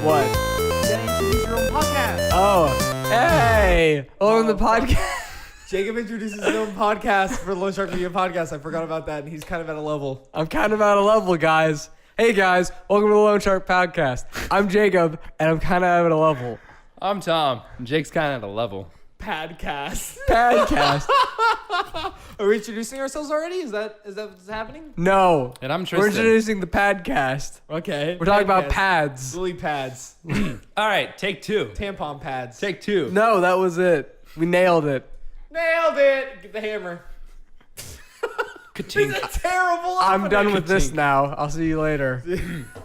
What? You gotta introduce your own podcast. Oh, hey! On the podcast. Jacob introduces his own podcast for the Lone Shark Media Podcast. I forgot about that, and he's kind of at a level. I'm kind of out of level, guys. Hey, guys. Welcome to the Lone Shark Podcast. I'm Jacob, and I'm kind of at a level. I'm Tom, and Jake's kind of at a level. Podcast. Podcast. Are we introducing ourselves already? Is that what's happening? No. And I'm We're Tristan. introducing the Padcast. Okay. We're talking about Podcast. pads. Lily pads. All right, take two. Tampon pads. Take two. No, that was it. We nailed it. Nailed it. Get the hammer. Ka-ching. This is a terrible I'm done opening. with this now. I'll see you later.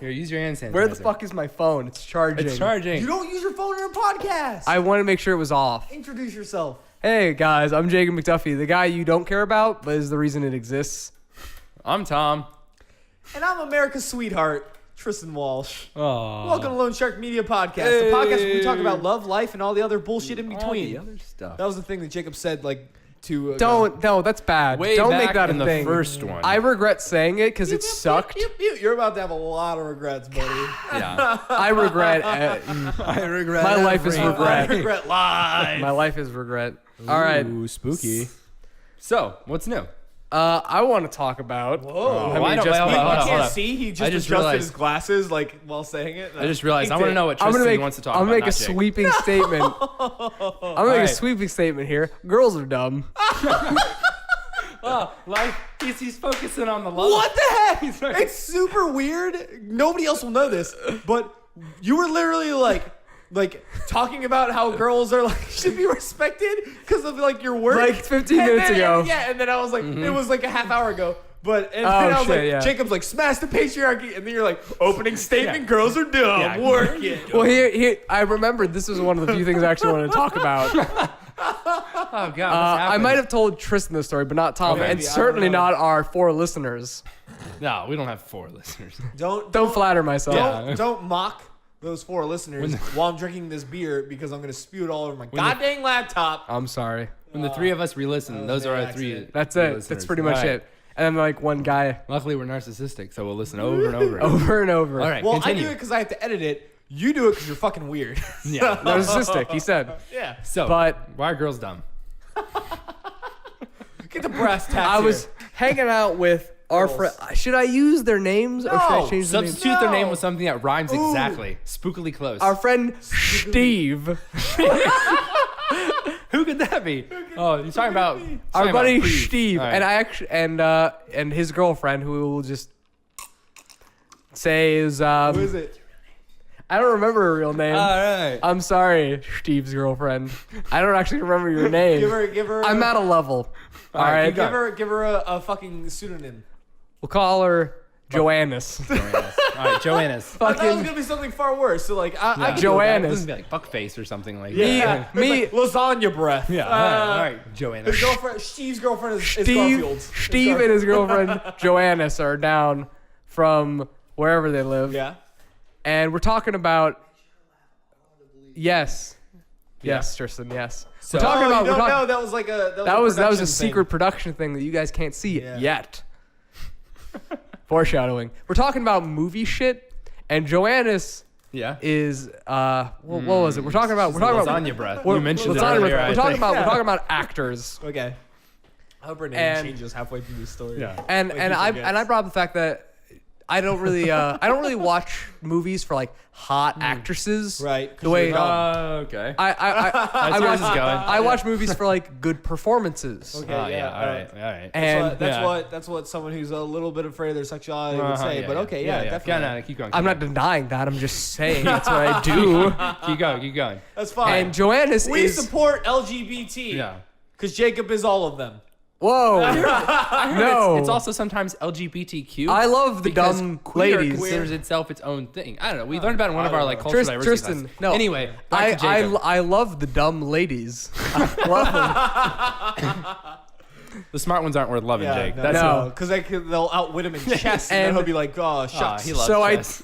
Here, use your hand sanitizer. Where the fuck is my phone? It's charging. It's charging. You don't use your phone in a podcast. I want to make sure it was off. Introduce yourself. Hey, guys. I'm Jacob McDuffie, the guy you don't care about, but is the reason it exists. I'm Tom. And I'm America's sweetheart, Tristan Walsh. Oh. Welcome to Lone Shark Media Podcast, the podcast where we talk about love, life, and all the other bullshit in All between. the other stuff. That was the thing that Jacob said, like, to... No, that's bad. Way don't back make that in a the thing. first one. I regret saying it because it sucked. You're about to have a lot of regrets, buddy. Yeah. I regret. I regret. My life is every- regret. Regret live. My life is regret. All right. Ooh, spooky. So, what's new? I want to talk about. Whoa. I Why mean, don't- just hold You on, hold on, can't hold on. see. He just I just adjusted realized- his glasses, like, while saying it. I just realized. I want to know what I'm Tristan gonna make. wants to talk I'm about. gonna make a not Jake. sweeping statement. I'm gonna make a Alright. sweeping statement here. Girls are dumb. Oh, life. He's focusing on the love. What the heck? He's fucking- It's super weird. Nobody else will know this, but you were literally like talking about how girls are like should be respected because of like your work. Like 15 And minutes then- ago. Yeah, and then I was like, it was like a half hour ago. But and Oh, then I was shit, like, yeah. Jacob's like, smash the patriarchy, and then you're like, opening statement, Yeah. girls are dumb. Yeah. Work it. Well, here, I remembered this was one of the few things I actually wanted to talk about. Oh God. I might have told Tristan this story, but not Tom, Okay. and Maybe, I certainly don't know. not our 4 listeners. No, we don't have 4 listeners. Don't flatter myself. Yeah. Don't mock those 4 listeners while I'm drinking this beer because I'm gonna spew it all over my goddamn laptop. I'm sorry. When the 3 of us re-listen, those are our 3. accident. That's three it. listeners. That's pretty much All right. it. And then like one guy Luckily, we're narcissistic, so we'll listen over and over. over and over. All right, Well, continue. I do it because I have to edit it. You do it because you're fucking weird. Yeah. Narcissistic, he said. Yeah. So, But- why are girls dumb? Get the brass tacks. I was here. hanging out with our Girls. friend. Should I use their names or should I No. change the names? Substitute their name No. with something that rhymes Ooh. exactly. Spookily close. Our friend Steve. Who could that be? Oh, you're talking about Our buddy Steve. Steve. All right. And I actually and his girlfriend, who will just say is Who is it? I don't remember her real name. All right. I'm sorry, Steve's girlfriend. I don't actually remember your name. Give her. I'm at a level. All right, right. keep going. Give her a fucking pseudonym. We'll call her Joannis. All right, Joanna's. I thought it was Fucking gonna be something far worse. So like, I can Joannis. This would be like fuckface or something like Yeah. that. Me- It's like lasagna breath. Yeah. All right, Joanna. His girlfriend, Steve's girlfriend is Steve, Garfield. Steve and his girlfriend Joannis are down from wherever they live. Yeah. And we're talking about. Yes. Yes, Tristan, yes. So- we're talking Oh, about. you We're don't talking, know. That was like a. that was a production secret thing. production thing that you guys can't see Yeah. yet. Foreshadowing. We're talking about movie shit, and Joannis Yeah. is what was it? We're talking about lasagna breath. We're, You mentioned it lasagna earlier, breath. I We're talking think. about Yeah. we're talking about actors. Okay. I hope her name And- changes halfway through the story. Yeah. And Like and he I forgets. brought up the fact that I don't really watch movies for like hot actresses. Right, 'cause The way you're dumb. Okay. I where watch this is going. I watch movies for like good performances. Okay. Oh, yeah, yeah. All right. All right. And That's what someone who's a little bit afraid of their sexuality would Uh-huh, say. yeah, But yeah. okay, yeah, definitely. No, keep going. I'm not denying that. I'm just saying that's what I do. Keep going. Keep going. That's fine. And Joannis we is support LGBT. Yeah. Because Jacob is all of them. whoa. No. It's also sometimes LGBTQ. I love the because dumb queer ladies. considers itself its own thing. I don't know. We learned about it in one of our like cultural diversity Tristan, classes. no. Anyway, back to Jacob. I love the dumb ladies. I love them. The smart ones aren't worth loving, Jake. no, That's no. because they'll outwit him in chess, and then And- he'll be like, "Oh, Ah, shucks." he loves So chess.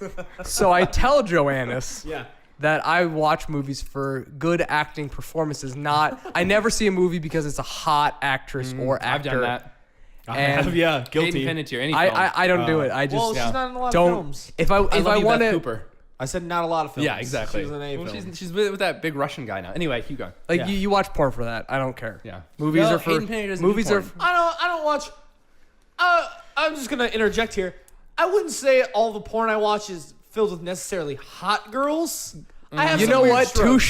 so I tell Joannis yeah. that I watch movies for good acting performances. I never see a movie because it's a hot actress or actor. I've done that. And yeah, Hayden Panettiere, any film. I don't do it. I just Well, she's not in a lot of don't. films. If I I love you, want Beth to Cooper. I said not a lot of films. Yeah, exactly. She was in a Well, film. she's with that big Russian guy now. Anyway, keep going. Like Yeah. you watch porn for that. I don't care. Yeah. Movies No, are for Hayden Panettiere doesn't do movies are. porn. I don't watch. I'm just gonna interject here. I wouldn't say all the porn I watch is filled with necessarily hot girls. I have You some know weird what? strokes.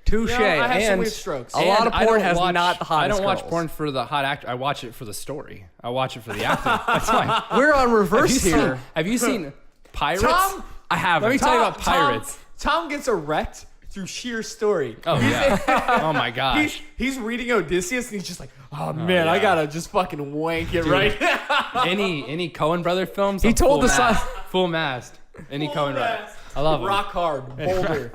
Touche. I have some And weird strokes. a lot of I porn don't has watch- not the hottest I don't watch girls. porn for the hot actor. I watch it for the story. I watch it for the acting. That's fine. We're on reverse here. Have you seen Pirates? Tom, I haven't. Let me tell you about Pirates. Tom gets erect through sheer story. Oh yeah. Oh my gosh. He's reading Odysseus and he's just like, oh man, I yeah. gotta just fucking wank it right now. Any Coen Brother films? He I'm told full the son- mast. Full mast. Any Coen Brother. I love him. Rock hard, boulder.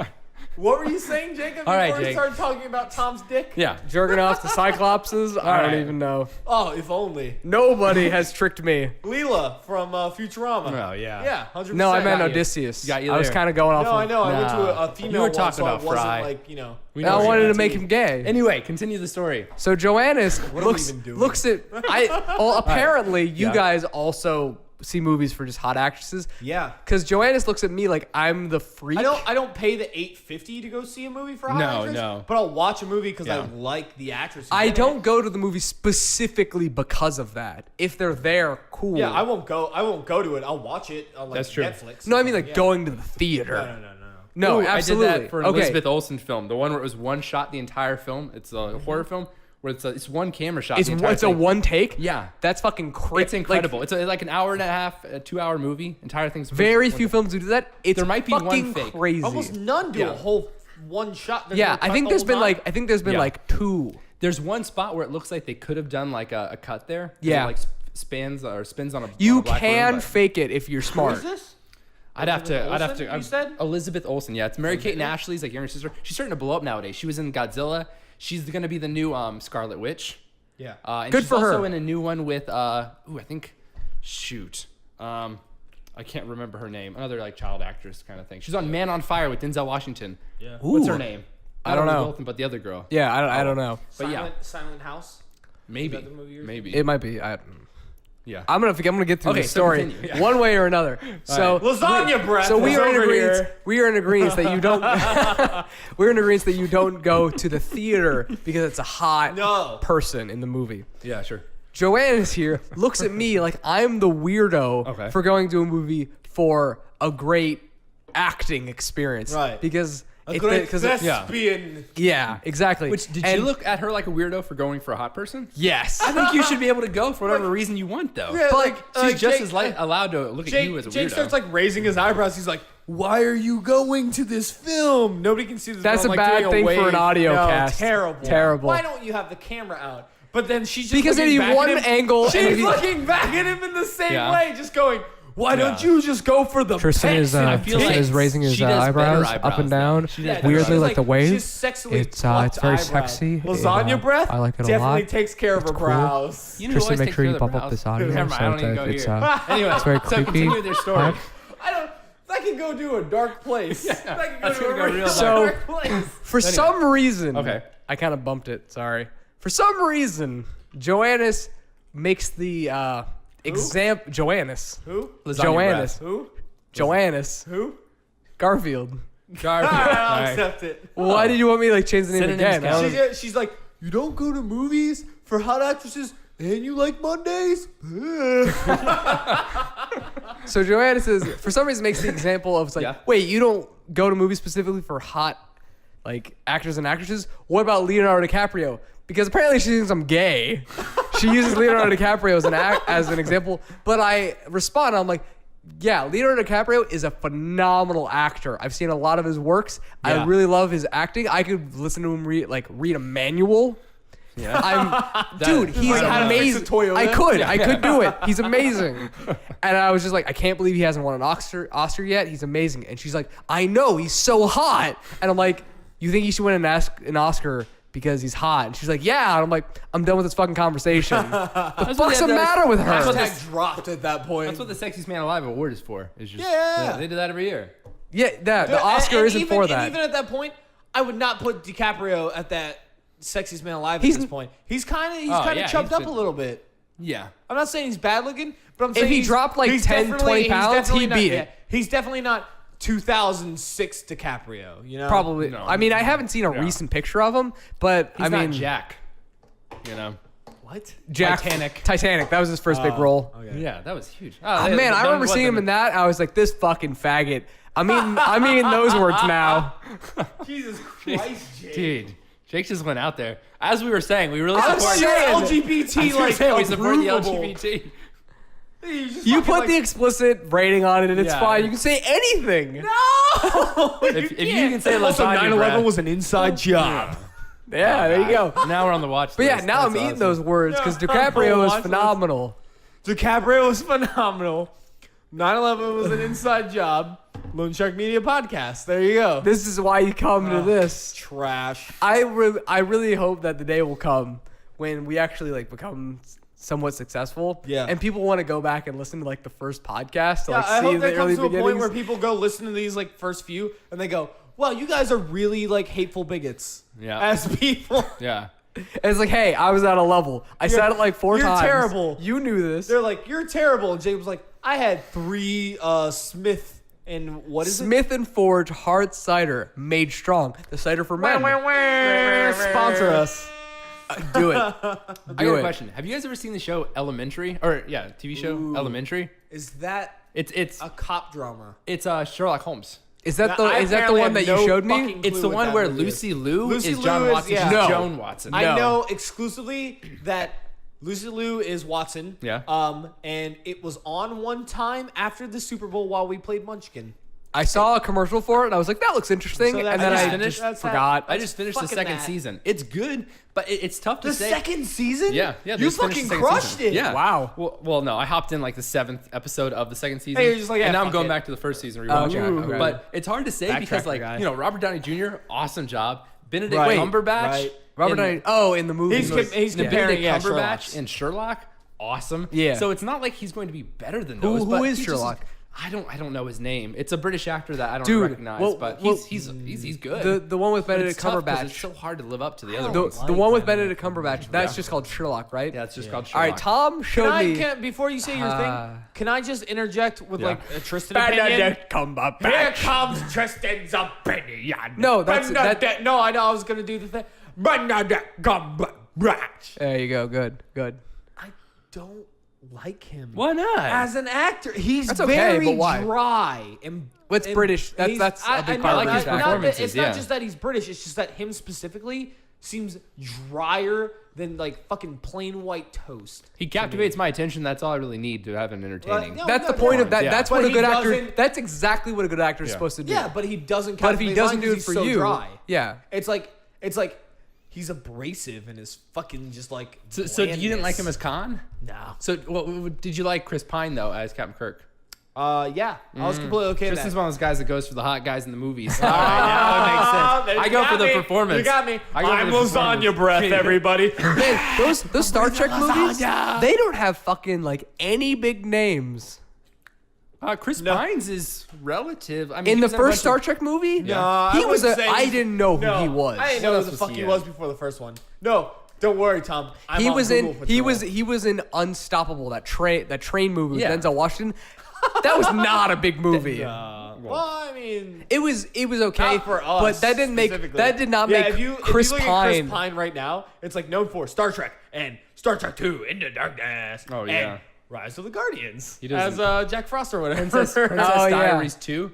What were you saying, Jacob? All right, before we Jake. started talking about Tom's dick? Yeah. Jerking off to Cyclopses? I don't right. even know. Oh, if only. Nobody has tricked me. Leela from Futurama. Oh yeah. Yeah, 100%. No, I meant Got you. Odysseus. Got you I was there. kind of going off. No, of, I know. I went to Nah. a female You were one, talking so about it wasn't Fry. like, you know. We I know wanted to what make him gay. Anyway, continue the story. So Joannis are we looks even doing? looks at well apparently you Yeah. guys also see movies for just hot actresses. Yeah. Because Joannis looks at me like I'm the freak. I don't pay the $8.50 to go see a movie for a hot No, actress, no. but I'll watch a movie because Yeah. I like the actress. who's I in it. don't go to the movie specifically because of that. If they're there, cool. Yeah, I won't go to it. I'll watch it on like That's true. Netflix. No, I mean like Yeah. going to the theater. No. No, Ooh, absolutely. I did that for an okay. Elizabeth Olsen film, the one where it was one shot the entire film. It's a horror film where it's one camera shot. It's the entire it's a thing. one take. Yeah. That's fucking crazy. It's incredible. It's like an hour and a half, a 2-hour movie. Entire thing's Very one few take. films do that. It's There might be one fucking fake. crazy. Almost none do Yeah. a whole one shot. They're Yeah, gonna I cut think the there's whole been time. Yeah. like two. There's one spot where it looks like they could have done like a cut there. 'cause Yeah. It like spins on a You on a black can room, but fake it if you're Who smart. is this? I'd have to. Olsen, you said? Elizabeth Olsen. Yeah, it's Mary Kate and Ashley's like younger sister. She's starting to blow up nowadays. She was in Godzilla. She's gonna be the new Scarlet Witch. Yeah. And Good she's for also her. in a new one with I think, I can't remember her name. Another like child actress kind of thing. She's on Man on Fire with Denzel Washington. Yeah. What's her Ooh. name? I don't Not know. Elizabeth Olsen, but the other girl. Yeah, I don't know. But yeah. Silent House. Maybe. that the movie you're Maybe. It might be. Yeah. I'm gonna get through Okay, the so story continue. Yeah. one way or another. So Lasagna breath. So we is are in over agreement. here. We are in agreement that you don't. We're in agreement that you don't go to the theater because it's a hot No. person in the movie. Yeah. Sure. Joanne is here, looks at me like I'm the weirdo Okay. for going to a movie for a great acting experience. Right. Because A great because thespian. yeah, exactly. Which did And you look at her like a weirdo for going for a hot person? Yes. I think you should be able to go for whatever reason you want, though. Yeah, But She's just Jake- as allowed to look at you as a Jake weirdo. starts like raising his eyebrows. He's like, "Why are you going to this film?" Nobody can see this. That's but I'm, a like, bad doing thing for wave. an audio No, cast. Terrible. Terrible. Why don't you have the camera out? But then she's just Because looking any back at one him. angle and She's if you- looking back at him in the same Yeah. way, just going, "Why don't Yeah. you just go for the Tristan pecs is and I feel Tristan like is raising his she does better eyebrows eyebrows up and than- down she does Yeah, better weirdly she's like the wave. She's sexually It's plucked very eyebrows. sexy. Lasagna breath. I like it a definitely lot. takes care of It's her cool. brows. You know who Tristan, always make takes sure care you of the bump up brows? this audio Never mind, I don't need to go it's here. Anyway, it's very so creepy. continue their story. That could go to a dark place. That could go that's to a gonna go real dark dark. place. For some reason, Okay. I kind of bumped it. Sorry. For some reason, Joannis makes the example. Joannis. Who? Joannis. Who? Joannis. Who? Garfield. Garfield. I'll Alright. accept it. Why did you want me to like change the name Synonyms again? I count. don't- She's like, you don't go to movies for hot actresses and you like Mondays? So Joannis is for some reason makes the example of it's like, Yeah. wait, you don't go to movies specifically for hot like actors and actresses? What about Leonardo DiCaprio? Because apparently she thinks I'm gay. She uses Leonardo DiCaprio as an example. But I respond, I'm like, yeah, Leonardo DiCaprio is a phenomenal actor. I've seen a lot of his works. I Yeah. really love his acting. I could listen to him read a manual. Yeah. Dude, he's like how to fix a amazing. Toyota. I could do it. He's amazing. And I was just like, I can't believe he hasn't won an Oscar yet. He's amazing. And she's like, I know, he's so hot. And I'm like, you think he should win an Oscar because he's hot? And she's like, yeah. And I'm like, I'm done with this fucking conversation. The fuck's the matter with her? Hashtag dropped at that point. That's what the Sexiest Man Alive award is for. Is just Yeah. they do that every year. Yeah, the Oscar And isn't even, for that. And even at that point, I would not put DiCaprio at that sexiest man alive He's- at this point. He's kind of yeah, chubbed he's up been- a little bit. Yeah. I'm not saying he's bad looking, but I'm If saying he he's- dropped, like, he's 10, definitely- 20 he's pounds, definitely he'd not- beat yeah, it. He's definitely not 2006 DiCaprio. You know, Probably. No. I mean, I haven't seen a Yeah. recent picture of him, but He's I mean, not Jack. You know. What? Jack Titanic. That was his first big role. Okay. Yeah, that was huge. Oh, man, I remember seeing him in that. I was like, this fucking faggot. I mean those words now. Jesus Christ, Jake. Dude, Jake just went out there. As we were saying, we really I'm support saying As LGBT we were like saying, we support the approval. LGBT. You put the explicit rating on it, and it's Yeah. fine. You can say anything. No. If you can say Also, lasagna 9/11 breath. was an inside job. Yeah, there you go. Now we're on the watch list. But yeah, now I'm That's eating awesome. those words because Yeah, DiCaprio watch is this. phenomenal. DiCaprio was phenomenal. 9/11 was an inside job. Loan Shark Media Podcast. There you go. This is why you come to this. Trash. I really hope that the day will come when we actually like become somewhat successful. Yeah. And people want to go back and listen to like the first podcast to Yeah, like I see hope the that early comes to a point beginnings. where people go listen to these like first few and they go, "Wow, you guys are really like hateful bigots." Yeah. As people, Yeah. And it's like, hey, I was at a level. I said it like 4 you're times. terrible. You knew this. they're like, "You're terrible," and Jacob's like, "I had 3 Smith and what is Smith and Forge Hard Cider made strong. The cider for men. it?" Sponsor us. Do it. I got Do a it. question. Have you guys ever seen the show Elementary? Or yeah, TV show Ooh. Elementary? Is that It's a cop drama? Sherlock Holmes. Is that the I is that the apparently one have that you no showed me? fucking It's clue the what one that where movie is. Lucy Liu Lucy is John Liu is- Watson. yeah. She's No. Joan Watson. No. I know exclusively that Lucy Liu is Watson. Yeah. And it was on one time after the Super Bowl while we played Munchkin. I saw a commercial for it and I was like, that looks interesting. So and that's- then I just I finished- just that's that- forgot. I just finished the fucking second that. season. It's good, but it's tough to The say. second season? Yeah. You they finished fucking the second crushed season. it. Yeah. Wow. Well, no, I hopped in like the 7th episode of the second season. Hey, you're just like, yeah, and now I'm fuck going it. back to the first season Oh, rewatching. okay, okay. But it's hard to say because Backtracker like guy. Robert Downey Jr. awesome job. Benedict Right, Cumberbatch. right. Robert in- Downey. In the movie. He's comparing Benedict yeah, Cumberbatch Sherlock's. in Sherlock. Awesome. Yeah. So it's not like he's going to be better than Who- those. who but is he's just- Sherlock? I don't know his name. It's a British actor that I don't Dude, recognize, well- but well, he's good. the one with But Benedict it's tough 'cause Cumberbatch. It's so hard to live up to the other The, ones. the one with Benedict Cumberbatch. That's just called Sherlock, right? Yeah, it's just called All Sherlock. right, Tom showed me. Before you say your thing, can I just interject with Yeah. like a Tristan opinion? Here Cumberbatch. comes Tristan's opinion. No, that's- that- No, I know I was gonna do the thing. Benedict Cumberbatch. There you go. Good. I don't like him. Why not? As an actor, he's That's okay, very but why? dry and. What's and British? That's- he's- that's a big I part know, of his not that- performances, It's yeah. not just that he's British. It's just that him specifically seems drier than like fucking plain white toast. He captivates my attention. That's all I really need to have an entertaining. No, That's no, the point no. of that. Yeah. That's But what a he good actor. doesn't- That's exactly what a good actor is Yeah. supposed to do. Yeah, but he doesn't. But if he captivate doesn't mine do it 'cause for he's so you, dry. yeah. It's like he's abrasive and is fucking just like. So you didn't like him as Khan? No. So did you like Chris Pine though as Captain Kirk? Yeah, I was completely okay with Tristan's that. one of those guys that goes for the hot guys in the movies. All right, now it makes sense. I go for the performance. You got me. I go for I'm the performance. lasagna breath, everybody. Man, those Star Trek movies, they don't have fucking like any big names. Chris Pines is relative. I mean, In he the was in a first bunch Star of- Trek movie, No, I he was wouldn't a. say I he's- didn't know who No, he was. I didn't know What who else the was fuck he he in? was before the first one. No, don't worry, Tom. I'm He on was Google in. Patrol. He was in Unstoppable. That train movie with Yeah. Denzel Washington. That was not a big movie. Well, I mean, It was okay, not for us. but that didn't make specifically. that did not Yeah, make if you Chris look at Pine. Chris Pine right now, it's like known for Star Trek and Star Trek 2 Into Darkness. Oh, and yeah. Rise of the Guardians. He as doesn't- Jack Frost or whatever. Princess Oh, yeah. Diaries 2.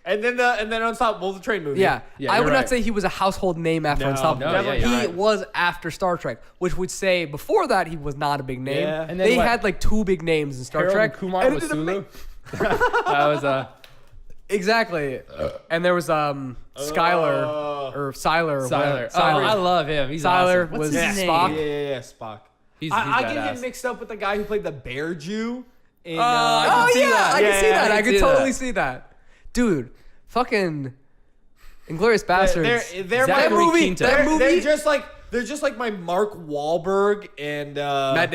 and then Unstoppable, the train movie. Yeah, Yeah, I you're would not right. say he was a household name after No, Unstoppable. no, yeah, you're he right. was after Star Trek, which would say before that he was not a big name. Yeah. And then They what? had like 2 big names in Star Harold Trek. and Kumar and it was didn't Sulu. make- That was Exactly. And there was Skylar or Siler. Siler. whatever. Oh, I love him. He's Siler awesome. What's was his name? Spock. Yeah, Spock. He's I get badass. him mixed up with the guy who played the Bear Jew. In, Oh can see yeah, that. I can Yeah, see yeah, that. I I can can see totally that. see that, dude. Fucking Inglorious Bastards. They're that Zachary movie. Quinto. That They're movie. they're just like my Mark Wahlberg and Matt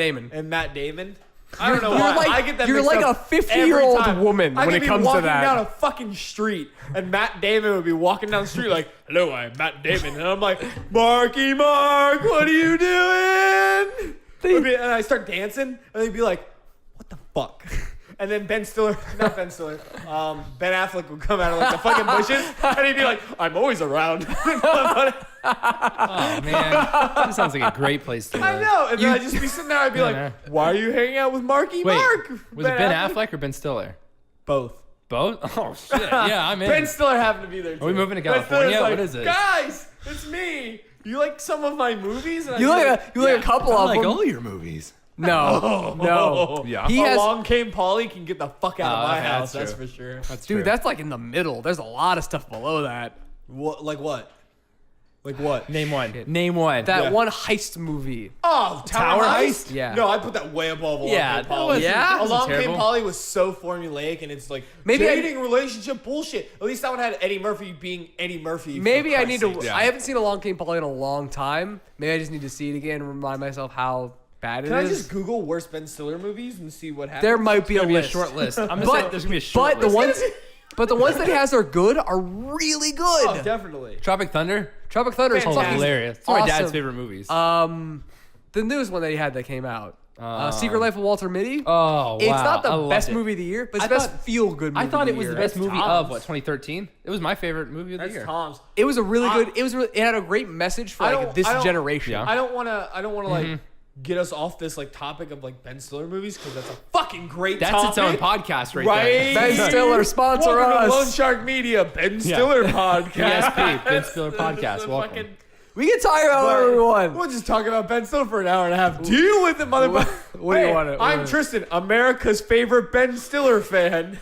Damon. I don't know You're why. like- I get them you're mixed like up a 50-year-old every time. woman I when could it be comes to walking that. down a fucking street, and Matt Damon would be walking down the street like, "Hello, I'm Matt Damon," and I'm like, "Marky Mark, what are you doing?" And I start dancing, and they'd be like, "What the fuck?" and then Ben Stiller, not Ben Stiller, Ben Affleck would come out of like the fucking bushes, and he'd be like, "I'm always around." Oh man, that sounds like a great place to live. I know, and then I'd just be sitting there. I'd be like, "Why are you hanging out with Marky Wait, Mark?" was it Ben Affleck or Ben Stiller? Both. Both? Oh shit! Yeah, I'm in. Ben Stiller happened to be there. Too. Are we moving to Ben Stiller's California? like, What is this? Guys, it's me. You like some of my movies? And You like a couple I of like them. all your movies. No, no. Yeah. He has, Along Came Polly can get the fuck out of my okay, house. that's That's true. for sure. That's dude, true. that's like in the middle. There's a lot of stuff below that. What? Like what? Like what? Name one. Name one. That Yeah. one heist movie. Oh, Tower Heist? Yeah. No, I put that way above Along Yeah, Came that Polly. wasn't- Yeah? that wasn't Along Came terrible. Polly was so formulaic, and it's like Maybe dating relationship bullshit. At least that one had Eddie Murphy being Eddie Murphy. for Maybe I need Christ's to. sake. Yeah. I haven't seen Along Came Polly in a long time. Maybe I just need to see it again and remind myself how bad it Can I is. just Google worst Ben Stiller movies and see what happens? There might be a It's gonna be a list. short list. I'm gonna But- say there's gonna be a short But the list. ones that he has are good, are really good. Oh, definitely. Tropic Thunder. Tropic Thunder is Fantastic. fucking Hilarious. It's one of my dad's awesome. favorite movies. The newest one that he had that came out, Secret Life of Walter Mitty. oh, It's wow. not the I loved best it. movie of the year, but it's I the best thought- feel-good movie I thought of it was the year. best That's movie Tom's. of what 2013. It was my favorite movie of the That's year. Tom's. It was a really I- good. It had a great message for I like don't- this I don't- generation. Yeah. I don't want to like get us off this like topic of like Ben Stiller movies because that's a fucking great That's topic. its own podcast right Right? there. Ben Stiller, sponsor Welcome to us. Lone Shark Media, Ben Yeah. Stiller podcast. BSP, Ben Stiller podcast. It's a Welcome. fucking- We can talk about whatever we want. We'll just talk about Ben Stiller for an hour and a half. Deal with it, motherfucker. What do you want? I'm Tristan, America's favorite Ben Stiller fan.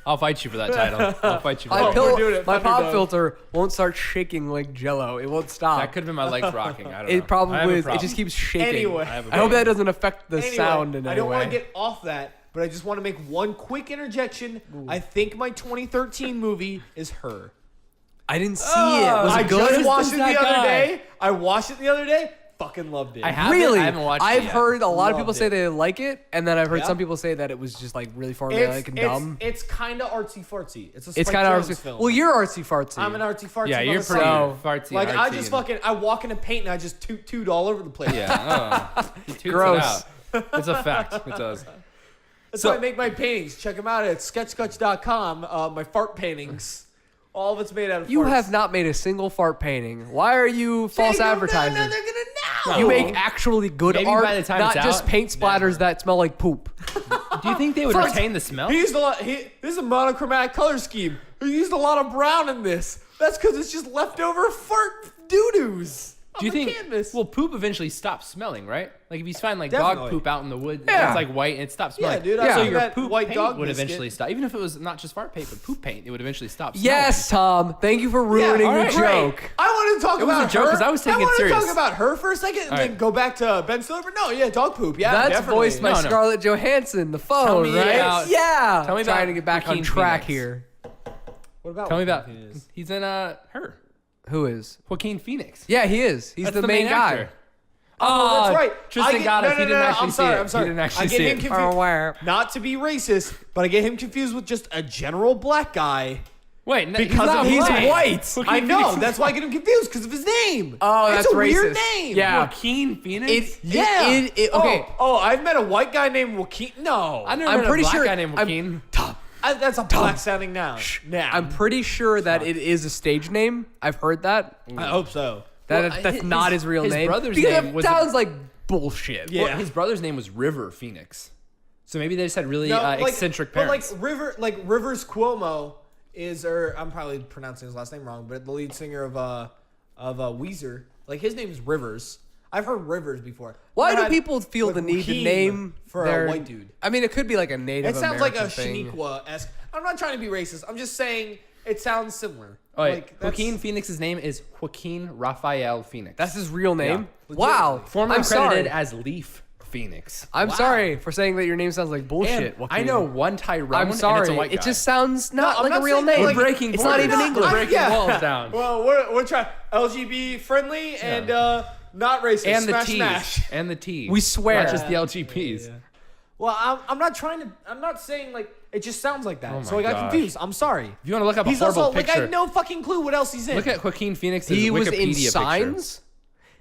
I'll fight you for that title. I'll fight you for My, that. we're doing it. my pop Thunderdome. filter won't start shaking like Jello. It won't stop. That could have been my legs rocking. I don't know. It probably I have a is. It problem. just keeps shaking. Anyway. I have a I hope problem. that doesn't affect the Anyway, sound in I any don't want way. to get off that, but I just want to make one quick interjection. I think my 2013 movie is Her. I didn't see it. Was I it good? just watched it Who's the that other guy? day. I watched it the other day. Fucking loved it. I haven't. Really? I haven't watched I've it yet. heard a lot of Loved people say it. they like it, and then I've heard Yeah. some people say that it was just like really formulaic and dumb. It's kind of artsy fartsy. It's a It's Spike kind of Jonze artsy. film. Well, you're artsy fartsy. I'm an artsy fartsy. Yeah, you're pretty So- fartsy. Like I artsy just and- fucking I walk in a paint and I just toot all over the place. Yeah. Oh, he toots Gross. It out. It's a fact. It does. That's So- why I make my paintings. Check them out at sketchsketch.com. My fart paintings. All of it's made out of You farts. have not made a single fart painting. Why are you false They don't know, advertising? They're gonna know. You make actually good Maybe art, by the time not it's just out, paint splatters never. that smell like poop. Do you think they would First- retain the smell? He used a lot. This is a monochromatic color scheme. He used a lot of brown in this. That's because it's just leftover fart doo-doos. Do you on the think? canvas. Well, poop eventually stops smelling, right? Like if you find like Definitely. dog poop out in the woods, Yeah. it's like white and it stops smelling. dude, I So saw your that poop white paint dog would biscuit. eventually stop, even if it was not just fart paint, but poop paint. It would eventually stop. Smelling. Yes, Tom. Thank you for ruining all your right, joke. I wanted to talk It was about a joke her. 'cause I was taking it wanted to serious. talk about her for a second and All then right. go back to Ben Stiller. But no, yeah, dog poop. Yeah, That's definitely. voiced by No, no. Scarlett Johansson, the phone, Tell me right? about- Yeah. tell me about trying to get back on Joaquin track Phoenix. here. What about Tell me about. Joaquin Phoenix? He's in Her. Who is? Joaquin Phoenix. Yeah, he is. He's That's the main guy. actor. Oh, that's right. Tristan got us. He didn't actually I'm sorry. see it. I'm sorry. He didn't actually I get see him it. confused. Aware. Not to be racist, but I get him confused with just a general black guy. Wait, no, Because he's not of- he's black. white. Joaquin I know. Phoenix is That's why I get him confused because of his name. Oh, it's that's a weird racist. name. Yeah. Joaquin Phoenix. Yeah. Okay. Oh, I've met a white guy named Joaquin. No. I never I'm met pretty a black sure- guy named I'm- Joaquin. That's a black sounding noun. Now. I'm pretty sure that it is a stage name. I've heard that. I hope so. That Well, that's his- not his real his name. brother's because name it was- sounds like bullshit. Yeah. Well, his brother's name was River Phoenix. So maybe they just had really Like- eccentric parents. But like Rivers Cuomo is, or I'm probably pronouncing his last name wrong, but the lead singer of Weezer, like his name is Rivers. I've heard Rivers before. Why I've do had, people feel like, the need to Joaquin name for their a white dude? I mean, it could be like a Native It sounds like a American thing. Shaniqua-esque. I'm not trying to be racist. I'm just saying it sounds similar. Oh, wait. Like, that's- Joaquin Phoenix's name is Joaquin Raphael Phoenix. That's his real name. Yeah. Wow. formerly I'm credited sorry. as Leaf Phoenix. I'm Wow. sorry for saying that your name sounds like bullshit. And Joaquin. I know one Tyrone. I'm sorry. And it's a white It guy. just sounds No, not I'm like not a real saying, name. like, We're breaking It's borders. not even English. We're breaking walls down. Well, we're trying LGBT friendly and not racist. And the smash, T's. smash. And the T. We swear. Not just the LGPs. Well, I'm not trying to. I'm not saying like it just sounds like that. Oh so my I got gosh. confused. I'm sorry. If you want to look up a He's horrible also like I picture, have no fucking clue what else he's in. look at Joaquin Phoenix's He Wikipedia was in picture. Signs.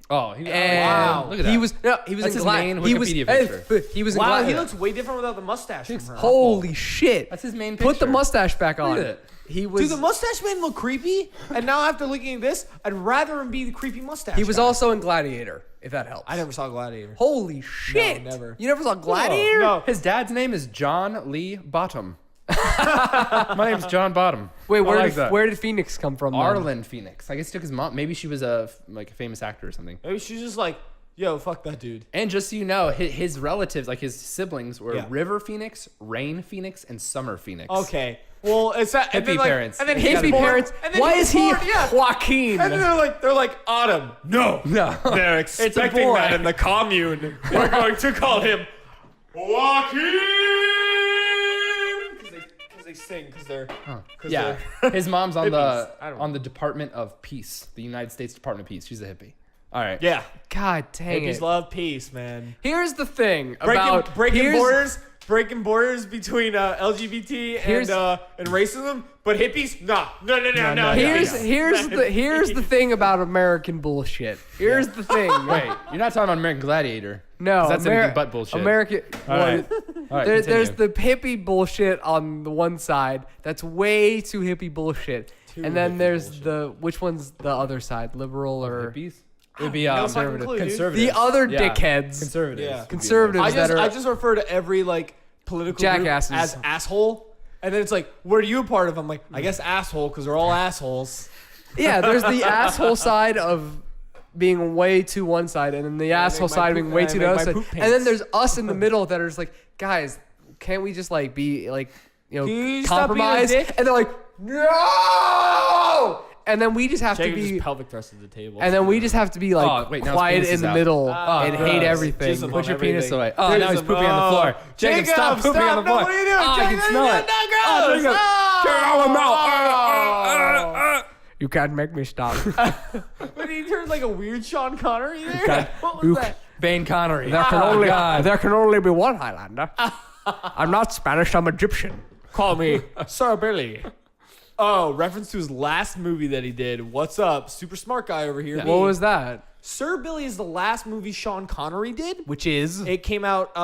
Oh, And wow. Look at that. he was That's in his Glad. main He was Wikipedia he was in Wow, Glad. he looks way different without the mustache from her. Holy shit! That's his main Put the picture. mustache back on. Look at it. He was. Dude, the mustache man look creepy, and now after looking at this, I'd rather him be the creepy mustache. he was guy. also in Gladiator. If that helps. I never saw Gladiator. Holy shit! never. You never saw Gladiator? No. His dad's name is John Lee Bottom. My name's John Bottom. Wait, I like that. where did Phoenix come from? then? Arlen Phoenix. I guess he took his mom. Maybe she was a famous actor or something. Maybe she's just like, yo, fuck that dude. And just so you know, his relatives, like his siblings, were Yeah. River Phoenix, Rain Phoenix, and Summer Phoenix. Okay. Well, it's that and Hippie then, like, parents. And then Hippie he's born, parents. And then Why he's is he born, yeah. Joaquin? And then they're like Autumn. No, No. they're a expecting boy. that in the commune. We're going to call him Joaquin because they sing because they're Yeah, his mom's on Hippies. I don't know. the Department of Peace, the United States Department of Peace. She's a hippie. All right. yeah. God dang Hippies it! love peace, man. Here's the thing about Breaking here's- breaking borders between LGBT Here's- and racism, but hippies, no. Here's the thing about American bullshit. Here's the thing. Wait, you're not talking about American Gladiator. No, 'Cause that's anything but bullshit. American. All right. All right, There's continue. the hippie bullshit on the one side. That's way too hippie bullshit. And then hippie there's bullshit. the which one's the other side, liberal or hippies. It would be No fucking conservative. clue, dude. Conservatives. the other Yeah. dickheads, Conservatives. Yeah. conservatives I just refer to every like political Jackasses. group as asshole, and then it's like, what are you a part of? I'm like, I guess asshole because they're all assholes. Yeah, there's the asshole side of being way to one side, and then the asshole my side poop- being way I to make the my other side. poop And then paints. there's us in the middle that are just like, guys, can't we just like be like, Can you stop being a compromise? dick? And they're like, no. And then we just have to Jacob be, just pelvic thrusted the table. and then we just have to be like Oh, wait, now his quiet penis in is the out. middle Oh, and gross. hate everything. Jism Put on your penis everything. away. Oh, now he's Jism, pooping on the floor. Jacob, stop pooping on the floor. What are you doing? Oh, I can Jacob, smell you're it. not gross. Oh, Jacob. Get out of my mouth. You can't make me stop. But he turned like a weird Sean Connery there. God. What You- was that? Vane Connery. There can Oh, only God. there can only be one Highlander. I'm not Spanish. I'm Egyptian. Call me Sir Billy. Oh, reference to his last movie that he did. What's up? Super smart guy over here. What was that? Sir Billy is the last movie Sean Connery did. Which is It came out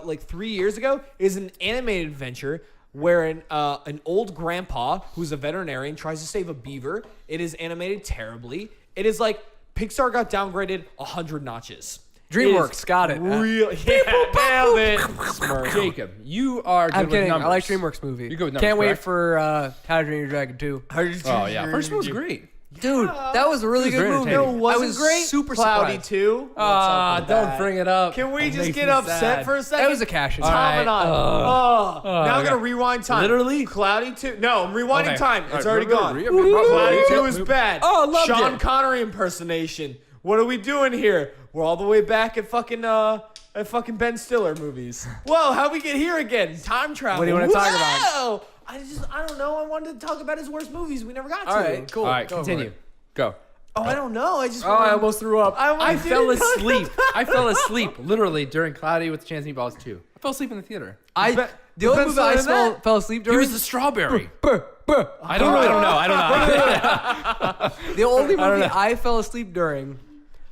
like 3 years ago. It is an animated adventure where an old grandpa who's a veterinarian tries to save a beaver. It is animated terribly. It is like Pixar got downgraded 100 notches. DreamWorks. Got it. Real, yeah, nailed it. Smirk. Jacob, you are good I'm with kidding. numbers. I like DreamWorks movie. You're good with numbers, Can't wait correct? for How to Train Your Dragon 2. Oh yeah, first one was great. Dude, that was a really It was good very movie. entertaining. No, wasn't I was great. super Cloudy surprised. 2. What's up Ah, with don't that? bring it up. Can we It just makes get me upset sad. for a second? That was a cash in. All right. Now I'm okay. gonna rewind time. Literally? Cloudy 2. No, I'm rewinding Okay. time. All It's right, already gone. remember- Cloudy 2 is bad. Oh, loved Sean it. Connery impersonation. What are we doing here? We're all the way back at fucking Ben Stiller movies. Whoa, how'd we get here again? Time travel. What do you wanna talk about? Whoa! I don't know. I wanted to talk about his worst movies. We never got to. All right, cool. All right, Go for continue. it. Go. Oh, I don't know. I just. Oh, I almost threw up. I fell asleep. I fell asleep literally during Cloudy with a Chance of Meatballs 2. I fell asleep in the theater. The only Ben movie I Stiller in fell asleep He during. was the strawberry. Buh. I don't know. The only movie I fell asleep during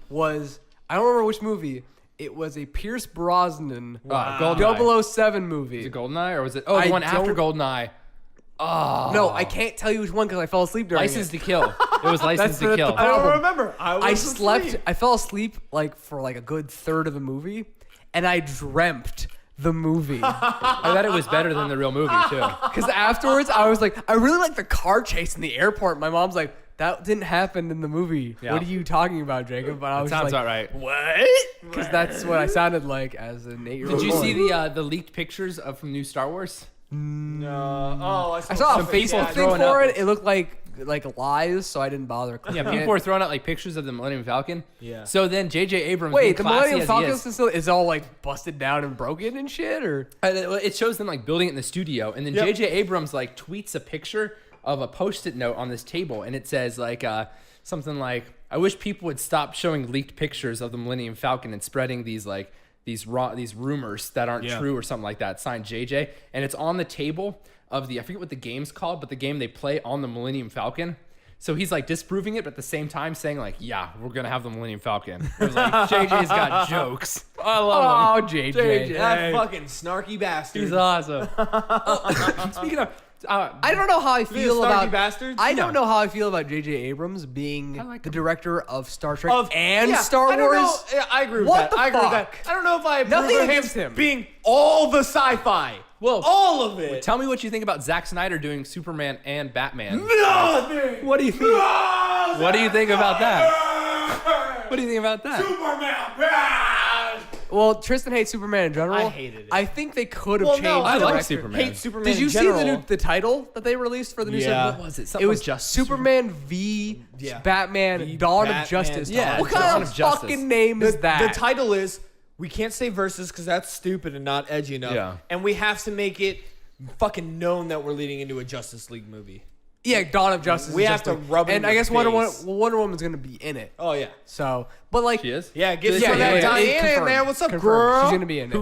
was I don't remember which movie. It was a Pierce Brosnan Goldeneye. 007 movie. Was it Goldeneye or was it? Oh, the I one after don't- Goldeneye. Oh. No, I can't tell you which one because I fell asleep during License it. to Kill. It was License That's to the Kill. I don't problem. remember. I slept. I fell asleep like for like a good third of the movie, and I dreamt the movie. I bet it was better than the real movie too. Because afterwards, I was like, I really like the car chase in the airport. My mom's like, that didn't happen in the movie. Yeah. What are you talking about, Jacob? But I was Sounds just about like, right. what? Because that's what I sounded like as an 8-year-old. Did you boy. see the leaked pictures of from new Star Wars? Oh, I saw some a people Facebook thing throwing for up- it. It looked like lies, so I didn't bother. Yeah, clicking people it. were throwing out like pictures of the Millennium Falcon. Yeah. So then J.J. Abrams. Wait, being the classy Millennium as he Falcon is- is all like busted down and broken and shit, or It shows them like building it in the studio, and then Yep. J.J. Abrams like tweets a picture of a Post-it note on this table, and it says like something like, "I wish people would stop showing leaked pictures of the Millennium Falcon and spreading these like these rumors that aren't true or something like that." Signed J.J. And it's on the table of I forget what the game's called, but the game they play on the Millennium Falcon. So he's like disproving it, but at the same time saying like, yeah, we're gonna have the Millennium Falcon. I was like, JJ's got jokes. I love Oh, JJ. JJ. That fucking snarky bastard. He's awesome. Speaking of, I don't know how I Being a feel snarky about. bastard? I don't know how I feel about J.J. Abrams being like the him. director of Star Trek Of and yeah, Star I don't know. Wars. Yeah, I agree with What that. the I agree with that. fuck? I don't know if I approve Nothing of against him. being all the sci-fi. Well, all of it. tell me what you think about Zack Snyder doing Superman and Batman. Nothing. What do you think? What do you think about that? What do you think about that? Well, Tristan hates Superman in general. I hated it. I think they could have Well, changed. no, I the like director. Superman. Hate Superman. Did you in see general. the title that they released for the new Yeah. season? What was it? It Something was with Justice. Superman v Yeah. Batman V Dawn Batman, of Justice. Yeah, what Dawn kind of of Justice. fucking name is that? The title is we can't say versus because that's stupid and not edgy enough. Yeah. And we have to make it fucking known that we're leading into a Justice League movie. Yeah, Dawn of Justice. We is have just to like- rub it And in I your guess Wonder face. Woman's gonna be in it. Oh yeah. So, but like, She is. Yeah, get Yeah, some of yeah, that yeah. Diana in confirmed, there. What's up, confirmed. girl? She's gonna be in it.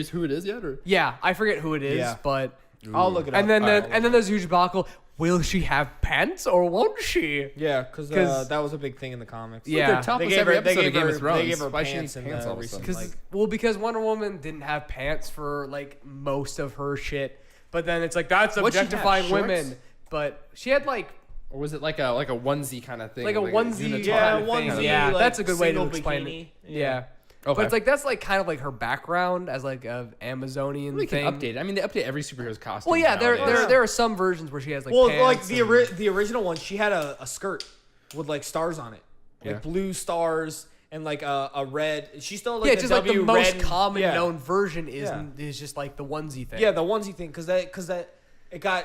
Who it is yet? Or Yeah, I forget who it is, Yeah. but I'll look it up. and then Alright. and then there's huge debacle. Will she have pants or won't she? yeah, because 'Cause- that was a big thing in the comics. Yeah. they're topless gave every her- they episode of gave Game her- of Thrones. they gave her Why she pants needs in pants the all of a recent- sudden? Because because Wonder Woman didn't have pants for like most of her shit, but then it's like that's What'd she have, objectifying shorts? women. But she had like Or was it like a onesie kind of thing? a onesie, unitard Yeah, kind of thing? onesie. yeah, like, that's a good way to single explain bikini. it. Yeah. Okay. But it's like that's like kind of like her background as like a Amazonian We thing. can update it. I mean, they update every superhero's costume. Well, yeah, nowadays. there are some versions where she has like Well, pants like and- the original one, she had a skirt with like stars on it, like Yeah. blue stars and like a red. She still like yeah, the just like the W most red and- common yeah. known version is Yeah. is just like the onesie thing. Yeah, the onesie thing, because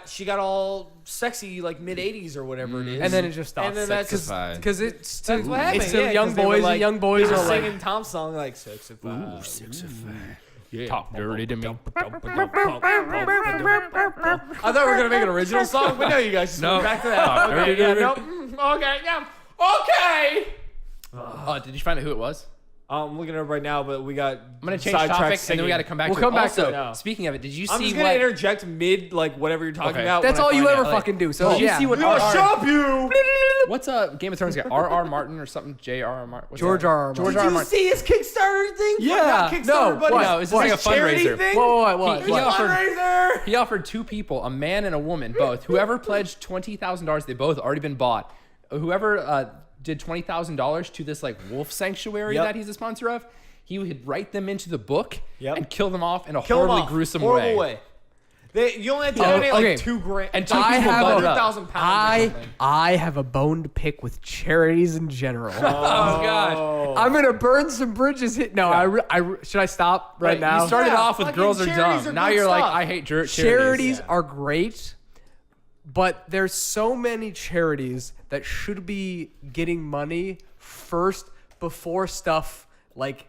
she got all sexy like mid '80s or whatever it is, and then it just stopped. And then that's Sexified. because it's to, that's what happened. it's to yeah, young 'cause they were, boys like, and young boys they were are like singing Tom's song like "Sexified." Talk dirty to me. I thought we were gonna make an original song, but no, you guys just No. went back to that. Talk Okay, dirty yeah, to nope. Okay, yeah, okay. Oh, did you find out who it was? I'm looking at it right now, but we got. I'm gonna change topic, and then we got to come back. We'll to come it. back to also, it. No. Speaking of it, did you I'm see just gonna what? interject mid like whatever you're talking Okay. about. that's when I all you find ever out. fucking do. So Did you yeah. see what We gonna R.R. shop you. What's Game of Thrones guy? R.R. Martin or something? J.R.R. Martin. What's George that? R.R. Martin. George Did R.R. you Martin. see his Kickstarter thing? Yeah. Not Kickstarter, No, but what? No, it's just like a his charity fundraiser. thing? What? He offered- Fundraiser. He offered two people, a man and a woman, both. Whoever pledged $20,000, they both already been bought. Whoever did $20,000 to this like wolf sanctuary Yep. that he's a sponsor of, he would write them into the book Yep. and kill them off in a Kill 'em horribly off. gruesome Horrible way. You only have to Oh, donate okay. like $2,000 And two I people have butted up. 100,000 pounds. or something. I have a bone to pick with charities in general. Oh gosh. I'm gonna burn some bridges. Should I stop right now? You started Yeah, off with fucking girls are charities dumb. are Now good you're like, stuff. I hate charities. Charities are great, but there's so many charities that should be getting money first before stuff like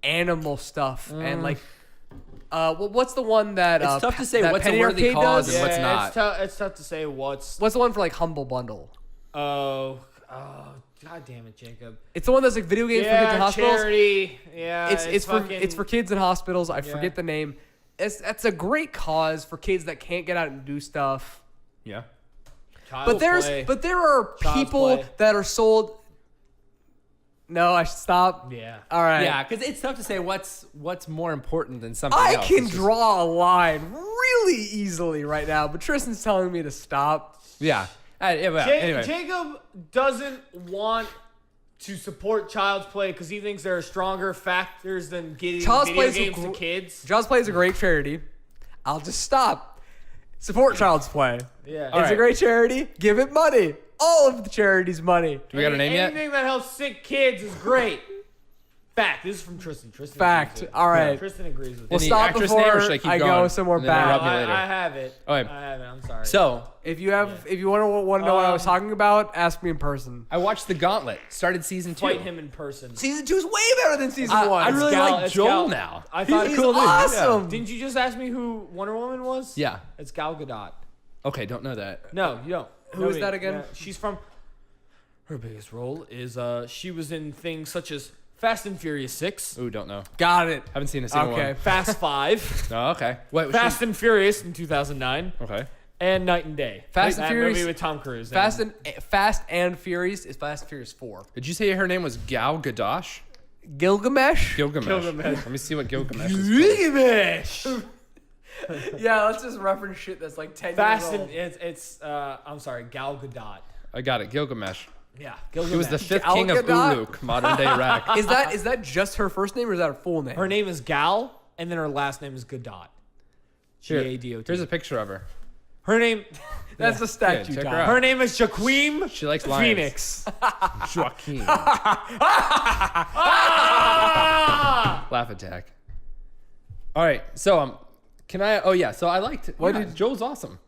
animal stuff and like what's the one that It's tough to say that what's a Penny worthy Arcade cause does? and what's not. It's tough to say what's. What's the one for like Humble Bundle? Oh, god damn it, Jacob. It's the one that's like video games for kids in hospitals. charity. Yeah, It's for kids in hospitals. I Yeah. forget the name. That's a great cause for kids that can't get out and do stuff. Yeah. But there are Child's people play. that are sold. No, I should stop. Yeah. All right. Yeah, because it's tough to say what's more important than something I else. can It's just- draw a line really easily right now, but Tristan's telling me to stop. Yeah. Anyway. Jacob doesn't want to support Child's Play because he thinks there are stronger factors than getting Child's video Play is a games to gr- kids. Child's Play is a great charity. I'll just stop. Support Child's Play. Yeah. It's right. a great charity. Give it money. All of the charities money. Do we got a name yet? Anything that helps sick kids is great. Fact. This is from Tristan. Tristan Fact. agrees with it. All right. Tristan agrees with We'll it. the stop actress before name, or should I keep I go going? somewhere And then interrupt bad. me later. I have it. Okay. I have it. I'm sorry. So If you want to know what I was talking about, ask me in person. I watched The Gauntlet. Started season 2. fight him in person. Season 2 is way better than season I 1. really Gal- like it's Joel Gal- now. I thought He's cool dude. awesome. Didn't you just ask me who Wonder Woman was? Yeah. It's Gal Gadot. Okay, don't know that. No, you don't. Who is that again? She's from. Her biggest role is she was in things such as Fast and Furious 6, Ooh, don't know. Got it. Haven't seen a single Okay. one. Fast 5, Oh, okay. Wait, was Fast and Furious in 2009, she... Okay. And Night and Day. Fast and That Furious- movie with Tom Cruise. Fast and Furious is Fast and Furious 4. Did you say her name was Gal Gadot? Gilgamesh? Gilgamesh. Let me see what Gilgamesh is. Gilgamesh. Yeah, let's just reference shit that's like 10 Fast years and old. it's I'm sorry, Gal Gadot. I got it. Gilgamesh. Yeah, He was the fifth Gal king of Gadot? Uruk, modern day Iraq. Is that just her first name or is that her full name? Her name is Gal, and then her last name is Gadot. Here, Gadot. Here's a picture of her. Her name. That's the statue, check her Tom. out. Her name is Jaquim She likes lions. Phoenix. Joaquin. Laugh attack. All right, so can I? Oh yeah, so I liked. What yeah, did- Joel's awesome,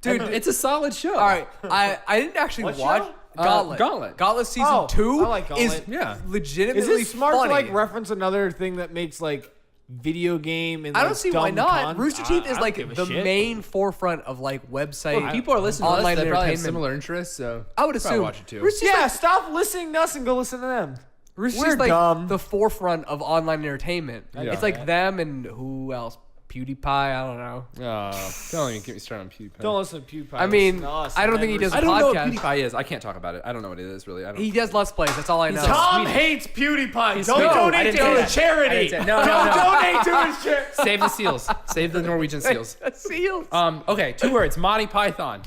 Dude, It's a solid show. All right, I didn't actually What watch show? Gauntlet. Gauntlet. Gauntlet season Oh, 2 I like is Gauntlet. Yeah. legitimately Is it smart funny. to like reference another thing that makes like video game and I don't like, see why dumb not. Rooster Teeth I is don't like give a the shit. main forefront of like website. Well, people are listening to us online that probably have entertainment. similar interests, so I would probably assume. watch it too. Rooster Teeth's Yeah, like, stop listening to us and go listen to them. Rooster We're Teeth's like dumb. the forefront of online entertainment. Yeah. It's like them and who else? PewDiePie. I don't know. Don't even get me started on PewDiePie. Don't listen to PewDiePie. I mean, listen to us, I don't think he members. does I don't know what podcast. PewDiePie is. I can't talk about it. I don't know what it is really. I don't. He does Let's Plays. That's all I know. Tom hates PewDiePie. Don't Swedish. I donate didn't to say his that. I charity. didn't say- no, no, Don't no. donate to his charity. Save the seals. Save the Norwegian seals. Seals. Okay, 2 words. Monty Python.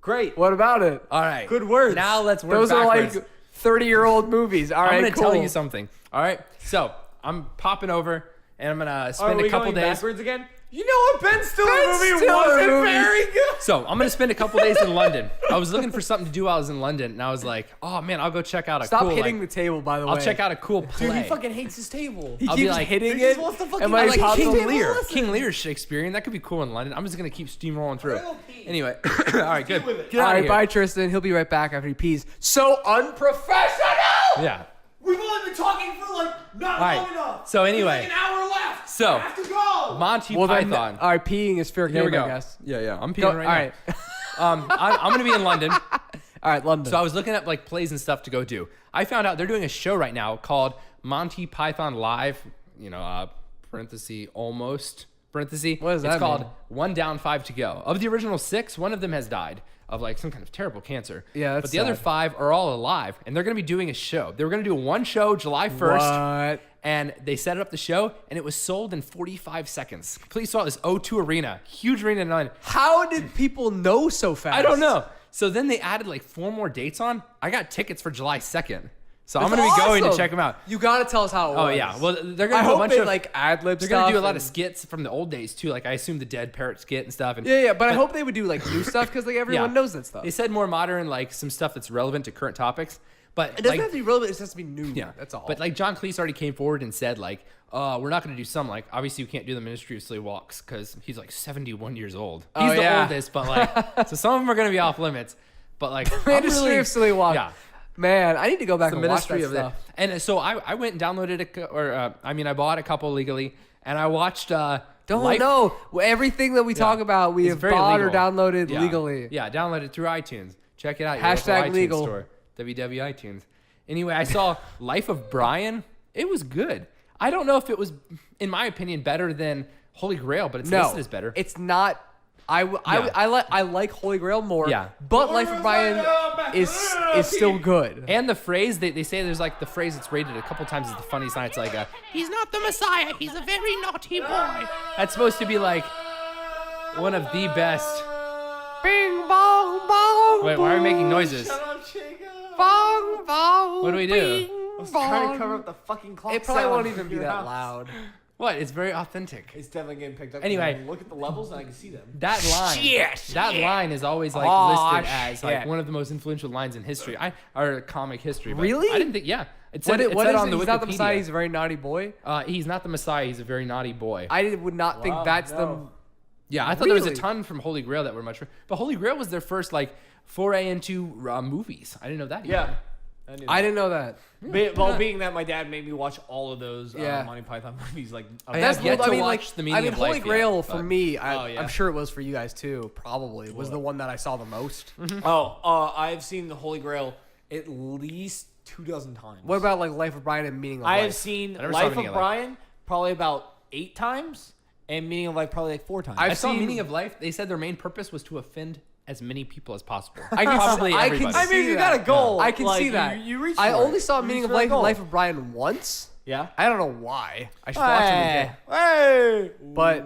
Great. What about it? All right. Good words. Now let's work Those backwards. are like 30-year-old movies. All right, I'm gonna cool. tell you something. All right. So I'm popping over, and I'm gonna Are spend we a couple going days. backwards again? You know what? Ben Stiller Ben movie Stiller wasn't movies. very good. So I'm gonna spend a couple days in London. I was looking for something to do while I was in London, and I was like, oh man, I'll go check out a Stop cool. hitting like, the table, by the way. I'll check out a cool play. Dude, he fucking hates his table. He I'll keeps be like, hitting he it. just wants to fucking and I my like pops King will Lear. Lear. Listen. King Lear's Shakespearean. That could be cool in London. I'm just gonna keep steamrolling through. Real pee. Anyway, all right, good. with it. Get All out right, of here. bye, Tristan. He'll be right back after he pees. So unprofessional. Yeah. We've only been talking for like not All right. long enough. So anyway. There's like an hour left. So- I have to go. Monty Well, then, Python. all right, peeing is fair Here game, we go. I guess. Yeah. I'm peeing Go, right all now. right. I'm gonna be in London. All right, London. So I was looking at like plays and stuff to go do. I found out they're doing a show right now called Monty Python Live. Parenthesis almost parenthesis. What does that It's called mean? 1 Down 5 to Go. Of the original 6, one of them has died of like some kind of terrible cancer. Yeah, that's but the other sad. 5 are all alive, and they're going to be doing a show. They were going to do one show July 1st. What? And they set up the show, and it was sold in 45 seconds. Completely sold out this O2 Arena, huge arena in London. How did people know so fast? I don't know. So then they added like 4 more dates on. I got tickets for July 2nd. So I'm That's going to be going to awesome. check them out. You got to tell us how it was. Oh yeah. Well, they're I going to do a hope bunch they of like ad-lib they're stuff. going to do a lot of and- skits from the old days too. Like I assume the Dead Parrot skit and stuff. And Yeah, but I hope they would do like new stuff because like everyone Yeah. knows that stuff. They said more modern, like some stuff that's relevant to current topics. But It doesn't like, have to be relevant. It just has to be new. yeah, That's all. But like John Cleese already came forward and said like, we're not going to do some like obviously you can't do the Ministry of Silly Walks because he's like 71 years old. Oh, He's the yeah. oldest, but like so some of them are going to be off limits. But like I'm Ministry really- of Silly Walk. Yeah. Man, I need to go back The and watch ministry that of stuff. that. And so I went and downloaded I bought a couple legally, and I watched. Don't Life- know. Everything that we talk about, we It's have very bought or legal. downloaded Yeah. legally. Yeah, downloaded through iTunes. Check it out. your Hashtag local iTunes legal. Store, WW iTunes. Anyway, I saw Life of Brian. It was good. I don't know if it was, in my opinion, better than Holy Grail, but it's No, listed as better. it's not. I like Holy Grail more. Yeah. But Life of Brian is still good. And the phrase they say there's like the phrase that's rated a couple times is the funniest line. It's like he's not the Messiah. He's a very naughty boy. That's supposed to be like one of the best. Bing bong bong. Wait, why are we making noises? Bong bong. What do we do? bing, I was trying to bong. cover up the fucking clock. It probably sound won't in even be your that house. loud. What? It's very authentic. It's definitely getting picked up. Anyway. Look at the levels and I can see them. That line, that line is always like Aw, listed as like shit. one of the most influential lines in history, or comic history. But Really? I didn't think. Yeah, it said, What, it what said is on it? the He's not the Wikipedia. Messiah. He's a very naughty boy. He's not the Messiah. He's a very naughty boy. I would not think Wow, that's no. Yeah, I thought there was a Really? ton from Holy Grail that were much, but Holy Grail was their first like foray into movies. I didn't know that. either. Yeah. I didn't know that. Being that my dad made me watch all of those Yeah. Monty Python movies, like I That's have yet cool. to I mean, watch like, The Meaning of Holy Life yet, Grail for but- me. Oh, yeah. I'm sure it was for you guys too. Probably was the one that I saw the most. I've seen the Holy Grail at least 24 times. What about like Life of Brian and Meaning of I Life? have seen I never saw Life Meaning of of Life. Brian probably about 8 times, and Meaning of Life probably like 4 times. I I've saw seen- Meaning of Life. They said their main purpose was to offend as many people as possible. I can Probably I everybody. can I mean, see you got a that. goal. I can Like, see that. You reached I for only it. saw You Meaning reached of for that Life, goal. Life of Brian once. Yeah. I don't know why. I should watch it again. Hey. But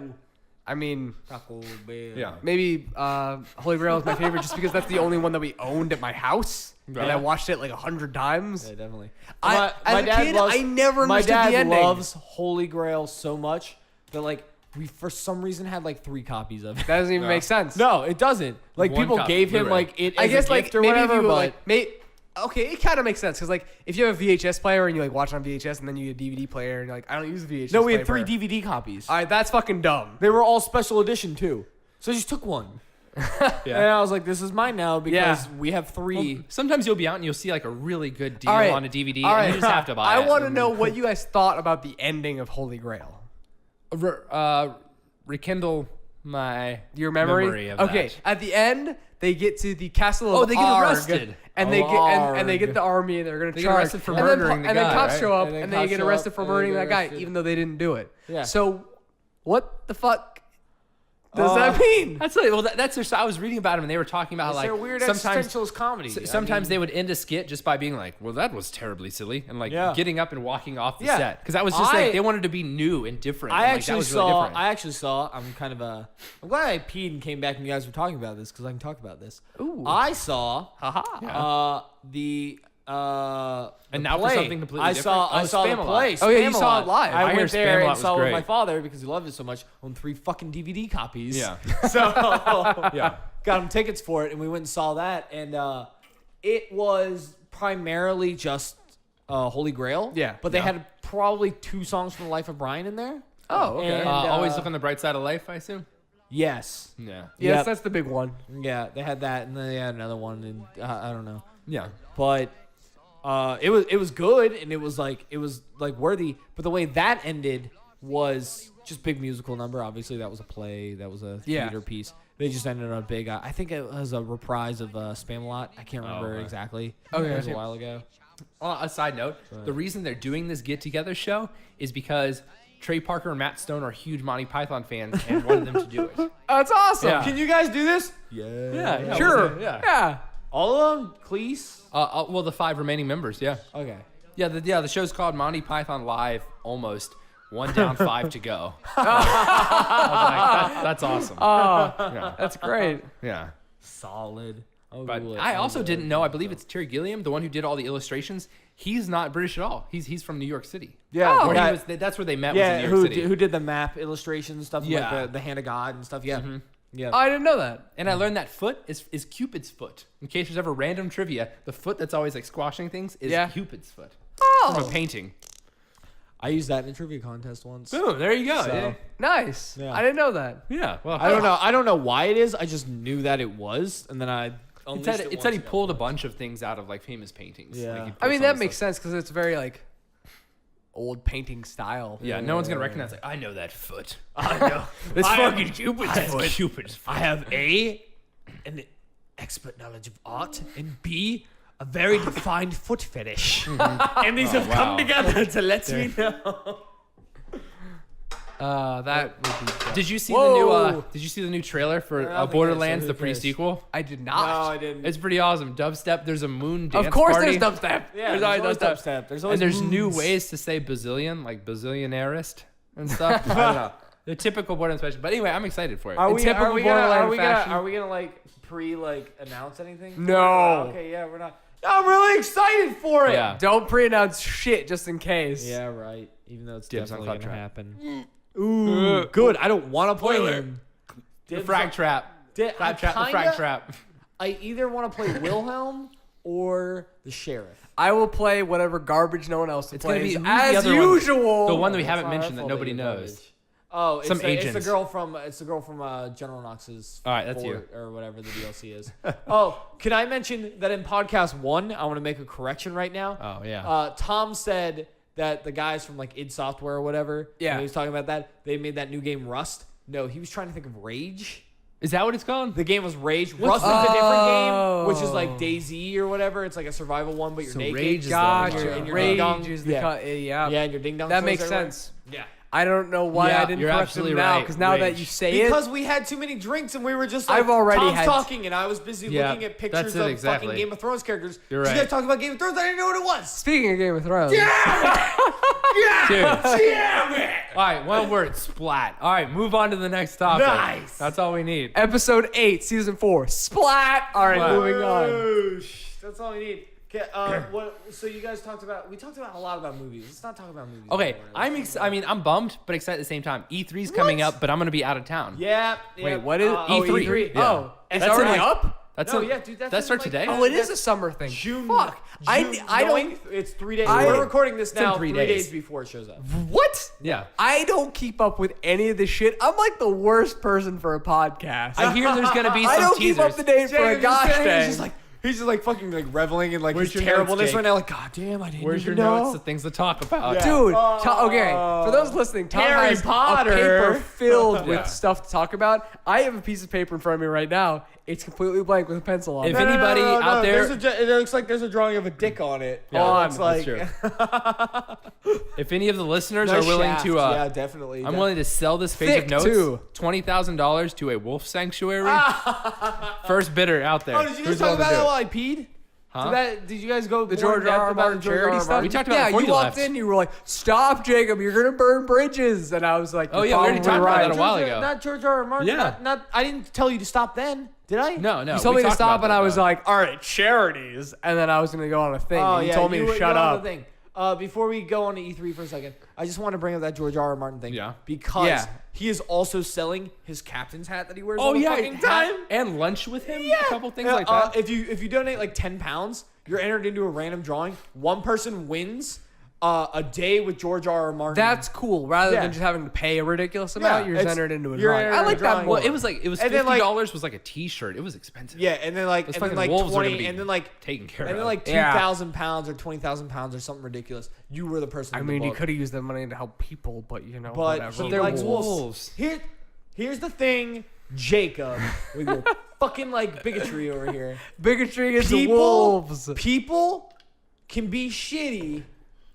I mean, Taco Bell. Yeah. maybe Holy Grail is my favorite just because that's the only one that we owned at my house, and I watched it like 100 times. Yeah, definitely. As a kid, I never understood my dad the ending. loves Holy Grail so much that like we for some reason had like 3 copies of it. That doesn't even make sense. No, it doesn't. Like One people copy, gave him Blu-ray. like it. I as guess a like gift or maybe whatever, if you but like okay, it kind of makes sense because like if you have a VHS player and you like watch it on VHS and then you get a DVD player and you're like I don't use the VHS. no, we had 3 player. DVD copies. All right, that's fucking dumb. They were all special edition too. So I just took one. And I was like, this is mine now because we have 3. Sometimes you'll be out and you'll see like a really good deal All right. on a DVD, All and right. you just have to buy it. I want to know what you guys thought about the ending of Holy Grail. Rekindle my Your memory? of Okay, that. at the end they get to the castle of Oh, they get Arg, arrested. and they Oh, get and they Arg. get the army and they're gonna They get charge arrested for and then, murdering the and then guy, cops right? show up And then and they cops get show arrested up for and they murdering get that guy arrested. even though they didn't do it. Yeah. So, what the fuck does that mean? That's like, well, that's their, so I was reading about them and they were talking about It's like their weird sometimes existentialist comedy. sometimes they would end a skit just by being like, well, that was terribly silly, and like Yeah. getting up and walking off the Yeah. set because that was just I- like they wanted to be new and different. I and, like, that actually was really saw. different. I actually saw. I'm kind of a. I'm glad I peed and came back and you guys were talking about this because I can talk about this. Ooh. I saw Haha. the And now for play. something completely I saw different? I Oh, saw the Spamalot. play. Oh, yeah, you saw Spamalot. it live. I I hear went there Spamalot and was saw it with great. my father because he loved it so much. On 3 fucking DVD copies. Yeah. So Yeah. got him tickets for it, and we went and saw that, and it was primarily just Holy Grail. Yeah. But they Yeah. had probably 2 songs from the Life of Brian in there. Oh, okay. And, Always look on the bright side of life, I assume. Yes. Yeah. Yes, Yep. that's the big one. Yeah, they had that, and then they had another one, and I don't know, Yeah. but it was good, and it was like worthy. But the way that ended was just big musical number. Obviously, that was a play, that was a theater piece. They just ended on a big. I think it was a reprise of Spamalot. I can't remember okay. exactly. Okay, it was a okay. while ago. A side note: the reason they're doing this get together show is because Trey Parker and Matt Stone are huge Monty Python fans and wanted them to do it. Oh, that's awesome. Yeah. Can you guys do this? Yeah. Sure. Yeah. Yeah. All of them, Cleese. Well, the 5 remaining members. Yeah. Okay. Yeah. The show's called Monty Python Live. Almost 1 down, 5 to go. I was like, that's awesome. Yeah. That's great. Yeah. Solid. But I also didn't know. I believe it's Terry Gilliam, the one who did all the illustrations. He's not British at all. He's from New York City. Yeah. Where that- he was, that's where they met. yeah. was in New York City. Who did the map illustrations and stuff? Yeah. Like the hand of God and stuff. Yeah. Yeah. Oh, I didn't know that. And I learned that foot is Cupid's foot. In case there's ever random trivia, the foot that's always like squashing things is Yeah. Cupid's foot. Oh, From a painting. I used that in a trivia contest once. Boom, there you go. So- Yeah. nice. Yeah. I didn't know that. Yeah. Well, I don't know. I don't know why it is. I just knew that it was, and then I. It said he pulled a bunch of things out of like famous paintings. Yeah. Like, he I pulled mean, some that of makes stuff. sense because it's very like old painting style. Yeah, no one's gonna recognize. Like, I know that foot. I know. It's I fucking am- Cupid's I am foot. Cupid's foot. I have an expert knowledge of art, and B, a very defined foot fetish. And these have wow. come together to let me know. That would be. Did you see Whoa. the new? Did you see the new trailer for I don't think Borderlands, I saw the who cares. pre-sequel? I did not. didn't. It's pretty awesome. Dubstep. There's a moon dance Of course, party. there's dubstep. Yeah, there's always dubstep. dubstep. There's And always there's new moons. ways to say bazillion, like bazillionairist and stuff. I don't know. The typical Borderlands fashion. But anyway, I'm excited for it. Are In we, typical are we gonna, Borderland are we gonna, fashion. are we gonna like announce anything? No. Okay, yeah, we're not. I'm really excited for it. Yeah. Don't pre-announce shit just in case. Yeah, right. Even though it's Dibs on definitely gonna Claptrap. happen. Ooh, good. I don't want to play him. The Dibs frag on- trap. I Frag trap. The frag kinda- trap. I either want to play Wilhelm or the sheriff. I will play whatever garbage no one else It's gonna plays be- who's the as other one? usual. The one that we It's haven't not our mentioned that fault nobody you're knows. garbage. Oh, it's Some the agents. girl from General Knox's. All right, that's Fort, you. or whatever the DLC is. Oh, can I mention that in podcast 1, I want to make a correction right now. Oh yeah. Tom said that the guys from like id Software or whatever. Yeah. when he was talking about that. They made that new game Rust. No, he was trying to think of Rage. Is that what it's called? The game was Rage. Rust is a different game, which is Oh. like DayZ or whatever. It's like a survival one, but you're So naked. Rage is the God, one your you're- and your Rage ding dong. is the Yeah. yeah. Yeah, and your ding dong. That goes makes everywhere. sense. Yeah. I don't know why Yeah, I didn't you're correct him absolutely now, right, because now that Rage. you say Because it, we had too many drinks and we were just like, I've already Tom's had- talking and I was busy Yeah, looking at pictures that's it, of exactly. fucking Game of Thrones characters. You're You right. guys talked about Game of Thrones, I didn't know what it was. speaking of Game of Thrones, Dude. Damn it! All right, one word, splat. All right, move on to the next topic. Nice. That's all we need. episode 8, season 4, splat. All right, Splat. moving on. Whoosh. That's all we need. Okay, so you guys talked about, we talked about a lot about movies. Let's not talk about movies. Okay, anymore. I'm bummed, but excited at the same time. E3's coming What? up, but I'm gonna be out of town. Yeah. Wait, what is E3. E3? Yeah. Oh, it's That's already in, like- up? That's No, a- yeah, dude, that's that in, starts like, today. Oh, it is that's a summer thing. June. Fuck. I don't. 9th, it's 3 days. I- We're recording this in now 3 3 days. days before it shows up. What? Yeah. I don't keep up with any of this shit. I'm like the worst person for a podcast. I hear there's gonna be some I don't teasers. keep up to date for a Jacob just gosh saying, dang. he's just like fucking like reveling in like Where's his your notes, terribleness Jake? right now. Like, God damn, I didn't Where's your even know. notes? The things to talk about. Yeah. Dude, okay. For those listening, Tom Harry has Potter. a paper filled Yeah. with stuff to talk about. I have a piece of paper in front of me right now. It's completely blank with a pencil on If it. anybody out there- it looks like there's a drawing of a dick on it. Yeah, Oh, that's it's like true. If any of the listeners nice are willing shaft. to, yeah, definitely. I'm willing to sell this page Thick, of notes, too. $20,000 to a wolf sanctuary. First bidder out there. Oh, did you guys Who's talk willing to about do that it? while I peed? Huh? Did you guys go The more in George depth R. R. about Martin the George charity R. R. stuff. Martin? We talked about it yeah, before you you walked left. in. You were like, "Stop, Jacob! You're gonna burn bridges." And I was like, Oh, "You're yeah, we already probably talked about right." that a while ago. Not George R. R. Martin. Yeah. Not. I didn't tell you to stop then. Did I? No. You told we me to talked stop, about and I that, was though. like, "All right, charities," and then I was gonna go on a thing. Oh and you yeah. told me to you're shut on up. the thing. Before we go on to E3 for a second, I just want to bring up that George R. R. Martin thing. Yeah. Because Yeah. he is also selling his captain's hat that he wears Oh all the yeah, fucking hat time. and lunch with him. A couple things like Uh, that. if you donate like £10, you're entered into a random drawing. One person wins a day with George R. R. Martin. That's cool. Rather Yeah. than just having to pay a ridiculous amount, Yeah, you're just it's- entered into a you're drawing. entered I in a like that drawing. more. Well, it was And then, like- $50 was like a T-shirt. It was expensive. yeah, and then like Those and then fucking like wolves are gonna 20 be and then like taken care and then of. like Yeah. 2,000 pounds or 20,000 pounds or something ridiculous. You were the person. I in the mean, you book. could have used that money to help people, but you know, But whatever. he they're likes wolves. wolves. Here's the thing, Jacob, with your fucking like bigotry over here. Bigotry is People, wolves. people can be shitty.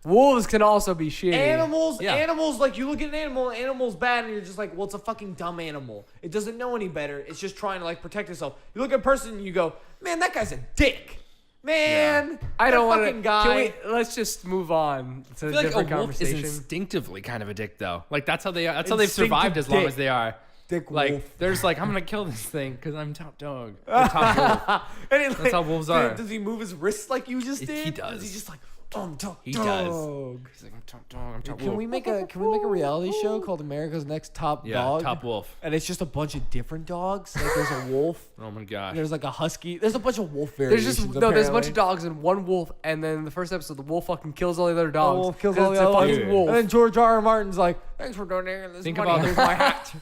Wolves can also be shitty. Animals, Yeah. animals, like you look at an animal's bad, and you're just like, well, it's a fucking dumb animal. It doesn't know any better. It's just trying to like protect itself. You look at a person and you go, man, that guy's a dick. Man, I don't want want to. to. Guy. Let's just move on to I a feel like different a wolf is conversation. instinctively kind of a dick, though. Like that's how they are. That's how they've survived Instinctive as long dick. as they are. Dick Like wolf. they're just like, I'm gonna kill this thing because I'm top dog. Or top wolf. And he, That's how wolves are. Does he move his wrists like you just He did? does. Is he just like, I'm top He dog? does. He's like, I'm top dog. I'm top Can wolf. we make a reality show called America's Next Top Yeah, Dog? top wolf. And it's just a bunch of different dogs. Like there's a wolf. Oh my gosh. There's like a husky. There's a bunch of wolf There's variations. just there's a bunch apparently. of dogs and one wolf, and then in the first episode, the wolf fucking kills all the other The dogs. wolf kills 'cause all it's the a other fucking ones. wolf. And then George R. R. Martin's like, thanks for donating this Think money. about Here's the- my hat.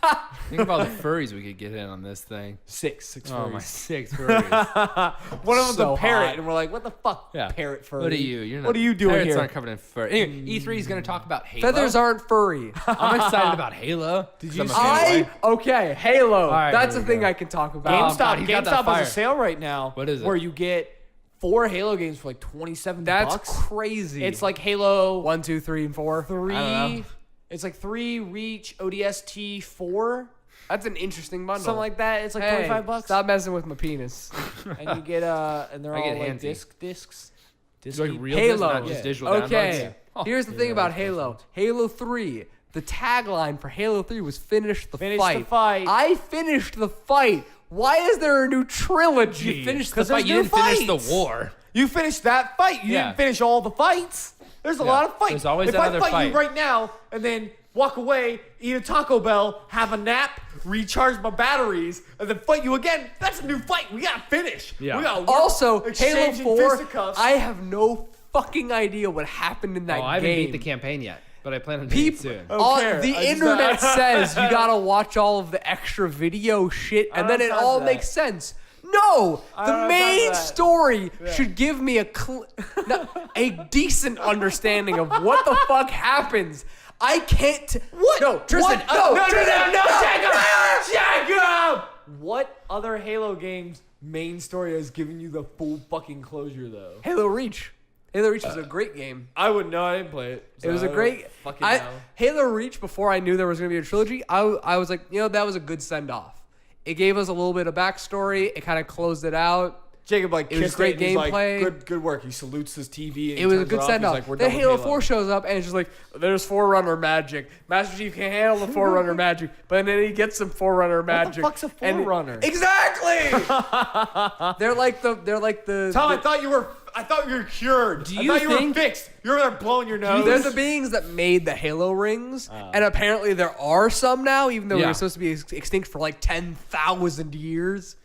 Think about the furries we could get in on this thing. Six Oh my furries. 6 furries. One of them's So a parrot, hot. and we're like, what the fuck, Yeah. parrot furry? What are you? You're not, What are you doing parrots here? aren't covered in fur. Anyway, E3 is gonna talk about Halo. Feathers aren't furry. I'm excited about Halo. Did you 'cause see- I'm a fanboy. Okay, Halo. right, That's here a we thing go. I can talk about. GameStop, God, he's got that GameStop has fire. a sale right now. What is it? Where you get 4 Halo games for like $27. That's crazy. It's like Halo 1, 2, 3, and 4. 3. It's like 3 Reach ODST 4, That's an interesting bundle. something like that. It's like Hey, $25. Stop messing with my penis. And you get and they're I all get like antsy. discs. It's like real Halo. discs, not just Yeah. digital Okay. downloads. Oh. Here's the thing about Halo. Halo 3. The tagline for Halo 3 was finish the Finish fight. the fight. I finished the fight. Why is there a new trilogy? You finished the 'Cause fight. there's You new didn't finish fights. the war. You finished that fight. You Yeah. didn't finish all the fights. There's a Yeah. lot of fights. There's always if another I fight fight. you right now and then walk away, eat a Taco Bell, have a nap, recharge my batteries, and then fight you again, that's a new fight. We gotta finish. Yeah. We gotta Also, Halo exchanging 4, fisticuffs. I have no fucking idea what happened in that Oh, I haven't game. beat the campaign yet, but I plan on doing it People, soon. Oh, the I just- internet says you gotta watch all of the extra video shit, and then don't it have all that. makes sense. No, I the don't have main that. story should give me a decent understanding of what the fuck happens. I can't. What? No, Tristan. What? No, no, Tristan, Jacob! What other Halo games main story has given you the full fucking closure though? Halo Reach. Halo Reach was a great game. I wouldn't know. I didn't play it. It was a great. Halo Reach, before I knew there was going to be a trilogy, I was like, that was a good send off. It gave us a little bit of backstory. It kind of closed it out. Jacob it was great gameplay. Like, good work. He salutes his TV. And it was a good send off. Like, then Halo 4 shows up and it's just like, there's Forerunner magic. Master Chief can't handle the Forerunner magic, but then he gets some Forerunner magic. What the fuck's a Forerunner? Exactly. They're like the. Tom, I thought you were cured. I thought you were fixed. You're there blowing your nose. They're the beings that made the Halo rings, and apparently there are some now, even though they're supposed to be extinct for like 10,000 years.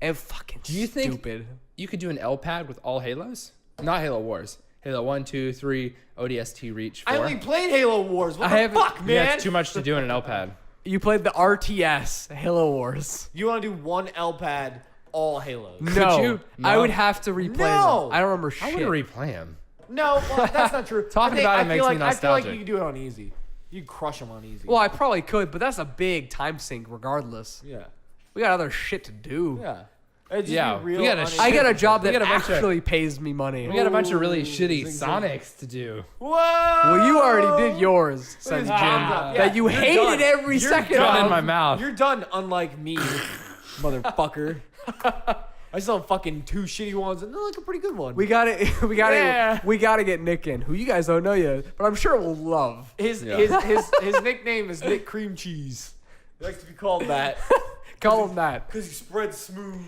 And fucking Do you think stupid. You could do an L pad with all Halos? Not Halo Wars. Halo 1, 2, 3, ODST, Reach, 4. I only played Halo Wars. What I the fuck, haven't- man? Yeah, it's too much to do in an L pad. You played the RTS Halo Wars. You want to do one L-pad, all Halos? No, you? I No. would have to replay No. them. I don't remember shit. I want to replay them. No, well, that's not true. Talking about it makes me I feel like nostalgic. you can do it on easy. You can crush them on easy. Well, I probably could, but that's a big time sink regardless. yeah. We got other shit to do. Yeah. It'd just Yeah, be real we gotta uninteresting. I got a job that We got a bunch of- actually pays me money. We got a bunch of really shitty zing, zing. Sonics to do. Whoa! Well, you already did yours, says Jim. Ah, that you you're hated done. every You're second Gun of. in my mouth. You're done, unlike me, motherfucker. I saw fucking 2 shitty ones, and they're like a pretty good one. We got it. Yeah. We got to get Nick in, who you guys don't know yet, but I'm sure we'll love. His nickname is Nick Cream Cheese. He likes to be called that Call him that. because he spreads smooth.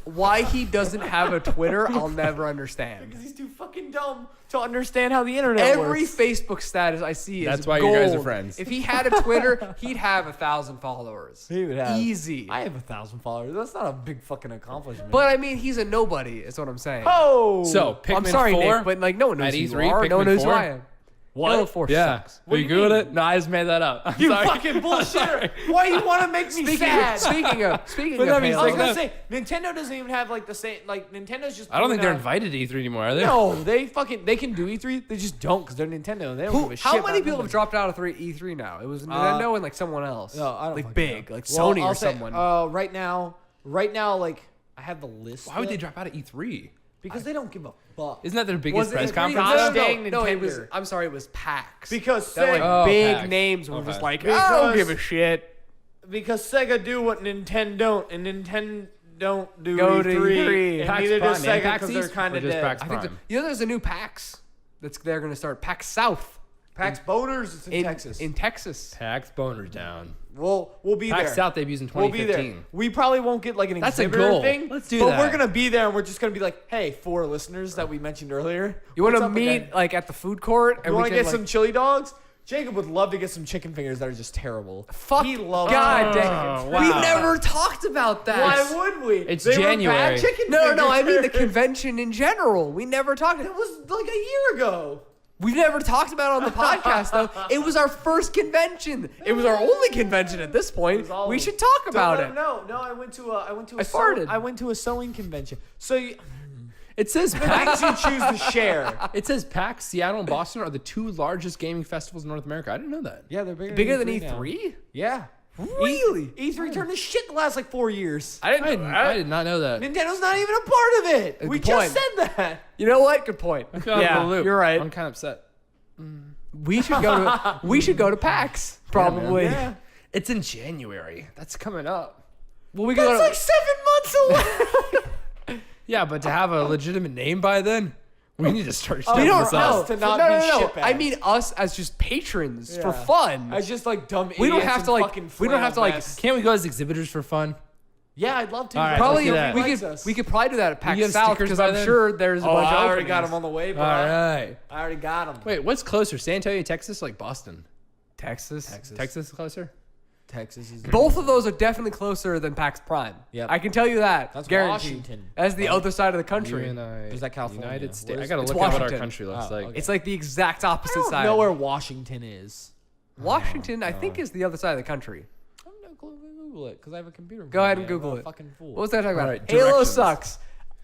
Why he doesn't have a Twitter, I'll never understand. Because he's too fucking dumb to understand how the internet Every works. Facebook status I see is That's why gold. you guys are friends. If he had a Twitter, he'd have 1,000 followers. He would have. Easy. I have 1,000 followers. That's not a big fucking accomplishment. But I mean, he's a nobody. Is what I'm saying. oh, So, Pikmin I'm sorry, 4. Nick, but like no one knows At who you E3, are. No one Pikmin knows who 4? I am. what? Halo 4 Yeah. sucks. Are you do you good mean? at it? No, I just made that up. I'm You sorry. fucking bullshitter! Why you want to make me sad? Speaking of But that Halo, means I was like gonna say Nintendo doesn't even have like the same like Nintendo's just. I don't think they're putting out- invited to E3 anymore, are they? No, they can do E3. They just don't because they're Nintendo. They don't give a shit. how many about people have nothing. dropped out of E3 now? It was Nintendo and like someone else. No, I don't like fucking big, know. like Well, Sony I'll or say, someone. Right now, like I have the list. Why would they up drop out of E3? Because they don't give a fuck. Isn't that their biggest press E3? conference? No, Dang no, it was. Nintendo. I'm sorry, it was PAX. Because that like Oh, big PAX. names were Okay. just like, Because- I don't give a shit. Because Sega do what Nintendo don't, and Nintendo don't do Go to E3, E3. and PAX neither does Prime and Sega because they're PAX kind or of just dead. PAX I think Prime. there's a new PAX they're gonna start. PAX South PAX Boners, it's in Texas. In Texas. PAX Boners down. We'll be PAX there. South debuts in We'll be 2015. there. We probably won't get like an That's a exhibitor goal. thing. Let's do but that. we're gonna be there, and we're just gonna be like, hey, 4 listeners that we mentioned earlier. You want what's to up meet again? like at the food court? You want to get some chili dogs? Jacob would love to get some chicken fingers that are just terrible. Fuck. He loves God chicken dang. Oh, We wow. never talked about that. Why would we? It's They were bad January. chicken No, fingers. I mean the convention in general. We never talked. That was like a year ago. We've never talked about it on the podcast though. It was our first convention. It was our only convention at this point. all We of should them. talk about it. No, I went to a I farted. I went to a sewing convention. So you, It says the PAX. things you choose to share. It says PAX, Seattle, and Boston are the 2 largest gaming festivals in North America. I didn't know that. Yeah, they're bigger. Bigger than now. E3? Yeah. Really? E3 turned to shit the last like 4 years. I didn't know I that. did not know that. Nintendo's not even a part of it. Good We point. just said that. You know what? Good point. I feel out of Yeah, the loop. you're right. I'm kind of upset. We should go to PAX probably. Yeah. It's in January. That's coming up. Well, we could That's go like 7 months away. Yeah, but to have a legitimate name by then, we need to start we stepping don't this know. up. to not no, be no, no. shitbags. I mean us as just patrons for Yeah. fun. I just like dumb idiots. We don't have in to, like- fucking we don't have to, like, flannel vests. Can't we go as exhibitors for fun? Yeah, I'd love to. All right, Probably let's do that. we could probably do that at PAX get South stickers because by I'm then? sure there's a Oh, bunch of I already got openings. them on the way, All bro. right. I already got them. Wait, what's closer, San Antonio, Texas, or like Boston? Texas. Texas is closer? Texas is Both of those are definitely closer than PAX Prime. Yep. I can tell you that. That's guaranteed. Washington. That's the other side of the country. Is that California? United States. I Where's- gotta It's look at what our Washington. country looks Oh, like. okay. It's like the exact I opposite don't side. know where Washington is. Washington, I think, is the other side of the country. I'm not going to Google it because I have a computer. in Go front ahead of and me. I'm Google not a it. Fucking fool. What was that talking about? Alright, Halo directions. sucks.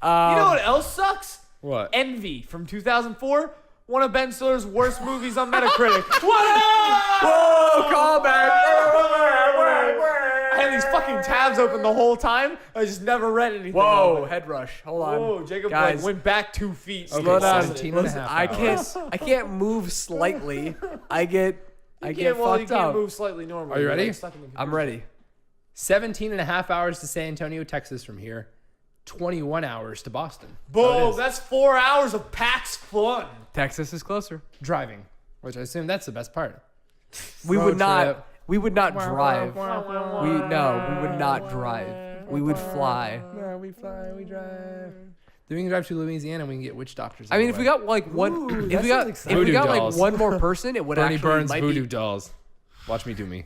You know what else sucks? What? Envy from 2004. One of Ben Stiller's worst movies on Metacritic. What up? Whoa, callback. I had to these fucking tabs open the whole time. I just never read anything. Whoa, of it. head rush. Hold on. Whoa, Jacob Guys. like, went back 2 feet. Okay, Slow down. 17 and a Listen, half I can't move slightly. I get You can't fucked up. move slightly normally. Are you You're, ready? like, stuck in the I'm ready. 17 and a half hours to San Antonio, Texas from here. 21 hours to Boston. Boom, that's 4 hours of PAX fun. Texas is closer. Driving, which I assume that's the best part. We Road would not. trip. We would not drive. We would not drive. We would fly. We fly, we drive. Then we can drive to Louisiana and we can get witch doctors. I mean, if we got like one, if that we got, sounds if exciting. we Voodoo got dolls. like one more person, it would Bernie actually Burns might voodoo be, dolls. Watch me do me.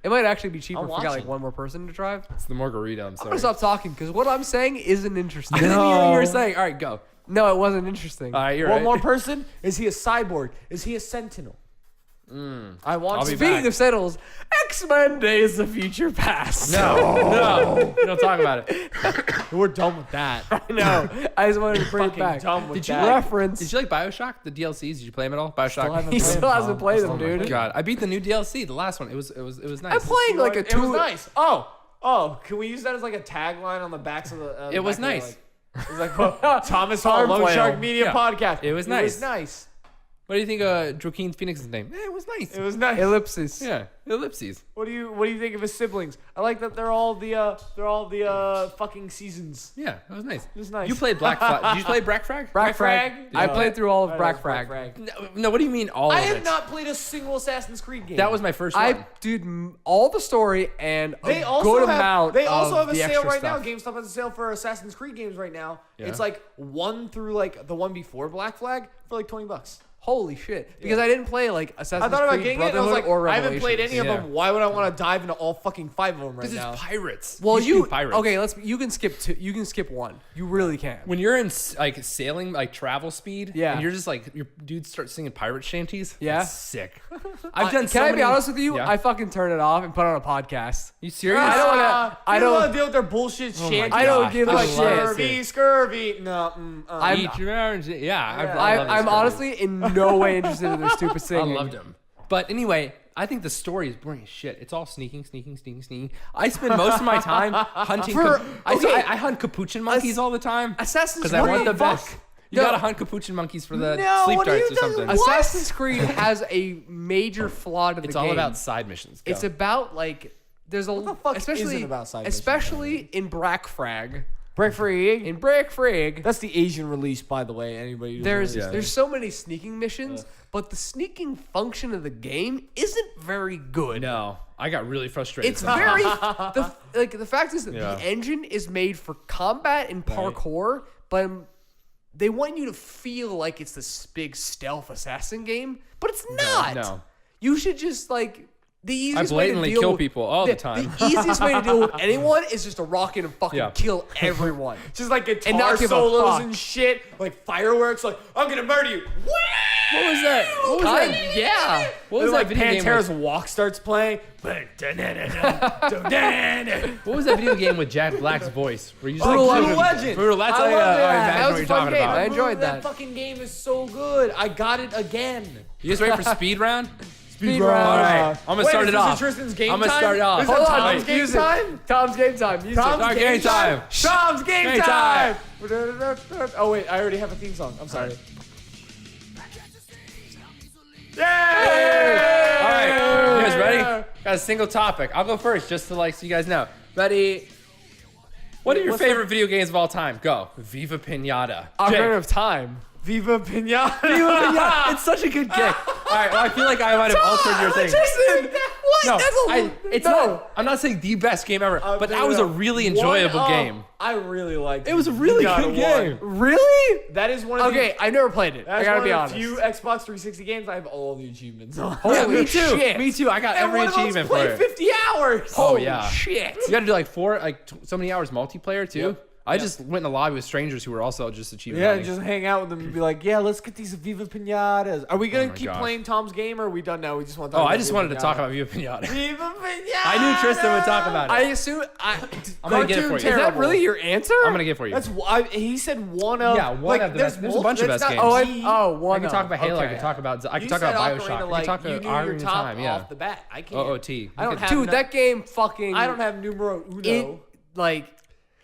it might actually be cheaper I'm if we got like watching. one more person to drive. It's the margarita. I'm I'm sorry. gonna stop talking because what I'm saying isn't interesting. I didn't hear what you were saying. All right, go. No, it wasn't interesting. All right, you're One right. more person? Is he a cyborg? Is he a sentinel? I want I'll to be Speaking back. of Sentinels, X-Men Days of Future Past. No, don't talk about it. We're done with that. No, I just wanted to bring it Fucking back. done with Did you that. Reference. Did you like Bioshock? The DLCs? Did you play them at all? Bioshock. He still hasn't played them, Oh my dude. god, I beat the new DLC, the last one. It was nice. I'm playing like a It was two. nice. Oh, can we use that as like a tagline on the backs of the? It was back of the, nice. Like, it was like Thomas Hall, Time Lone Flail. Shark Media Yeah. Podcast. It was It nice. was nice. What do you think of Joaquin Phoenix's name? It was nice. It was nice. Ellipses. Yeah, ellipses. What do you think of his siblings? I like that they're all the fucking seasons. Yeah, it was nice. It was nice. You played Black Flag. Did you play Brack Frag? Brack Frag. Frag? I Yeah. played through all of I Brack like Frag. No, what do you mean all I of have it? not played a single Assassin's Creed game. That was my first one. Dude, all the story and They a also good have, amount. They also of have a the sale extra right stuff. now. GameStop has a sale for Assassin's Creed games right now. Yeah. It's like 1 through like the one before Black Flag for like $20. Holy shit! Because I didn't play like Assassin's I thought about Creed getting it, and I Brotherhood was like, or I haven't played any of Yeah. them. Why would I want to dive into all fucking 5 of them right Because now? it's pirates. Well, should do you pirates. okay? You can skip two. You can skip one. You really can. When you're in like sailing, like travel speed, Yeah. and you're just like your dudes start singing pirate shanties. Yeah. it's sick. I've done. Can so I many, be honest with you? Yeah. I fucking turn it off and put on a podcast. You serious? I don't wanna- I You don't don't- want to deal with their bullshit shanties. I don't gosh, give I a love shit. it. Scurvy. No. I'm- Eat your orange. Yeah, I love I'm this honestly in no way interested in their stupid I singing. loved him. But anyway, I think the story is boring as shit. It's all sneaking. I spend most of my time hunting. I hunt capuchin monkeys all the time Assassin's because I want the Creed. best. You No. gotta hunt capuchin monkeys for the No, sleep what are darts you or talking something. about? Assassin's Creed has a major flaw to the It's game. all about side missions. Go. It's about like there's a the fuck especially isn't about side missions, especially in Brack Frag. Break free. In Brack Frag, That's the Asian release, by the way. Anybody? who there's doesn't know. there's so many sneaking missions, but the sneaking function of the game isn't very good. no, I got really frustrated. It's very the fact is that Yeah. the engine is made for combat and parkour, but they want you to feel like it's this big stealth assassin game, but it's not. no. You should just like the easiest way to blatantly deal kill with, people all the time. The easiest way to deal with anyone is just to rock in and fucking Yeah. kill everyone. just like guitar and not give a solos fuck. and shit, like fireworks. Like I'm gonna murder you. What was that? What was Kind- that? yeah. What was And, that like video game? Pantera's With, walk starts playing. what was that video game with Jack Black's voice? Where you just Brutal like, Legend. Legend. Brutal. That's I like, love I that. imagine That what was you're a fun talking game. about. I enjoyed That that. fucking game is so good. I got it again. You guys ready for speed round? Speed All round. right, I'm gonna Wait, start is it this off. Tristan's game I'm gonna time? start it off. Is that Hold on, Tom's game music. time? Tom's game time. Music. Tom's game time. Tom's game Game time. Oh wait, I already have a theme song. I'm sorry. Yay! All right, you guys ready? Got a single topic. I'll go first, just to like so you guys know. Ready? What are your What's favorite video games of all time? Go. Viva Pinata. Ocarina of Time. Viva Pinata. Pinata. It's such a good game. All right, well, I feel like I might have altered your thing. Tristan, what? No, That's it's no. not. I'm not saying the best game ever, but that was a really enjoyable game. I really liked It was a really Pinata good game. Really? That is one of Okay, I've never played it. the, I that's gotta one be of honest. the few Xbox 360 games I have all the achievements on. Yeah, Holy me too. shit. Me too. I got And every one of those achievement for played it. 50 hours. Oh Holy yeah. shit. You got to do like so many hours multiplayer too. Yep. I just went in a lobby with strangers who were also just achieving Yeah, money. and just hang out with them and be like, yeah, let's get these Viva Pinatas. Are we gonna my keep gosh. playing Tom's game, or are we done now? We just want to Oh, talk I about just Viva wanted to talk Pinata. about Viva Pinata. Viva Pinata. I knew Tristan would talk about it. I assume. I'm gonna get it for you. Is that terrible. really your answer? I'm gonna get it for you. That's why he said one of. Yeah, one like, of the there's best- there's a bunch of that's best not games. G. One. I can talk about Halo. I okay. can talk about. I can You talk said about Ocarina, Bioshock. I like, can talk you about knew your Ocarina of top Time. Yeah. off the bat. I can't. OOT. I don't have Dude, that game fucking. I don't have numero uno. it like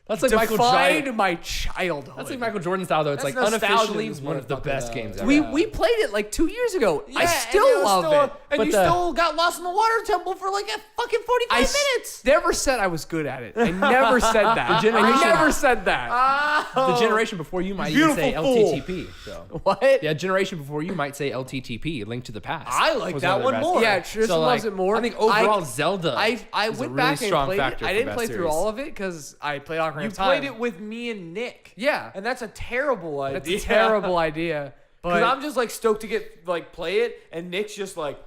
That's like Michael defined Jordan. my childhood. That's like Michael Jordan style though. It's That's like nostalgia, unofficially this one of the motherfucker, best though. games ever. we played it like 2 years ago. I Yeah, still and love it. And But you the- still got lost in the water temple for like a fucking 45 minutes. Never said I was good at it. I never said that. The generation- I never said that. The generation before you might even say Beautiful fool. LTTP. So. What? Yeah, generation before you might say LTTP, Link to the Past. I like was that of their one best more. games. Yeah, Tristan So, loves like, it more. I think overall Zelda. I is a went really back and strong played factor it. I for didn't best play through series. all of it because I played Ocarina You of Time. played it with me and Nick. Yeah. And that's a terrible idea. That's a terrible idea. Because But I'm just like stoked to get like play it, and Nick's just like.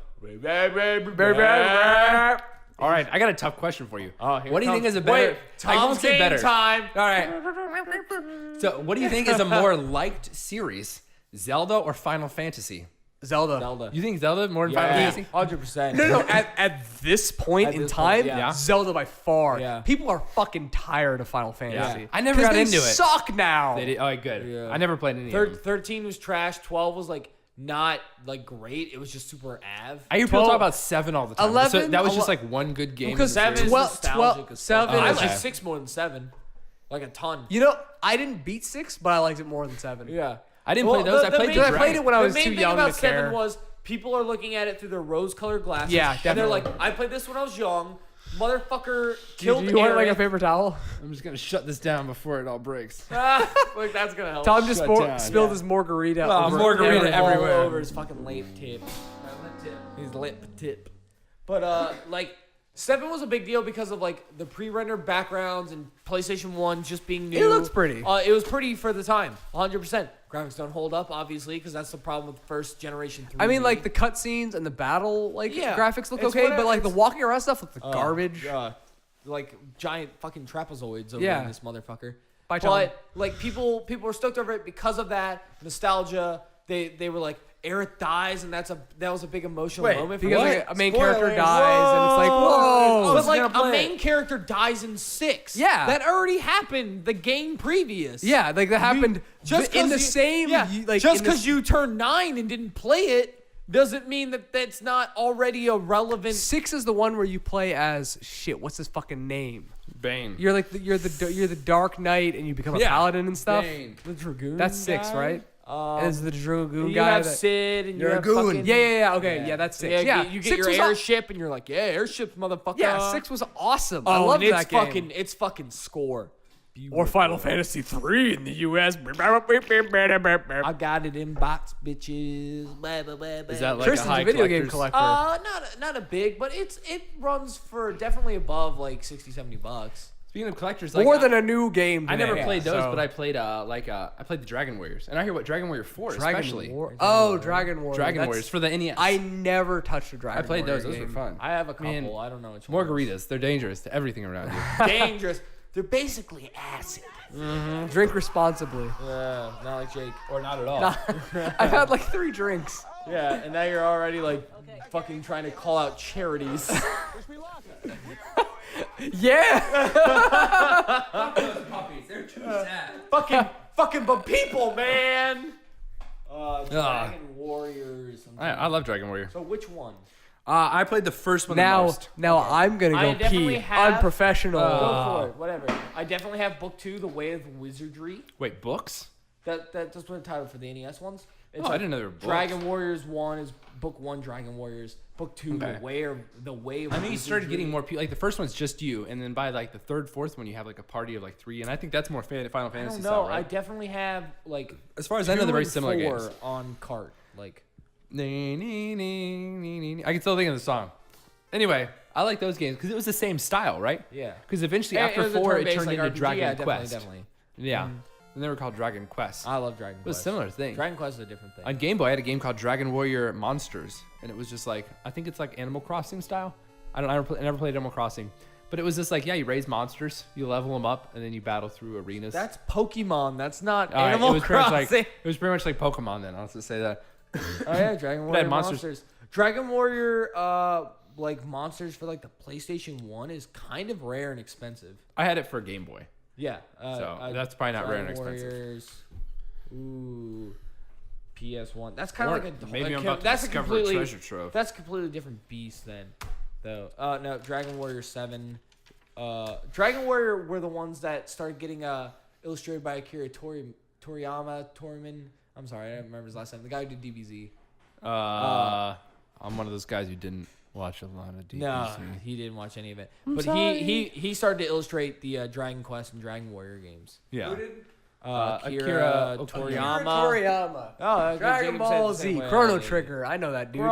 All right, I got a tough question for you. Oh, here what do you it think comes. is a better? Wait, I won't Tom's say game better. time. all right. So, what do you think is a more liked series, Zelda or Final Fantasy? Zelda. Zelda. You think Zelda more than Final Fantasy? 100%. No. At this point At in this time, point, yeah. Zelda by far. Yeah. People are fucking tired of Final Fantasy. I never 'Cause got they into it. Suck now. They did, oh, good. Yeah. I never played any of them. 13 was trash. 12 was like not like great. It was just super av. I hear people 12 talk about 7 all the time. 11 so that was just like one good game. Because in the 7 series. is 12 nostalgic as fuck. 7 I is like just- 6 more than 7. Like a ton. You know, I didn't beat 6, but I liked it more than 7. Yeah. I didn't play those. I played Because I Dragon. played it when I was the main too thing young about to 7 care. was people are looking at it through their rose-colored glasses. Yeah, And they're definitely. like, I played this when I was young. Motherfucker Do killed you want like a Aerith. paper towel? I'm just gonna shut this down before it all breaks. Like that's gonna help. Tom just Shut down, spilled yeah. his margarita. Oh, over margarita all everywhere. over his fucking lip tip. His lip tip. But like 7 was a big deal because of like the pre-rendered backgrounds and PlayStation 1 just being new. It looks pretty. It was pretty for the time. 100%. Graphics don't hold up, obviously, because that's the problem with first generation 3D. I mean, like the cutscenes and the battle, like Yeah. graphics look It's okay, whatever- but like the it's- walking around stuff looks like garbage. Like giant fucking trapezoids over Yeah. in this motherfucker. Bye, Tom. But like people were stoked over it because of that nostalgia. They were like, Aerith dies, and that was a big emotional Wait, moment for Because me. like, a main Spoilers. character dies, and it's like, whoa. But like gonna a play main character dies in 6. Yeah. that already happened the game previous. Yeah, like that happened Just in 'cause the you- same. Yeah, like just in the- because you turned 9 and didn't play it doesn't mean that that's not already a relevant. 6 is the one where you play as shit. What's his fucking name? Bane. You're like you're the Dark Knight, and you become a Yeah. paladin and stuff. Bane. The Dragoon. That's 6, guy? right? And it's the Dragoon You guy. have that- Sid and You're you a have goon. fucking, yeah. Okay, yeah, that's 6. Yeah, you get 6 your was airship and you're like, yeah, airships, motherfucker. Yeah, 6 was awesome. Oh, I love and it's that game. fucking, it's fucking score. Or Final Fantasy 3 in the US. I got it in box, bitches. Is that like Tristan's a high a video game collector's- collector. Not a big, but it runs for definitely above like 60, 70 bucks. Speaking of collectors, like, More than a new game. I never today, played those, so- but I played I played the Dragon Warriors, and I hear what Dragon Warrior 4 especially. Oh, Dragon Warrior. Dragon That's- Warriors for the NES. I never touched a Dragon I played Warrior those. Those were game. fun. I have a couple. Man, I don't know which ones. Margaritas, they're dangerous to everything around you. Dangerous. They're basically acid. Drink responsibly. Not like Jake. Or not at all. I've had like 3 drinks. Yeah, and now you're already like fucking trying to call out charities. Yeah. Puppies, they're too sad. fucking but people, man. Dragon Warriors. I love Dragon Warrior. So which one? I played the first one the Now, most. I'm gonna I go definitely pee. have- Unprofessional. Go for it. Whatever. I definitely have book 2, The Way of Wizardry. Wait, books? That's what the title for the NES ones. It's Oh, I didn't know they were books. Dragon Warriors 1 is book 1. Dragon Warriors book 2. Okay. The Way of. I know you started Wizardry. getting more people. Like the first one's just you, and then by like the third, fourth one, you have like a party of like 3, and I think that's more Final I Fantasy don't know. style, I right? definitely have like. As far as I know, they're 2 very and similar 4 games. on cart. Like. I can still think of the song. Anyway, I like those games because it was the same style, right? Yeah. Because eventually And after it was a 4, it turn-based, turned like, into RPG. Dragon Yeah, Quest. Definitely. Yeah. And they were called Dragon Quest. I love Dragon It was a Quest. similar thing. Dragon Quest is a different thing. On Game Boy, I had a game called Dragon Warrior Monsters, and it was just like I think it's like Animal Crossing style. I never played Animal Crossing, But it was just like, yeah, you raise monsters, you level them up, and then you battle through arenas. That's Pokemon. That's not All right, Animal it was pretty much Crossing. like it was pretty much like Pokemon. Then I'll just say that. Oh yeah, Dragon But Warrior monsters- monsters. Dragon Warrior, like monsters for like the PlayStation 1 is kind of rare and expensive. I had it for Game Boy. Yeah. So, that's probably not rare and Dragon expensive. Warriors. Ooh. PS1. That's kind of Or like a maybe I'm like, about to that's discover a completely treasure trove. That's a completely different beast then, though. No, Dragon Warrior 7. Dragon Warrior were the ones that started getting illustrated by Akira Toriyama. I'm sorry, I don't remember his last name. The guy who did DBZ. I'm one of those guys who didn't watch a lot of DBZ. No, he didn't watch any of it. I'm But sorry. he started to illustrate the Dragon Quest and Dragon Warrior games. Yeah. Akira Toriyama. Toriyama. Oh, Dragon Ball Z, Chrono Trigger. I know that dude.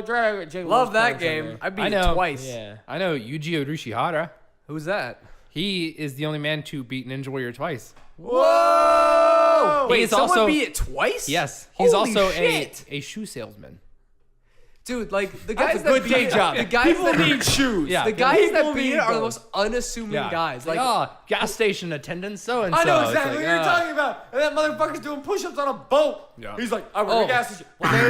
Dragon. Love that game. I beat I it know. twice. Yeah. I know Yujiro Urishihara. Who's that? He is the only man to beat Ninja Warrior twice. Whoa! Wait, He's someone also- beat it twice? Yes. He's Holy also shit. a shoe salesman. Dude, like the That's guys a that good beat day it, job. the guys People that need shoes. Yeah. the guys People that beat need it are the those. most unassuming guys. Like, gas station attendant so and so. I know exactly what you're talking about. And that motherfucker's doing push-ups on a boat. Yeah. He's like, I work at a gas station.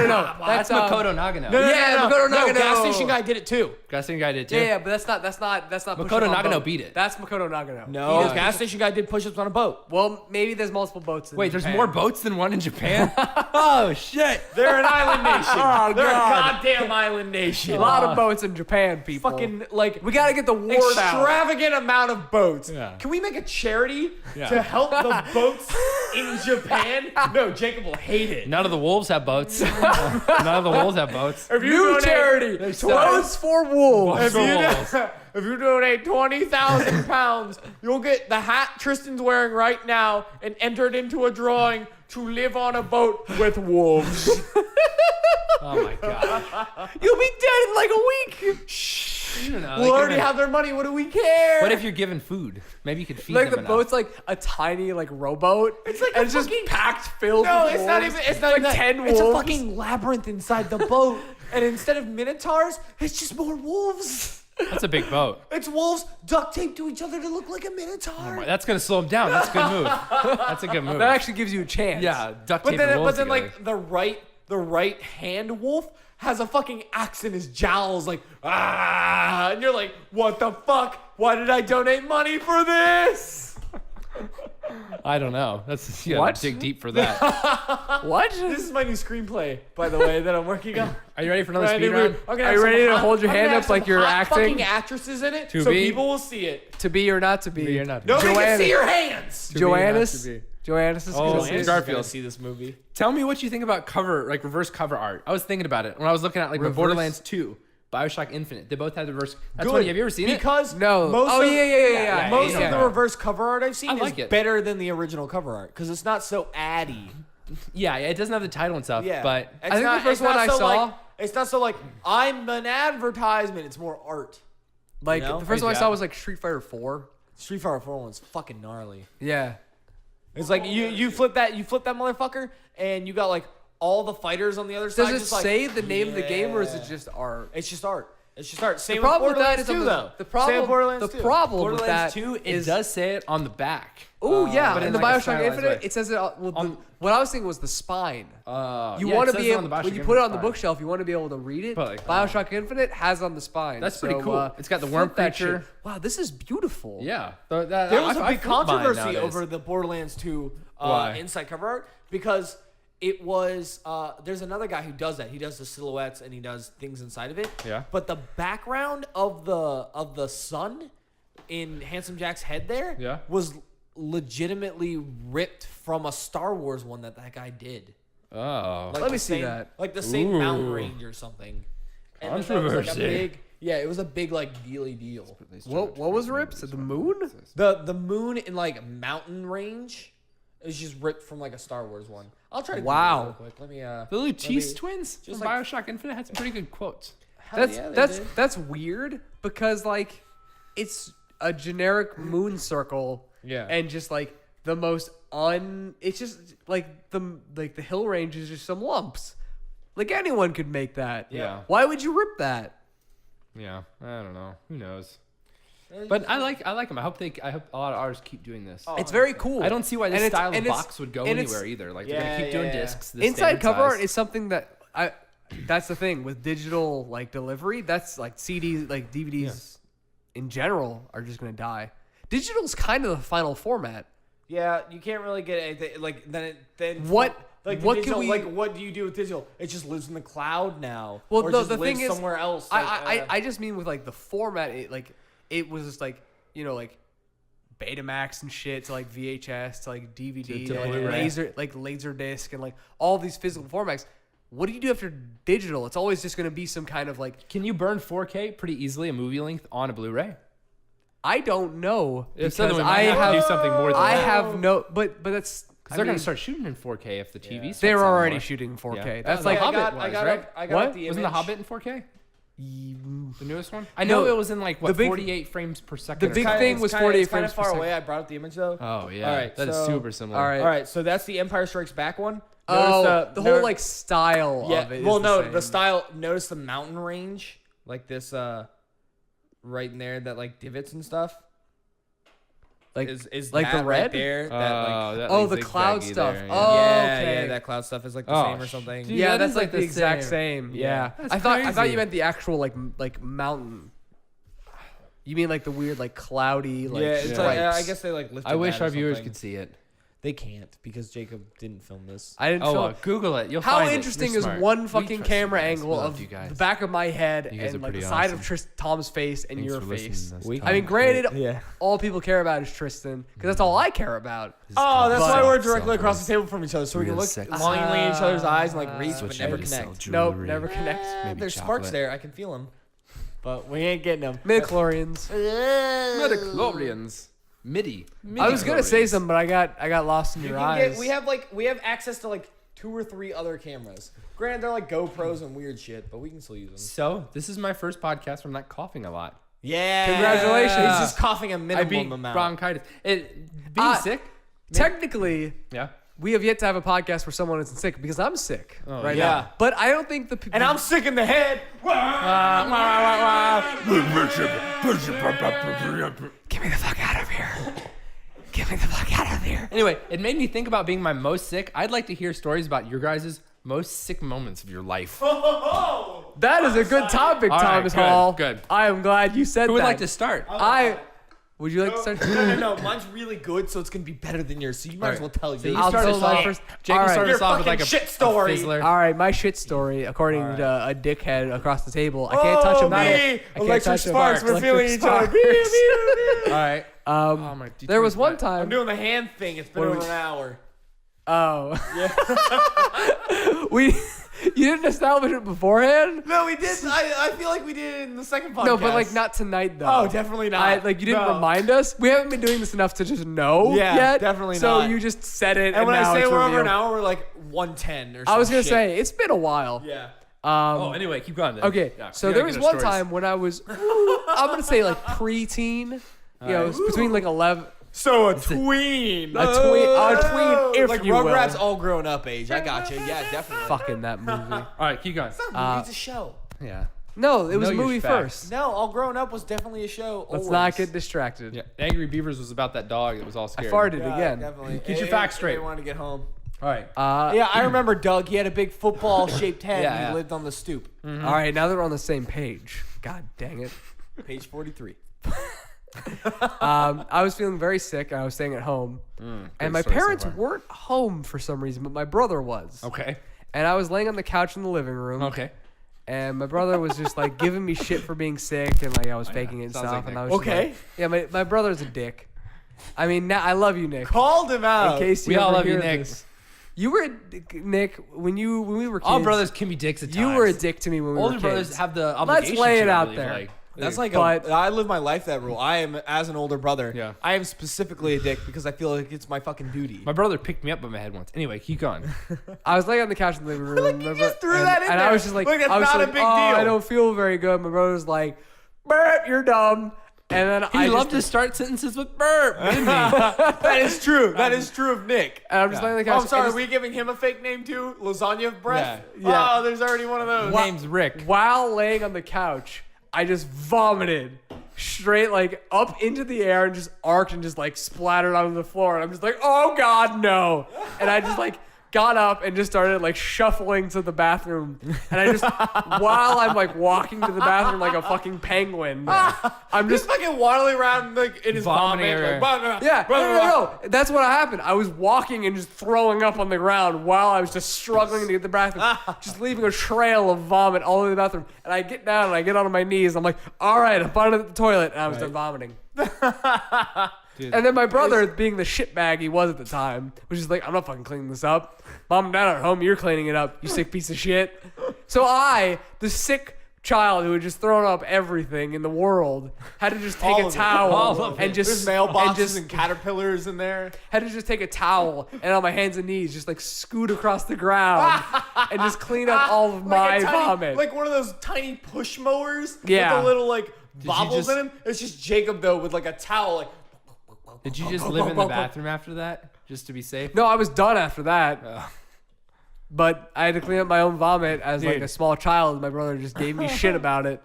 no. That's Makoto Nagano. Yeah, Makoto No, Nagano. gas station guy did it too. Gas station guy did too. yeah, but that's not Makoto push-up on Nagano boat. beat it. That's Makoto Nagano. No, He does gas push-up- station guy did push-ups on a boat. Well, maybe there's multiple boats. In Wait, there's Japan. more boats than one in Japan? Oh, shit. They're an island nation. Oh, They're God. a goddamn island nation. A lot of boats in Japan, people. Fucking like we gotta get the word out. extravagant amount of boats. Yeah. Can we make a charity Yeah. to help the boats in Japan? No, Jacob will hate it. None of the wolves have boats. None of the wolves have boats. If you New donate- charity. Boats for wolves. If you, Wolves. if you donate 20,000 pounds, you'll get the hat Tristan's wearing right now and enter it into a drawing to live on a boat with wolves. Oh, my God. You'll be dead in like a week. We'll already have their money. What do we care? What if you're given food? Maybe you could feed Like them the enough. boat's like a tiny like rowboat. It's like and a it's just fucking- packed filled No, with it's not wolves. even. It's not like even that. 10 It's a wolves. fucking labyrinth inside the boat, and instead of minotaurs, it's just more wolves. That's a big boat. It's wolves duct taped to each other to look like a minotaur. That's going to slow him down. That's a good move. That's a good move. That actually gives you a chance. Yeah, duct But tape then, wolves together. like the right hand wolf has a fucking axe in his jowls, like and you're like, what the fuck? Why did I donate money for this? I don't know. That's you What? gotta dig deep for that. What? This is my new screenplay, by the way, that I'm working on. Are you ready for another I'm speed gonna round? have Are you some ready to hot- hold your I'm hand gonna up have like some you're hot acting? fucking actresses in it, To so be? people will see it. To be or not to be? Be or not to be. Nobody can Joanna. see your hands. be or not Joannis. to be. Joannis is Oh, gonna Joannis see it. is Garfield. See this movie. Tell me what you think about reverse cover art. I was thinking about it when I was looking at like Reverse? Borderlands 2, BioShock Infinite. They both had the reverse. That's Good. funny. Have you ever seen it? Because No. most Oh, of, yeah. most yeah. of the reverse cover art I've seen I like is it. better than the original cover art because it's not so addy. Yeah, it doesn't have the title and stuff. Yeah, But It's I think not- the first it's not one I so saw- Like, it's not so like I'm an advertisement. It's more art. Like You know? the first one I Yeah. saw was like Street Fighter 4. Street Fighter 4 one's fucking gnarly. Yeah. It's like you flip that motherfucker and you got like all the fighters on the other side. Does it just like, say the name of the game or is it yeah. just art? It's just art. It's just art. Same The problem with with that Borderlands is 2 though. the Same problem. with Borderlands The 2. problem with Borderlands that 2, it is does say it on the back. Oh yeah, but in in the like a Bioshock stylized Infinite, way. it says it. What I was thinking was the spine. You Yeah, want it to says be it able on the when BioShock you put it on the Infinite bookshelf, you want to be able to read it. But, like, Bioshock Infinite has on the spine. That's pretty So, cool. It's got the flip worm that feature. shit. Wow, this is beautiful. Yeah. There was a big controversy over the Borderlands 2 Why? inside cover art because it was there's another guy who does that. He does the silhouettes and he does things inside of it. Yeah. But the background of the sun in Handsome Jack's head there Yeah. was legitimately ripped from a Star Wars one that guy did. Oh. Like Let the me see same- that. Like the same Ooh. mountain range or something. And then there was, like, a Controversy. big, yeah, it was a big like dealy deal. What was ripped? The moon? The moon in like mountain range is just ripped from like a Star Wars one. I'll try to Google Wow. it real quick. Let me The Luchese me- twins from just like- BioShock Infinite had some pretty good quotes. hell That's yeah, they that's did. that's weird because like it's a generic moon circle. Yeah. And just like the most it's just like the hill range is just some lumps. Like anyone could make that. Yeah. Why would you rip that? Yeah. I don't know. Who knows? But I like them. I hope a lot of artists keep doing this. Oh, It's very cool. I don't see why this And it's- style of and it's- box would go and it's- anywhere either. Like they're Yeah, gonna keep doing yeah, yeah. discs. This Inside standard cover art size. is something that I. That's the thing with digital like delivery. That's like CDs, like DVDs in general are just gonna die. Digital's kind of the final format. Yeah, you can't really get anything like then. What- Like the what can digital, we- like what do you do with digital? It just lives in the cloud now. Well, or no, just the lives thing is, somewhere else. Like, I just mean with like the format. It was just like like Betamax and shit to like VHS to like DVD To to like Blu-ray. laser disc and like all these physical formats. What do you do after digital? It's always just gonna be some kind of like Can you burn 4K pretty easily, a movie length on a Blu-ray? I don't know If because so, then we might I have to do have something more than I that. have no but that's Because they're gonna start shooting in 4K if the TV. starts They're selling already more. shooting 4K. Yeah. That's The like Hobbit I was, got right? up What? the Wasn't the image. Hobbit in 4K? The newest one? I No, know it was in like what the big- 48 frames per second. the or big something. thing was 48 it's kind frames of per far second. away. I brought up the image though. Oh yeah, All right, that is so- super similar. All right. All right, so that's the Empire Strikes Back one. Oh, Notice the whole like style yeah. of it. Well, is no, same. the style. Notice the mountain range, like this, right in there, that like divots and stuff. like Is like the that red? right there? That, like, that, Oh, like, the cloud zigzaggy stuff. there, Oh, yeah, okay. yeah, that cloud stuff is like the Oh, same or something. dude. yeah, that that's is, like like, the the exact same. same. Yeah, That's I thought crazy. you meant the actual like mountain. You mean like the weird like cloudy like yeah, it's like, stripes. I guess they like lifted I wish that or our viewers something. could see it. They can't because Jacob didn't film this. I didn't Oh, film. Google it. You'll How find it. interesting You're is smart. one We fucking trust you camera guys. angle We love of you guys. the back of my head You guys and are like the pretty side awesome. of Tom's face and Thanks your for listening face. to us, We- Tom. I mean, granted, Yeah. all people care about is Tristan because that's all I care about. Oh, that's But- why we're directly across the table from each other, so we can Real look sexy. longingly in each other's eyes and like reach, but Switch never maybe sell connect. Nope, jewelry. never connect. Maybe There's chocolate. sparks there. I can feel them, but we ain't getting them. Midichlorians. Midichlorians. MIDI. I was gonna say Midichlorians. something, but I got lost in You your can eyes. get, we have access to like 2 or 3 other cameras. Granted, they're like GoPros and weird shit, but we can still use them. So this is my first podcast where I'm not coughing a lot. Yeah. Congratulations. He's just coughing a I minimum beat amount. bronchitis. Being sick. Technically, Yeah. we have yet to have a podcast where someone isn't sick because I'm sick right yeah. now. But I don't think the people. And I'm sick in the head. Get me the fuck out of here. Get me the fuck out of here. Anyway, it made me think about being my most sick. I'd like to hear stories about your guys' most sick moments of your life. That is a good topic, All right, Thomas good, Hall. good. I am glad you said Who would that. like to start? Would you like to start? No, mine's really good, so it's gonna be better than yours. So you might as well tell So you yours. I'll start tell us mine off. first. Jacob All right. started Your us off with fucking like a shit story. a fizzler. All right, my shit story, according to a dickhead across the table. I can't touch him. I can't Electric touch him. sparks. We're feeling each other. All right. Oh my. There was one I'm time. doing the hand thing. It's been What are over we- an hour. Oh. You didn't establish it beforehand? No, we did. I feel like we did it in the second podcast. No, but like not tonight though. Oh, definitely not. Like you didn't No. remind us. We haven't been doing this enough to just know Yeah, yet. definitely so not. you just said it, And when now I say it's we're over revealed. an hour, we're like 110 or something. I was gonna say it's been a while. Yeah. Oh, anyway, keep going. Then. Okay, Yeah, so we there gotta was get our one stories. time when I was, I'm gonna say like preteen. You know, it's between like 11. So a tween. A tween, if like you will. Rugrats all grown up age. I got you. Yeah, definitely. Fucking that movie. All right, keep going. It's a show. Yeah. No, it was Know a your movie facts. first. No, All Grown Up was definitely a show. Let's always. not get distracted. Yeah. Angry Beavers was about that dog that was all I scared. farted Yeah, again. Definitely. Get your facts straight. They wanted to get home. All right. Yeah, I remember Doug. He had a big football-shaped head. Yeah, and he yeah. lived on the stoop. All right, now that we're on the same page. God dang it. Page 43. I was feeling very sick and I was staying at home. And my story so parents far. weren't home for some reason, but my brother was. Okay. And I was laying on the couch in the living room. Okay. And my brother was just like giving me shit for being sick and like I was faking it and Sounds stuff. like And Nick. I was just Okay. like, yeah, my brother's a dick. I mean, now I love you, Nick. Called him In out. case We you all ever love you, hear Nick. this. You were a dick, Nick when we were kids. All brothers can be dicks at times. You were a dick to me when we Older were brothers kids. have the obligation. lay it to, I out believe, there. Like, That's like But- I live my life that rule. I am, as an older brother, Yeah. I am specifically a dick because I feel like it's my fucking duty. my brother picked me up by my head once. Anyway, keep going. I was laying on the couch in the living room. Like, you just threw and, that in and there. I was just like, Like, that's I was not a like, big oh, deal." I don't feel very good. My brother was like, burp, you're dumb. And then He I loved to just, start sentences with burp. Didn't he? That is true. That is true of Nick. and I'm just laying on the Oh, couch. I'm sorry. and Are we giving him a fake name too? Lasagna of breath? Yeah. Yeah. Oh, there's already one of those. Name's Rick. while laying on the couch, I just vomited straight like up into the air and just arced and just like splattered onto the floor. And I'm just like, oh God, no. And I just like got up and just started like shuffling to the bathroom. And I just, while I'm like walking to the bathroom like a fucking penguin, I'm Just just, fucking waddling around like in his Vomiting vomit. everywhere. Like, blah, blah, blah, yeah, blah, blah, blah. no. That's what happened. I was walking and just throwing up on the ground while I was just struggling to get to the bathroom, just leaving a trail of vomit all over the bathroom. And I get down and I get onto my knees. I'm like, all right, I'm out of the toilet. And I was done vomiting. Dude. And then my brother, being the shitbag he was at the time, was just like, I'm not fucking cleaning this up. Mom and dad are at home, you're cleaning it up, you sick piece of shit. So I, the sick child who had just thrown up everything in the world, had to just take All a of it. towel All of and it. just There's mailboxes and and caterpillars in there. had to just take a towel and on my hands and knees just like scoot across the ground and just clean up all of my Like a tiny- vomit. Like one of those tiny push mowers Yeah. with the little like bobbles just- in them. It's just Jacob though with like a towel like Did you just live in the bathroom after that, just to be safe? No, I was done after that. But I had to clean up my own vomit as like Dude. a small child. My brother just gave me shit about it.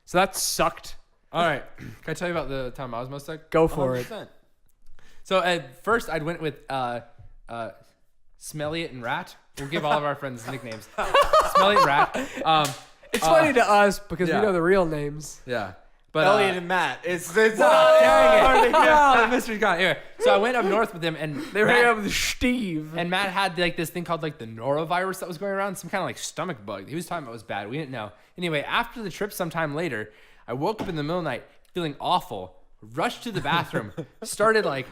So that sucked. All right. Can I tell you about the time I was most sick? Go for it. 100%. So at first I went with Smelliot and Rat. We'll give all of our friends nicknames. Smelliot and Rat. It's funny to us because yeah. we know the real names. Yeah. But Elliot and Matt. It's dang it. No, the mystery's gone. Anyway, so I went up north with them, and They were hanging out with Steve. And Matt had like this thing called like the norovirus that was going around, some kind of like stomach bug. He was talking about it was bad. We didn't know. Anyway, after the trip, sometime later, I woke up in the middle of the night feeling awful. Rushed to the bathroom, started like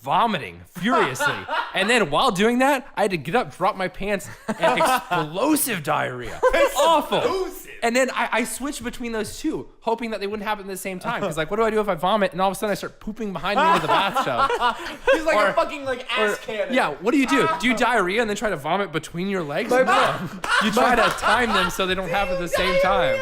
vomiting furiously, and then while doing that, I had to get up, drop my pants, and explosive diarrhea. Awful. And then I switched between those two, hoping that they wouldn't happen at the same time. Because like, what do I do if I vomit and all of a sudden I start pooping behind me into the bathtub? He's like Or- a fucking like ass cannon. Yeah, what do you do? Do you diarrhea and then try to vomit between your legs? No. You try to time them so they don't happen at the same time.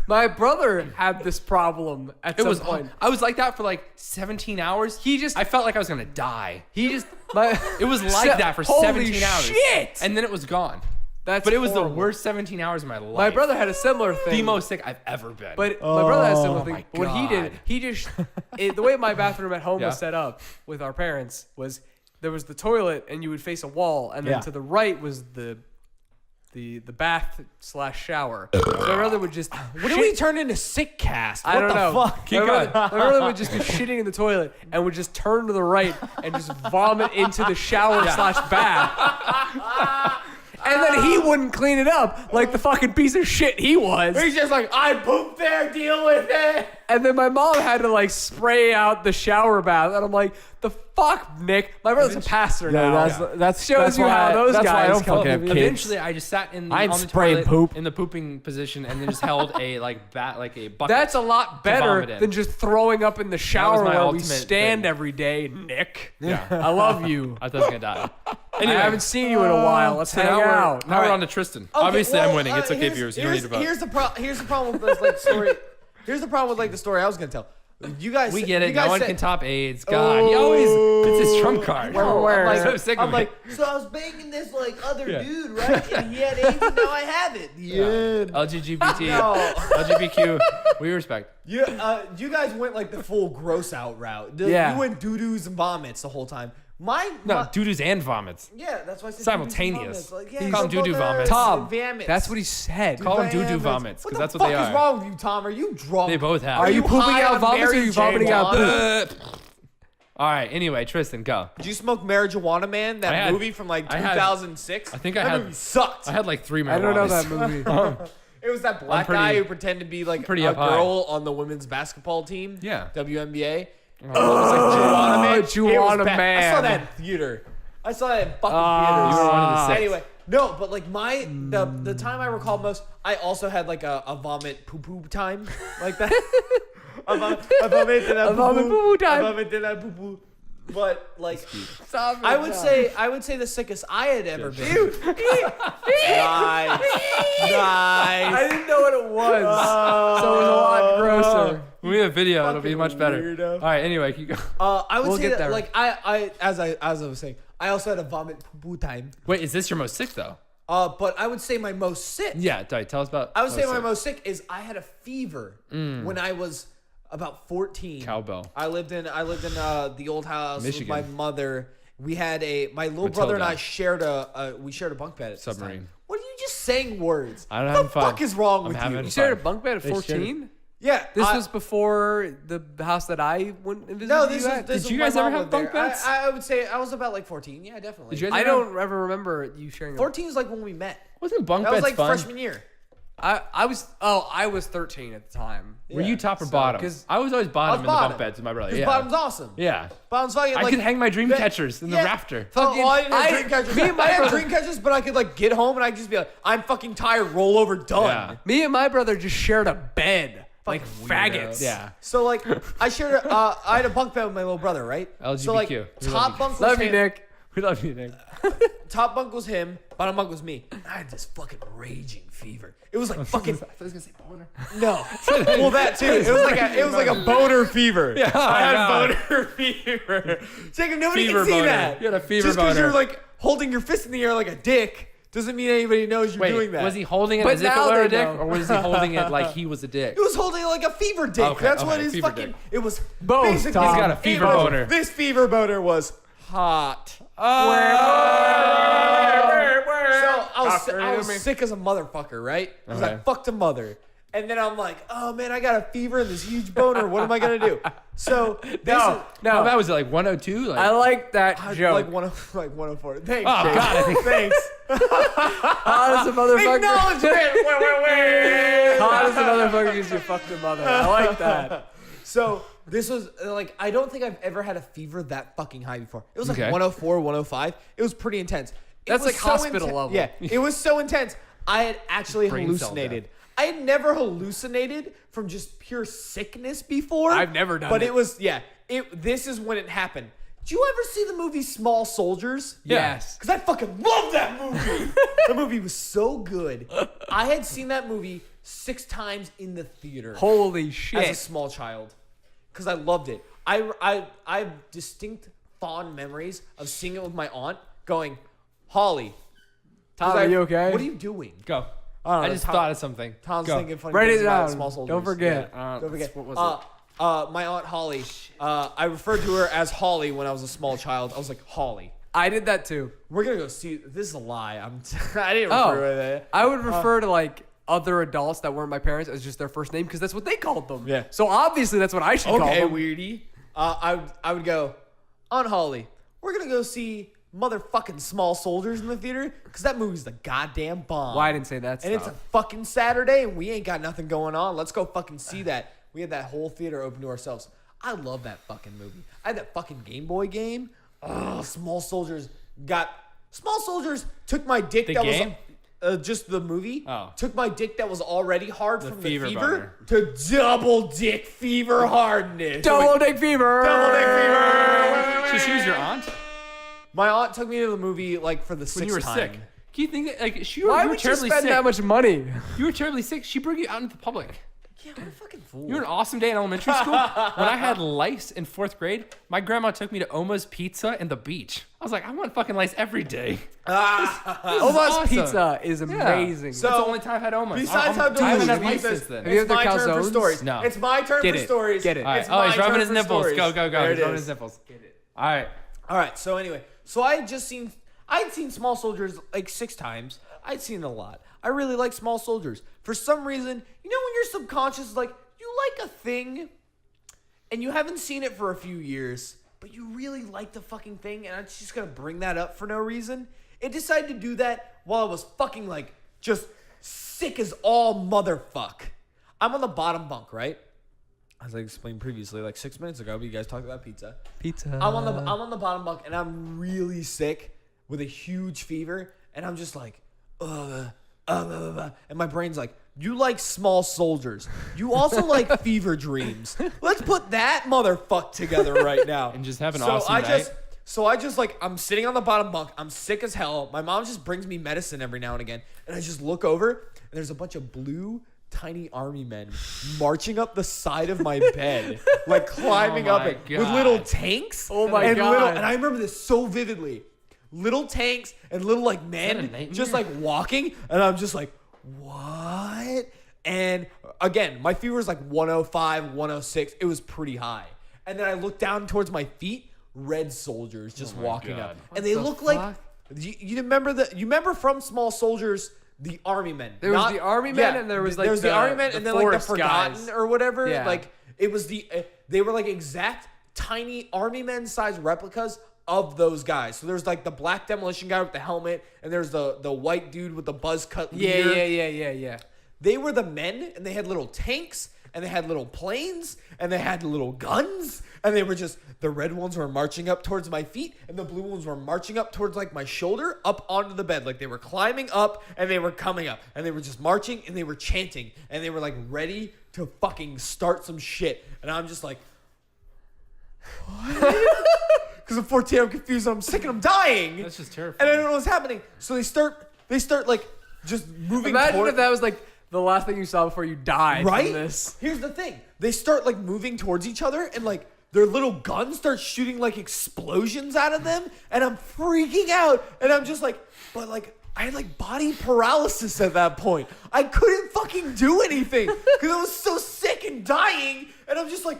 My brother had this problem at It some was point. I was like that for like 17 hours. I felt like I was gonna die. He just my It was like that for Holy 17 hours. shit! And then it was gone. That's But it was horrible. the worst 17 hours of my life. My brother had a similar thing. the most sick I've ever been. But my brother had a similar thing. my What he did, God. he just the way my bathroom at home Yeah. was set up with our parents was there was the toilet and you would face a wall, and then Yeah. to the right was the bath / shower. So my brother would just What did we turn into sick cast? I What don't the know. fuck? My brother would just be shitting in the toilet and would just turn to the right and just vomit into the shower / bath. And then he wouldn't clean it up like the fucking piece of shit he was. He's just like, I pooped there, deal with it. And then my mom had to like spray out the shower bath, and I'm like, "The fuck, Nick? My brother's a pastor now. that's Shows you how those guys come. eventually, I just sat in I'd on the spray toilet poop. in the pooping position and then just held a like a bucket. That's a lot better vomit in. than just throwing up in the shower my where we ultimate stand thing. every day, Nick. Yeah. I love you. I thought I was gonna die. I haven't seen you in a while. Let's hang now out. Now we're on to Tristan. Obviously, I'm winning. It's okay, here's- viewers. You don't need to vote. Here's the problem with this like story. Here's the problem with like the story I was gonna tell. You guys, We get you it. guys No one said- can top AIDS. God, he always it's his trump card. Where? I'm so sick of I'm it. like, so I was banging this like other Yeah. dude, right? And he had AIDS, and now I have it. Yeah. LGBT, No. LGBTQ, we respect. You guys went like the full gross out route. Yeah. You went doo-doos and vomits the whole time. No, My doo-doos and vomits. yeah, that's why I said Simultaneous. doo-doos and vomits. Like, He yeah, called them you doo-doo both are vomits. Tom, vomits. that's what he said. Call them doo-doo Vomits. vomits, because that's the what they fuck is are. wrong with you, Tom? Are you drunk? They both have. Are you pooping high out on vomits or are Mary you J. vomiting out Blige? poop? All right. Anyway, Tristan, go. Did you smoke Marijuana Man? That I had- movie from like I had- 2006? I think I that had- movie sucked. I had like 3 marijuanas. I don't know that movie. It was that black pretty- guy who pretended to be like pretty a up high. girl on the women's basketball team. Yeah. WNBA. It was like Juana Man. It was Juana bad. Man. I saw that in theater. I saw that in fucking Ah. theaters. You were one of the 6. Anyway, no, but like the time I recall most, I also had like a vomit poo poo time like that. a vomit vomit poo-poo time. A vomit and a poo poo. But like, Stop it, I would Tom. say the sickest I had ever been. Nice. Nice. I didn't know what it was, so it was a lot grosser. When we have video, it'll be much better. weirdo. All right. Anyway, keep going. I would We'll say get that, there. like as I was saying, I also had a vomit poo poo time. Wait, is this your most sick though? But I would say my most sick. Yeah. Tell us about. I would say my sick. most sick is I had a fever when I was about 14. Cowbell. I lived in the old house Michigan. with my mother. We had my little brother and I shared a bunk bed at this Submarine. time. What are you just saying words? I'm What having the fun. fuck is wrong I'm with having you? You fun. shared a bunk bed at They shared 14? Yeah, This I- was before the house that I went and visited no. you This at? was. Did you my guys ever mom have lived bunk there. beds? I would say I was about like 14. Yeah, definitely. Did you guys I ever don't ever remember you sharing a 14 is like when we met. Wasn't bunk That was beds like fun? freshman year. I was 13 at the time. Were you top or bottom? 'cause I was always bottom in the bottom. bunk beds with my brother. Because Yeah. bottom's awesome. Yeah. Bottom's fucking I like could hang my dream that- catchers in the yeah. rafter. Oh, I didn't have I- dream catchers. me and my I had brother- dream catchers, but I could like get home and I'd just be like, I'm fucking tired, roll over, done. Yeah. Me and my brother just shared a bed. Like faggots. Yeah. So like I shared I had a bunk bed with my little brother, right? So like LGBTQ. We love top you. bunk was Love you, him. Nick. We love you, Nick. Top bunk was him, bottom bunk was me. I had this fucking raging fever. It was like fucking I was gonna say boner. no. Well, that too. It was like a boner fever. Yeah, I had God. boner fever. Jacob, nobody Fever can see boner. that. You had a fever Just because boner. you're like holding your fist in the air like a dick doesn't mean anybody knows you're Wait, doing that. was he holding it But as if it now were a they dick, know. or was he holding it like he was a dick? It was holding like a fever dick. Okay, That's okay, what his fever fucking. dick. It was Both, basically. Tom. He's got a fever it was- boner. This fever boner was hot. So I was sick as a motherfucker, right? Because I Okay. fucked a mother. And then I'm like, oh man, I got a fever and this huge boner. What am I gonna do? So this is How bad was it? Like 102? Like, I like that joke. like 104. Thanks. oh Jake. god, I think Thanks. Hot as a motherfucker. Acknowledgement. Wait. Hot as a motherfucker because you fucked your mother. I like that. So this was like, I don't think I've ever had a fever that fucking high before. It was like Okay. 104, 105. It was pretty intense. It That's was like hospital inten- level. Yeah, it was so intense. I had actually Brain cell hallucinated. I had never hallucinated from just pure sickness before. I've never done but it. it was this is when it happened. Did you ever see the movie Small Soldiers? Yes. Because I fucking love that movie. The movie was so good. I had seen that movie 6 times in the theater Holy as a shit. small child because I loved it. I have distinct fond memories of seeing it with my aunt going, Holly. Tom, are you okay? What are you doing? go. I don't know, I just Tom- thought of something. Tom's Go. thinking funny Write things it about down. Small Soldiers. Don't forget. Don't forget. What was My aunt Holly. I referred to her as Holly when I was a small child. I was like, Holly. I did that too. We're gonna go see. This is a lie. I didn't Oh, refer to that. I would refer to like other adults that weren't my parents as just their first name because that's what they called them. Yeah. So obviously that's what I should call Okay, them. weirdy. I would go, Aunt Holly. We're gonna go see motherfucking Small Soldiers in the theater because that movie's the goddamn bomb. Why I didn't say that And it's a stuff. fucking Saturday and we ain't got nothing going on. Let's go fucking see that. We had that whole theater open to ourselves. I love that fucking movie. I had that fucking Game Boy game. Oh, Small Soldiers took my dick The that game? was just the movie. Oh. Took my dick that was already hard from the fever fever to double dick fever hardness. Double dick fever. Double dick fever. So she was your aunt My aunt took me to the movie like for the when sixth you were time. sick. Can you think that, like Why you were would you terribly spend sick? that much money? You were terribly sick. She brought you out into the public. Yeah, what a fucking fool. You were an awesome day in elementary school. When I had lice in 4th grade, my grandma took me to Oma's Pizza and the beach. I was like, I want fucking lice every day. Oma's awesome. Pizza is amazing. So- That's the only time I've had Oma's. Besides how I haven't delicious had lice pizza is, since then. Have you it's had my their turn for calzones? stories. No. It's my turn Get for it. stories. Get it. All right. It's Oh, he's my rubbing turn his for nipples. stories. Go. There He's it rubbing is. his nipples. All right. All right. So anyway, I'd seen Small Soldiers like 6 times. I'd seen it a lot. I really like Small Soldiers. For some reason, you know when your subconscious is like, you like a thing, and you haven't seen it for a few years, but you really like the fucking thing, and I'm just gonna bring that up for no reason. It decided to do that while I was fucking like just sick as all motherfuck. I'm on the bottom bunk, right? As I explained previously, like 6 minutes ago, but you guys talked about pizza. Pizza. I'm on the bottom bunk and I'm really sick with a huge fever, and I'm just like, and my brain's like, you like Small Soldiers. You also like Fever Dreams. Let's put that motherfuck together right now. And just have an awesome night. I just like, I'm sitting on the bottom bunk. I'm sick as hell. My mom just brings me medicine every now and again. And I just look over and there's a bunch of blue tiny army men marching up the side of my bed, like climbing Oh up my it with God. little tanks. Oh my and God. And I remember this so vividly. Little tanks and little like that a men nightmare? just like walking. And I'm just like, what? And again, my fever was like 105, 106. It was pretty high. And then I looked down towards my feet, red soldiers just walking God. up. And they the look like fuck? you remember from Small Soldiers the army men. There was the army men and there was like the army men and then like the forest Forgotten guys. or whatever. Yeah. Like it was they were like exact tiny army men sized replicas of those guys. So there's like the black demolition guy with the helmet and there's the white dude with the buzz cut leader. Yeah. They were the men, and they had little tanks, and they had little planes, and they had little guns, and they were just, the red ones were marching up towards my feet, and the blue ones were marching up towards like my shoulder, up onto the bed. Like they were climbing up, and they were coming up, and they were just marching, and they were chanting, and they were like ready to fucking start some shit. And I'm just like, what? Because at 14 I'm confused, I'm sick, and I'm dying. That's just And terrifying. I don't know what's happening. So they start like just moving Imagine toward- if that was like the last thing you saw before you died. Right? From this. Here's the thing. They start like moving towards each other and like their little guns start shooting like explosions out of them and I'm freaking out and I'm just like, but like I had like body paralysis at that point. I couldn't fucking do anything because I was so sick and dying and I'm just like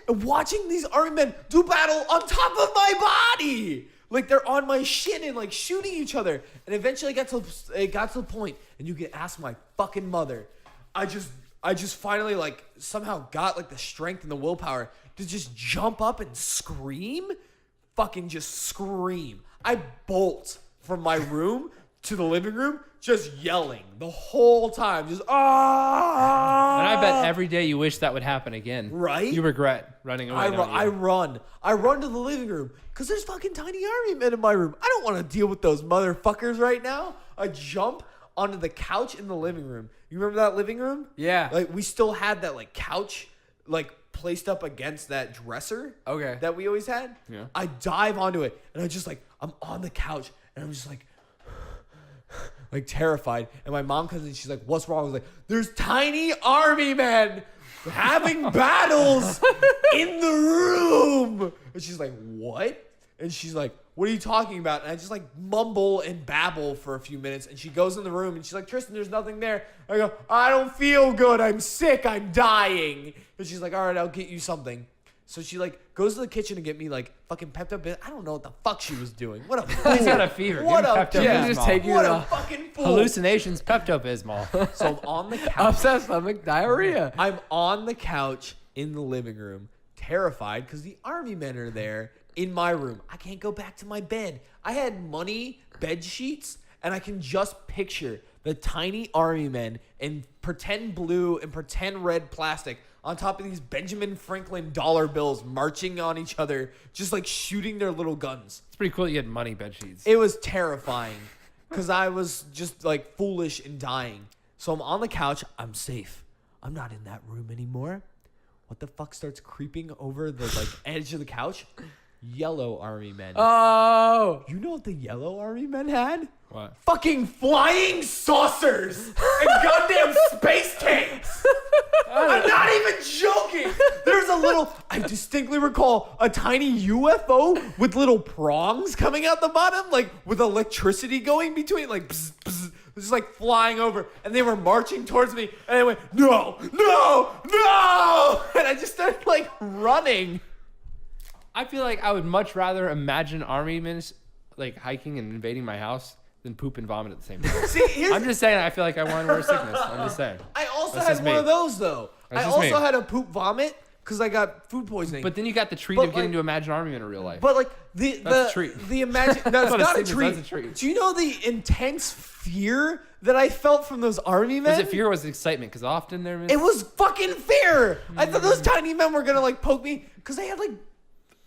and watching these army men do battle on top of my body. Like they're on my shit and like shooting each other. And eventually it got to the point, and you can ask my fucking mother. I just finally like somehow got like the strength and the willpower to just jump up and scream. Fucking just scream. I bolt from my room to the living room just yelling the whole time. Just ah. And I bet every day you wish that would happen again. Right? You regret running away. don't you? I run to the living room because there's fucking tiny army men in my room. I don't want to deal with those motherfuckers right now. I jump onto the couch in the living room. You remember that living room? Yeah. Like we still had that like couch like placed up against that dresser. Okay. That we always had. Yeah. I dive onto it and I'm on the couch and I'm just like terrified. And my mom comes in, she's like, what's wrong? I was like, there's tiny army men having battles in the room. And she's like, what? And she's like, what are you talking about? And I just like mumble and babble for a few minutes. And she goes in the room and she's like, Tristan, there's nothing there. I go, I don't feel good. I'm sick. I'm dying. And she's like, all right, I'll get you something. So she like goes to the kitchen to get me like fucking Pepto. I don't know what the fuck she was doing. What a fool. He's got a fever. What Give him a Pepto-Bismol. Yeah, just take you what to a fucking fool. Hallucinations, Pepto-Bismol. So I'm on the couch. Upset stomach diarrhea. I'm on the couch in the living room, terrified because the army men are there in my room. I can't go back to my bed. I had money bed sheets, and I can just picture the tiny army men in pretend blue and pretend red plastic on top of these Benjamin Franklin dollar bills marching on each other, just like shooting their little guns. It's pretty cool that you had money bed sheets. It was terrifying because I was just like foolish and dying. So I'm on the couch. I'm safe. I'm not in that room anymore. What the fuck starts creeping over the like edge of the couch? Yellow army men. Oh. You know what the yellow army men had? What? Fucking flying saucers and goddamn space tanks. I'm not even joking. There's I distinctly recall a tiny UFO with little prongs coming out the bottom, like with electricity going between, like bzz, bzz, just like flying over. And they were marching towards me. And I went, no, no, no. And I just started like running. I feel like I would much rather imagine army men like hiking and invading my house than poop and vomit at the same time. See, here's I'm just saying I feel like I want worse sickness. I'm just saying. I also That's had just one me. of those though. That's I just also me. had a poop vomit because I got food poisoning. But then you got the treat But, of getting like- to imagine army men in real life. But like That's a treat. the imagine that's not a not a sickness, treat. that's a treat. Do you know the intense fear that I felt from those army men? was it fear or was it excitement? Because often they're It was fucking fear. I thought those tiny men were gonna like poke me because they had like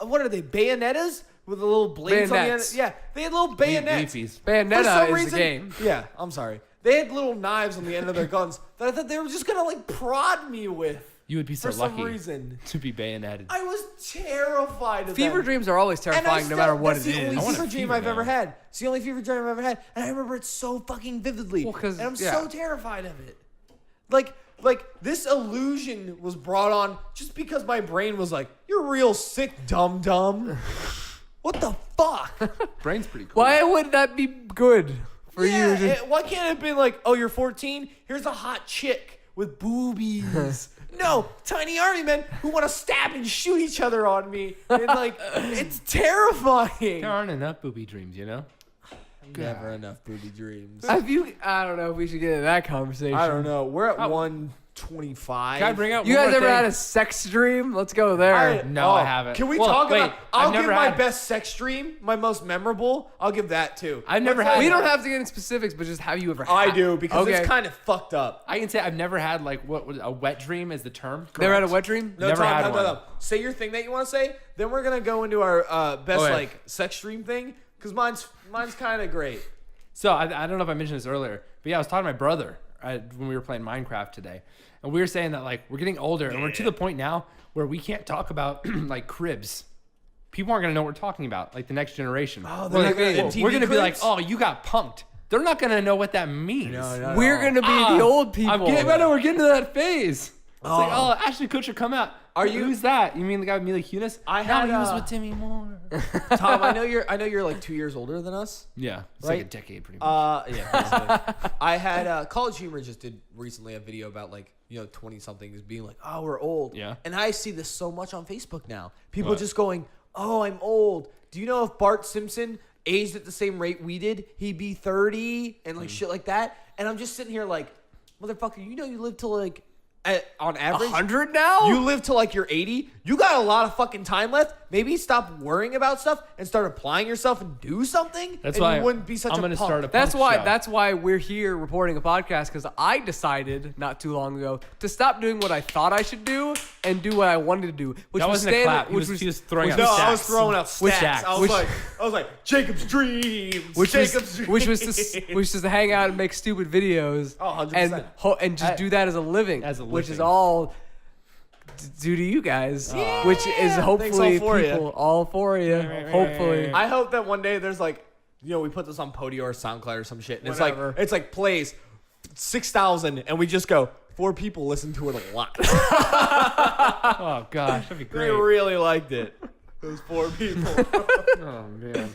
what are they, bayonettas with the little blades on the end? Bayonets. Yeah, they had little bayonets. leafies. For Bayonetta some is the game. Yeah, I'm sorry. They had little knives on the end of their guns that I thought they were just gonna like prod me with You would be so for some lucky reason. to be bayoneted. I was terrified of Fever them. dreams are always And I terrifying no still- matter what it that's the only is. I want a fever dream fever I've now. ever had. It's the only fever dream I've ever had, and I remember it so fucking vividly. Well, 'cause- and I'm yeah. so terrified of it. Like this illusion was brought on just because my brain was like, "You're real sick, dum dum." What the fuck? Brain's pretty cool. Why would that be good for you. To, Why can't it have been like, oh, you're 14? Here's a hot chick with boobies. No, tiny army men who want to stab and shoot each other on me. And like, it's terrifying. There aren't enough booby dreams, you know. Never enough booby dreams. have you? I don't know if we should get into that conversation. I don't know. We're at 125. Can I bring up You one guys more ever thing? had a sex dream? Let's go there. No, I haven't. Can we Well, talk wait, about? I'll I've give never my had- best sex dream, my most memorable. I'll give that too. I've never Let's had- talk We don't about- have to get into specifics, but just have you ever? I had- do because Okay. it's kind of fucked up. I can say I've never had like what a wet dream is the term. Never had a correct? wet dream? No, Never Tom, had one. Say your thing that you want to say. Then we're gonna go into our best Okay. like sex dream thing because mine's kind of great. So I don't know if I mentioned this earlier, but yeah, I was talking to my brother when we were playing Minecraft today, and we were saying that like we're getting older and we're to the point now where we can't talk about like cribs. People aren't gonna know what we're talking about, like the next generation. Oh, we're they're like, not gonna- we're MTV gonna be like, cribs? oh, you got punked. They're not gonna know what that means. We're gonna be the old people. I know we're getting to that phase. It's like, Oh. oh, Ashton Kutcher, come out. Are you- Who's that? You mean the guy with Mila Kunis? I No, had, he was uh, with Demi Moore. Tom, I know you're like 2 years older than us. Yeah, it's Right? like a decade, pretty much. Yeah. basically. I had College Humor just did recently a video about like 20 somethings being like, oh, we're old. Yeah. And I see this so much on Facebook now. People What? just going, oh, I'm old. Do you know if Bart Simpson aged at the same rate we did, he'd be 30 and like shit like that? And I'm just sitting here like, motherfucker, you live till like on average 100 now? you live till like you're 80. You got a lot of fucking time left. Maybe stop worrying about stuff and start applying yourself and do something. That's and why you wouldn't be such I'm a gonna punk. start a That's punk why. show. That's why we're here reporting a podcast because I decided not too long ago to stop doing what I thought I should do and do what I wanted to do, which That was wasn't a stand. clap. He Which was throwing out No, stats. I was throwing out Which stats. acts? I was Which- like, Jacob's dreams. which was Jacob's dreams. which was to hang out and make stupid videos. Oh, 100%. And just do that as a living. As a which is living. all due to you guys, which is Thanks hopefully all for ya. people all for you. Hopefully. I hope that one day there's like, we put this on Podio or SoundCloud or some shit, and Whatever. it's like plays 6,000, and we just go 4 people listen to it a lot. Oh gosh, that'd be They great. really liked it. Those 4 people. Oh man.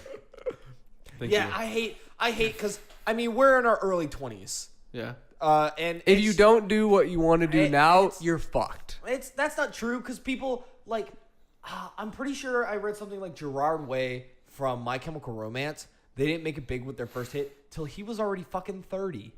Thank Yeah, you. I hate because we're in our early 20s. Yeah. And if you don't do what you want to do now, it's- you're fucked. that's not true because people like I'm pretty sure I read something like Gerard Way from My Chemical Romance. They didn't make it big with their first hit till he was already fucking 30.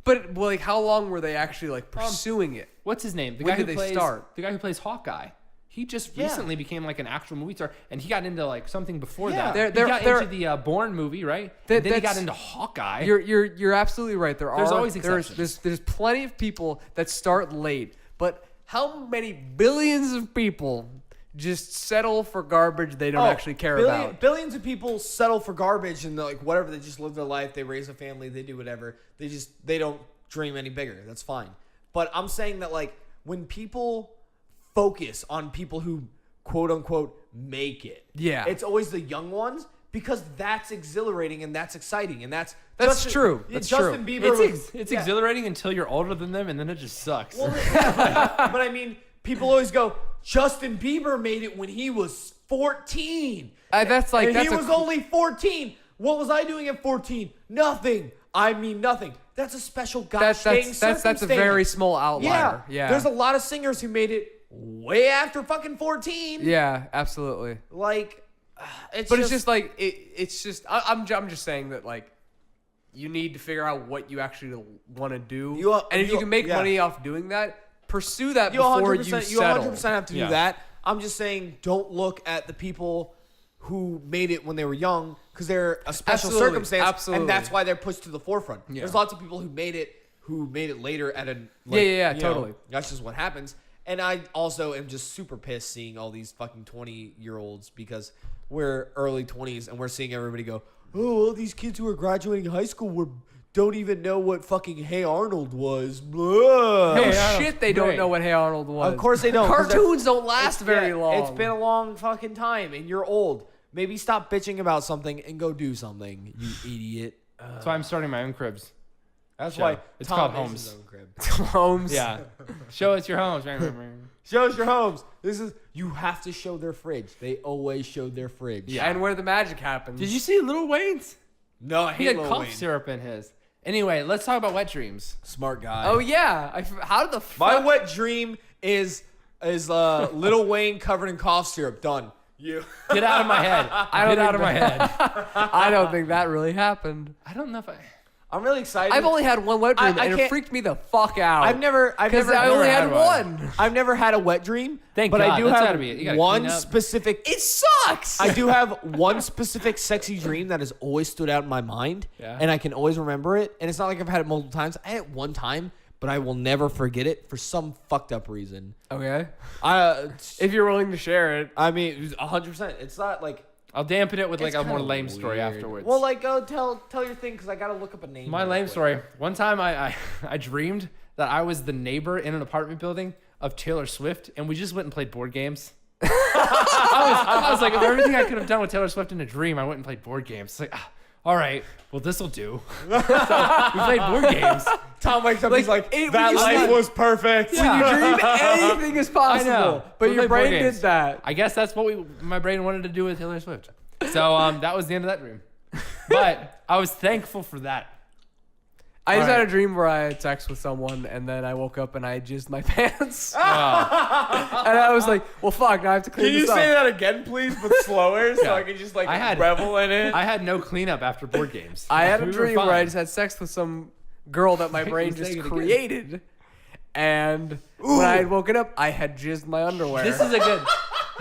But like, how long were they actually like pursuing it? What's his name? The When guy who did they plays start? the guy who plays Hawkeye. He just Yeah. recently became like an actual movie star, and he got into like something before Yeah. that. They're- he got they're- into the Bourne movie, right? That- And then he got that's- into Hawkeye. You're absolutely right. There's always exceptions. there's plenty of people that start late, but how many billions of people just settle for garbage they don't actually care about? Billions of people settle for garbage and like whatever. They just live their life. They raise a family. They do whatever. They don't dream any bigger. That's fine. But I'm saying that like when people focus on people who quote unquote make it, Yeah. it's always the young ones because that's exhilarating and that's exciting and that's true. That's Justin true. Bieber. It's yeah. exhilarating until you're older than them, and then it just sucks. Well, yeah, but I mean, people always go, Justin Bieber made it when he was 14. That's like And that's he a was only 14. What was I doing at 14? Nothing. I mean nothing. That's a special gosh dang that's a circumstance. very small outlier. Yeah. There's a lot of singers who made it way after fucking 14. Yeah, absolutely. Like, it's But it's just like it's just I'm just saying that like you need to figure out what you actually want to do, and if you can make money off doing that, pursue that before you settle. You 100% have to do Yeah. that. I'm just saying, don't look at the people who made it when they were young because they're a special Absolutely, circumstance, absolutely. and that's why they're pushed to the forefront. Yeah. There's lots of people who made it later at a Yeah, you know, totally. that's just what happens. And I also am just super pissed seeing all these fucking 20-year-olds because we're early 20s and we're seeing everybody go, oh, all these kids who are graduating high school don't even know what fucking Hey Arnold was. Blah. No Hey, shit, they don't right. know what Hey Arnold was. Of course they don't. 'cause Cartoons don't last it's- very yeah, long. It's been a long fucking time, and you're old. Maybe stop bitching about something and go do something, you idiot. That's why I'm starting my own cribs. That's Show. why It's Tom called makes Homes. his own crib. Homes. Yeah. Show us your homes. Show us your homes. You have to show their fridge. They always show their fridge. Yeah. And where the magic happens. Did you see Little Wayne's? No, I He hate had Lil cough Wayne. syrup in his. Anyway, let's talk about wet dreams. Smart guy. Oh yeah. How did the My fuck? wet dream is Lil Wayne covered in cough syrup. Done. You. Get out of my head. don't Get out think of my head. I don't think that really happened. I don't know if I. I'm really excited. I've only had one wet dream, I and it can't- freaked me the fuck out. I've never because I only had one. I've never had a wet dream. Thank but God, I do that's have gotta be it. You gotta one clean up. specific. It sucks. I do have one specific sexy dream that has always stood out in my mind, Yeah. and I can always remember it. And it's not like I've had it multiple times. I had it one time, but I will never forget it for some fucked up reason. Okay. I If you're willing to share it. I mean, 100%. It's not like. I'll dampen it with like It's a more kinda lame story weird. afterwards. Well, like, tell your thing because I gotta look up a name. My real lame quick. story. One time I dreamed that I was the neighbor in an apartment building of Taylor Swift, and we just went and played board games. I was like, of everything I could have done with Taylor Swift in a dream, I went and played board games. It's like, all right, well, this'll do. So we played board games. Tom wakes up. Like, he's like, it- that when you life sleep- was perfect. When you dream, anything is possible. know. But We your played board brain games. did that. I guess that's what my brain wanted to do with Taylor Swift. So that was the end of that dream. But I was thankful for that. I just All had right. a dream where I had sex with someone, and then I woke up and I jizzed my pants. Wow. And I was like, well, fuck, now I have to clean Can you this up. say that again, please, but slower, so Yeah. I can just like I had- revel in it? I had no cleanup after board games. I had a We were dream where I fine. just had sex with some girl that my brain Say just it again. created. And when I had woken up, I had jizzed my underwear. This is a good.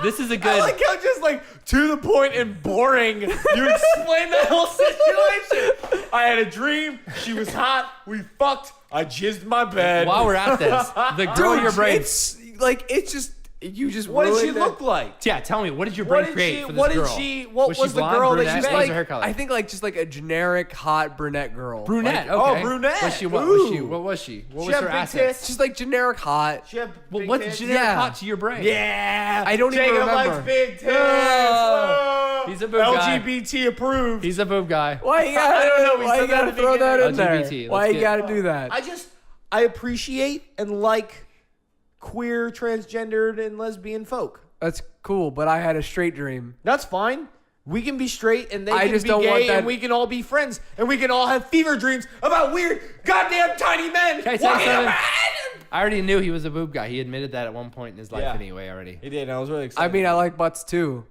This is a I good. like how just like to the point and boring you explain that whole situation. I had a dream. She was hot. We fucked. I jizzed my bed. While we're at this, the girl Dude, your brain. It's like, it's just, you just What did she ruined look like? Yeah, tell me, what did your What brain did create she- for this what did girl? she- what was she the blonde, girl that brunette, she's what like, was her hair color? I think like just like a generic hot brunette girl. brunette. Like, Okay. oh, brunette. Was she what? Was she? Ooh. What was she? What She was had her big assets? tits. Just like generic hot. She had Well, big what's tits. generic Yeah. hot to your brain? Yeah. I don't even Jacob remember. likes big tits. Oh. Whoa. He's a boob guy. LGBT approved. He's a boob guy. Why you gotta, I don't know, we why said you that gotta at the throw that in beginning. there? LGBT, Why let's you get- gotta do that? I appreciate and like queer, transgendered, and lesbian folk. That's cool, but I had a straight dream. That's fine. We can be straight and they I can just be don't want gay that- and we can all be friends and we can all have fever dreams about weird goddamn tiny men Can I say walking something? around. I already knew he was a boob guy. He admitted that at one point in his life Yeah. anyway already. He did. I was really I excited. mean, I like butts too.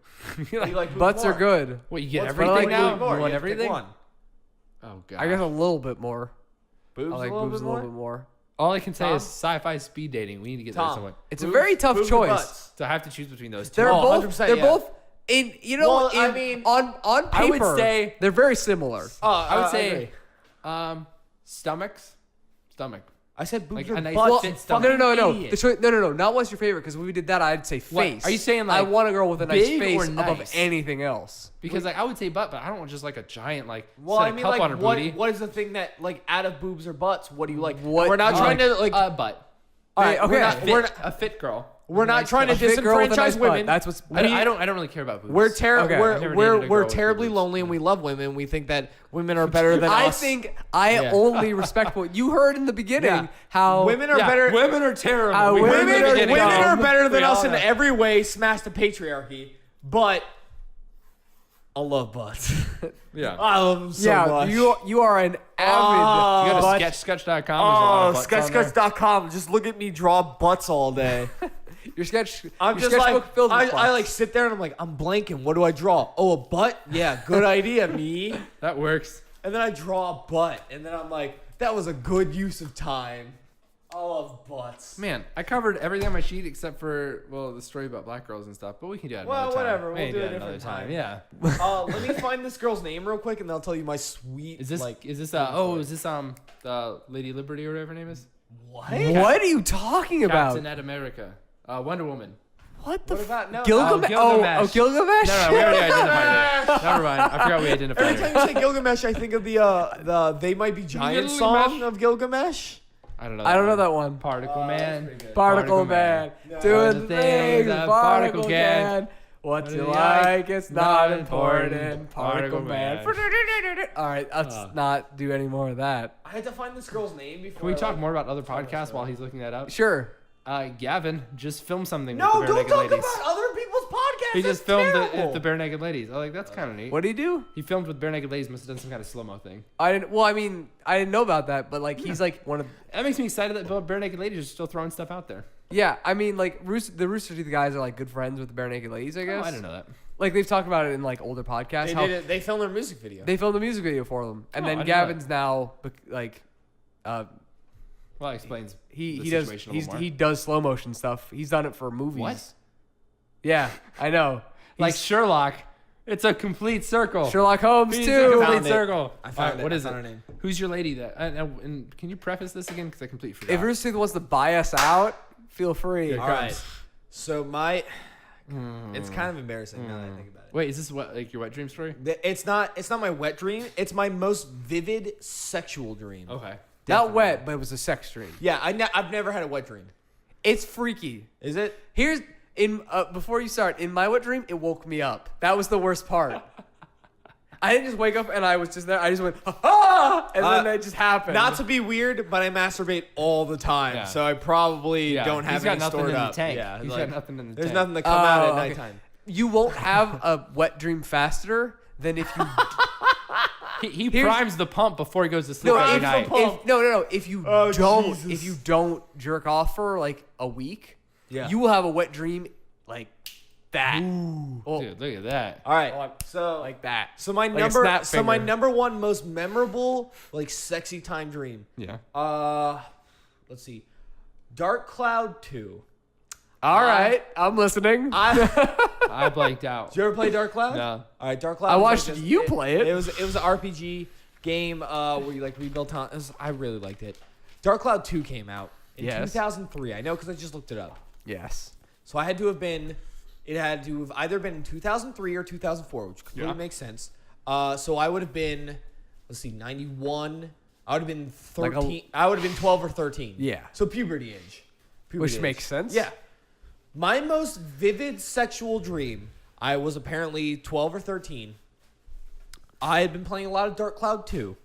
You're like, like Butts are good. what, you get What's everything like now? boob You want have to pick everything? one. Oh, God. I guess a little bit more. Boobs I like a little boobs bit a little more. bit more. All I can say Tom? is sci-fi speed dating. We need to get there Tom. somewhere. It's a Boobs- very tough boobs or choice. butts? So I have to choose between those two. They're Oh, both. 100%, They're yeah. both in. You know, Well, I in- mean- on paper, I would say- they're very similar. I would I say agree. stomachs. Stomach. I said boobs Like or a nice butts. fit you stomach. No. idiot. The choice, no. Not what's your favorite? Because when we did that, I'd say What? face. Are you saying, I like, want a girl with a nice big face or above nice? anything else? Because like I would say butt, but I don't want just like a giant like Well, set I a mean, cup like, on her booty. what is the thing that, like, out of boobs or butts, what do you like? What- We're not trying to, like, butt. all right, okay. we're not, Fit, we're not, a fit girl. we're not Nice trying to butt. Fit girl with a nice disenfranchise butt. women. That's what's. I don't really care about boobs. We're Okay. I've never dated a girl we're with terribly boobs. lonely and we love women. We think that women are better than I us. think I Yeah. only respect what you heard in the beginning. Yeah. How women are Yeah, better. Women are terrible. Uh, We heard in the women are beginning. Women are dumb. better than We us all in know. every way. Smash the patriarchy, but I love butts. Yeah. I love them so yeah, much. you are an avid. You go to butt- sketch.com. There's a lot Oh, of butts on there. sketchsketch.com. Just look at me draw butts all day. Your sketch. I'm your just sketchbook like, filled with I butts. like sit there and I'm like, I'm blanking. What do I draw? Oh, a butt? Yeah, good idea, me. That works. And then I draw a butt. And then I'm like, that was a good use of time. I love butts. Man, I covered everything on my sheet except for the story about black girls and stuff. But we can do that Well, another time. whatever, We we'll can do it that a another different time. Yeah. Let me find this girl's name real quick and I'll tell you my sweet. Is this like, is this Lady Liberty or whatever her name is? what? What are you talking about? Captain at America. Wonder Woman. What the? What about no? Gilgamesh? Gilgamesh. Oh, Gilgamesh. No, we already identified her. Never mind. I forgot we identified Every her. time you say Gilgamesh, I think of the They Might Be Giants Gilgamesh. song of Gilgamesh. I don't know. I don't know that one. Particle Man. Particle Man, doing the things a particle can. What What you do you like, it's not Not important. important. Particle Particle Man. Man. All right, let's not do any more of that. I had to find this girl's name before. Can we I, talk like- more about other podcasts while he's looking that up? Sure. Gavin, just film something No, with the Bare don't Naked talk Ladies. about other people's podcasts. He That's just filmed terrible. the bare naked ladies. I like that's kind of neat. What did he do? He filmed with bare naked ladies. Must have done some kind of slow mo thing. I didn't. Well, I mean, I didn't know about that, but like he's like one of. That makes me excited that bare naked ladies are still throwing stuff out there. Yeah, I mean, like the Rooster Teeth guys are like good friends with the Bare Naked Ladies, I Oh, guess. I didn't know that. Like they've talked about it in like older podcasts. They how did it. They filmed their music video. they filmed a music video for them, and Oh, I then didn't know Gavin's now like, Well, that explains. he the he does situation a little more. he does slow motion stuff. He's done it for movies. What? Yeah, I know. Like He's Sherlock, it's a complete circle. Sherlock Holmes He's a too. complete Found it. circle. I found All right, it. what I is found it? her name. Who's your lady? That and can you preface this again? Because I completely forgot. If Rooster Teeth wants to buy us out, feel free. Here it All comes. right. So my, it's kind of embarrassing now that I think about it. Wait, is this what like your wet dream story? It's not my wet dream. It's my most vivid sexual dream. Okay. Not wet, but it was a sex dream. Yeah, I've never had a wet dream. It's freaky. Is it? Here's before you start, in my wet dream, it woke me up. That was the worst part. I didn't just wake up and I was just there. I just went, ah, and then it just happened. Not to be weird, but I masturbate all the time, Yeah. so I probably Yeah, don't have he's got any nothing stored in the up. tank. Yeah, He's got nothing in the There's tank. nothing to come out at okay. nighttime. You won't have a wet dream faster than if you He Here's- primes the pump before he goes to sleep every night. If you Oh, don't Jesus. if you don't jerk off for like a week, Yeah. you will have a wet dream like that. Well, Dude, look at that. All right, Oh, so like that. so my like a number snap so my finger. number one most memorable like sexy time dream. Yeah. Let's see, Dark Cloud 2. All right, I'm listening. I blanked out. Did you ever play Dark Cloud? No. All right, Dark Cloud. I was watched like this- you play it. It was an RPG game where you like rebuild town. I really liked it. Dark Cloud 2 came out in Yes. 2003. I know because I just looked it up. Yes. So I had to have been. It had to have either been in 2003 or 2004, which completely Yeah. makes sense. So I would have been, let's see, 91. I would have been Like 13. I would have been 12 or 13. Yeah. So puberty age. Which makes sense. Yeah. My most vivid sexual dream, I was apparently 12 or 13. I had been playing a lot of Dark Cloud 2.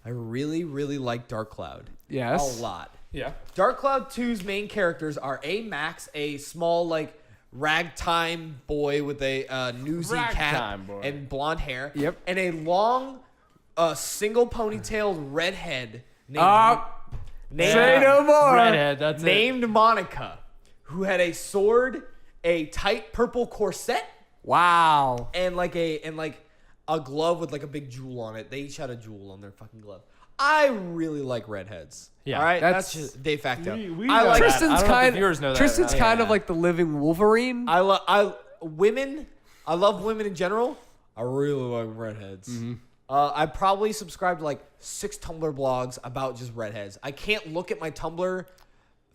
I really, really like Dark Cloud. Yes. A lot. Yeah. Dark Cloud 2's main characters are Max, a small, like, ragtime boy with a newsy Ragtime cap boy. and blonde hair. Yep. And a long, single ponytailed redhead named, named, Say no more. Redhead. That's named Monica, who had a sword, a tight purple corset, Wow. and like a glove with like a big jewel on it. They each had a jewel on their fucking glove. I really like redheads. Yeah. All right, That's- that's just de facto. We I know like that. Tristan's I don't know if the kind. viewers know that. Tristan's Yeah. kind of like the living Wolverine. I women. I love women in general. I really like redheads. Mm-hmm. I probably subscribe to like 6 Tumblr blogs about just redheads. I can't look at my Tumblr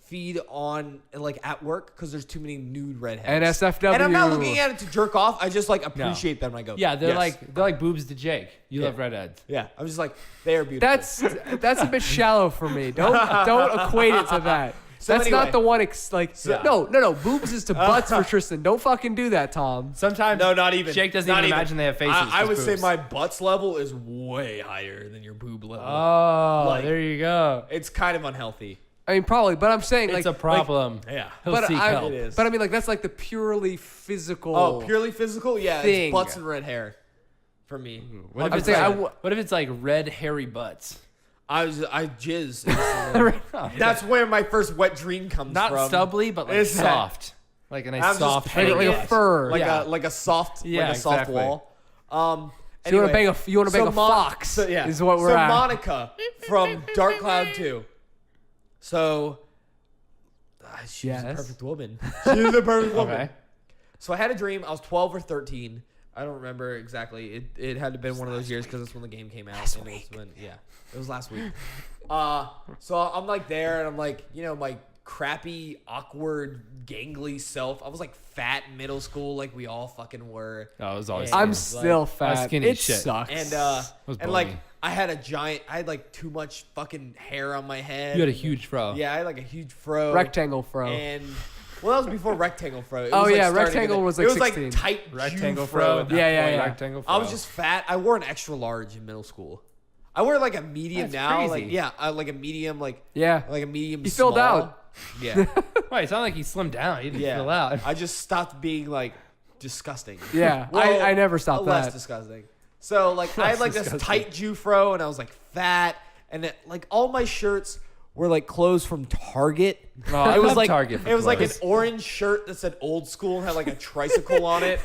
feed on like at work because there's too many nude redheads. NSFW. And I'm not looking at it to jerk off. I just like appreciate them. And I go, Yeah, they're yes. like boobs to Jake. You Yeah. love redheads. Yeah, I'm just like they are beautiful. That's a bit shallow for me. Don't equate it to that. So That's anyway. not the one. So- No. Boobs is to butts for Tristan. Don't fucking do that, Tom. Sometimes No, not even. Jake doesn't Not even imagine they have faces. I just would say boobs. my butts level is way higher than your boob level. Oh, Like- there you go. It's kind of unhealthy. I mean, probably, but I'm saying It's like a problem. Yeah. He'll But seek help. It is. But I mean, like that's like the purely physical. Oh, purely physical? Yeah, thing. it's butts and red hair for me. What if, I'm it's saying like, I w- what if it's like red hairy butts? I jizz. instantly. That's where my first wet dream comes Not from. stubbly, but like It's- soft. Like a nice I'm just soft petting hairy like a butt. fur. like Yeah. a soft Yeah, like a soft exactly. wall. So you want to bang a fox? So, yeah. Is what we're so at. Monica from Dark Cloud 2. So she's a Yes. perfect woman. She's a perfect woman. Okay. So I had a dream. I was 12 or 13. I don't remember exactly. It had to have been one of those years because that's when the game came out. And it was when, it was last week. So I'm like there and I'm like, my crappy, awkward, gangly self. I was like fat in middle school, like we all fucking were. Oh, it was always. Yeah. I'm skinny. still I fat. was skinny It as shit. sucks. And was and like bullying. I had like too much fucking hair on my head. You had a huge fro. Yeah, I had like a huge fro. rectangle fro. And well, that was before rectangle fro. It Oh, was, like, yeah, starting to rectangle get- was, like, it was 16. like tight Rectangle Jew fro. at that Yeah, point, yeah. Rectangle fro. I was just fat. I wore an extra large in middle school. I wear like a medium That's now. crazy. Like yeah, like a medium, like yeah. a medium. He filled small. out. Yeah, Wait, it's not like he slimmed down. He didn't yeah. fill out. I just stopped being like disgusting. Yeah, I never stopped less that. disgusting. So like I had like this tight Jufro and I was like fat and like all my shirts were like clothes from Target. Oh, I it was love like Target for it was like an clothes. orange shirt that said old school and had like a tricycle on it.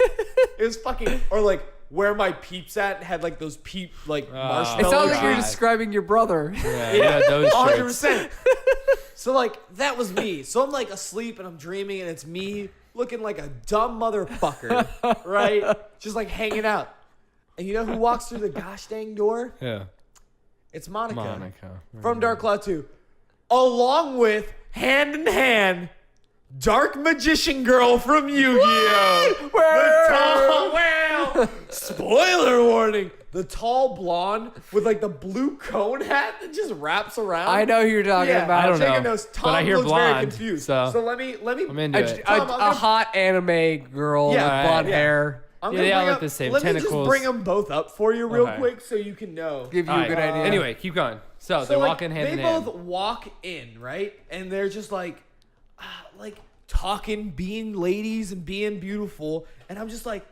It was fucking or like where my peeps at had like those peep like It marshmallow sounds like you're shoes. describing your brother. Yeah, those shirts. 100%. So like that was me. So I'm like asleep and I'm dreaming and it's me looking like a dumb motherfucker, right? Just like hanging out. And you know who walks through the gosh dang door? Yeah. It's Monica. Monica. From Dark Cloud 2. Along with, hand in hand, Dark Magician Girl from Yu-Gi-Oh! The tall, well, spoiler warning. The tall blonde with like the blue cone hat that just wraps around. I know who you're talking about. I don't Taking know, notes. but Tom I hear looks very blonde, confused. so let me I'm into it. Tom, I'm A gonna- hot anime girl Yeah, with blonde yeah. hair. I'm Yeah, gonna they all bring look up- the same. Let me just Tentacles. bring them both up for you real Okay. quick so you can know. Give you All a good right, idea. Anyway, keep going. So they're like, walking hand in they hand. both walk in, right? And they're just like talking, being ladies and being beautiful. And I'm just like,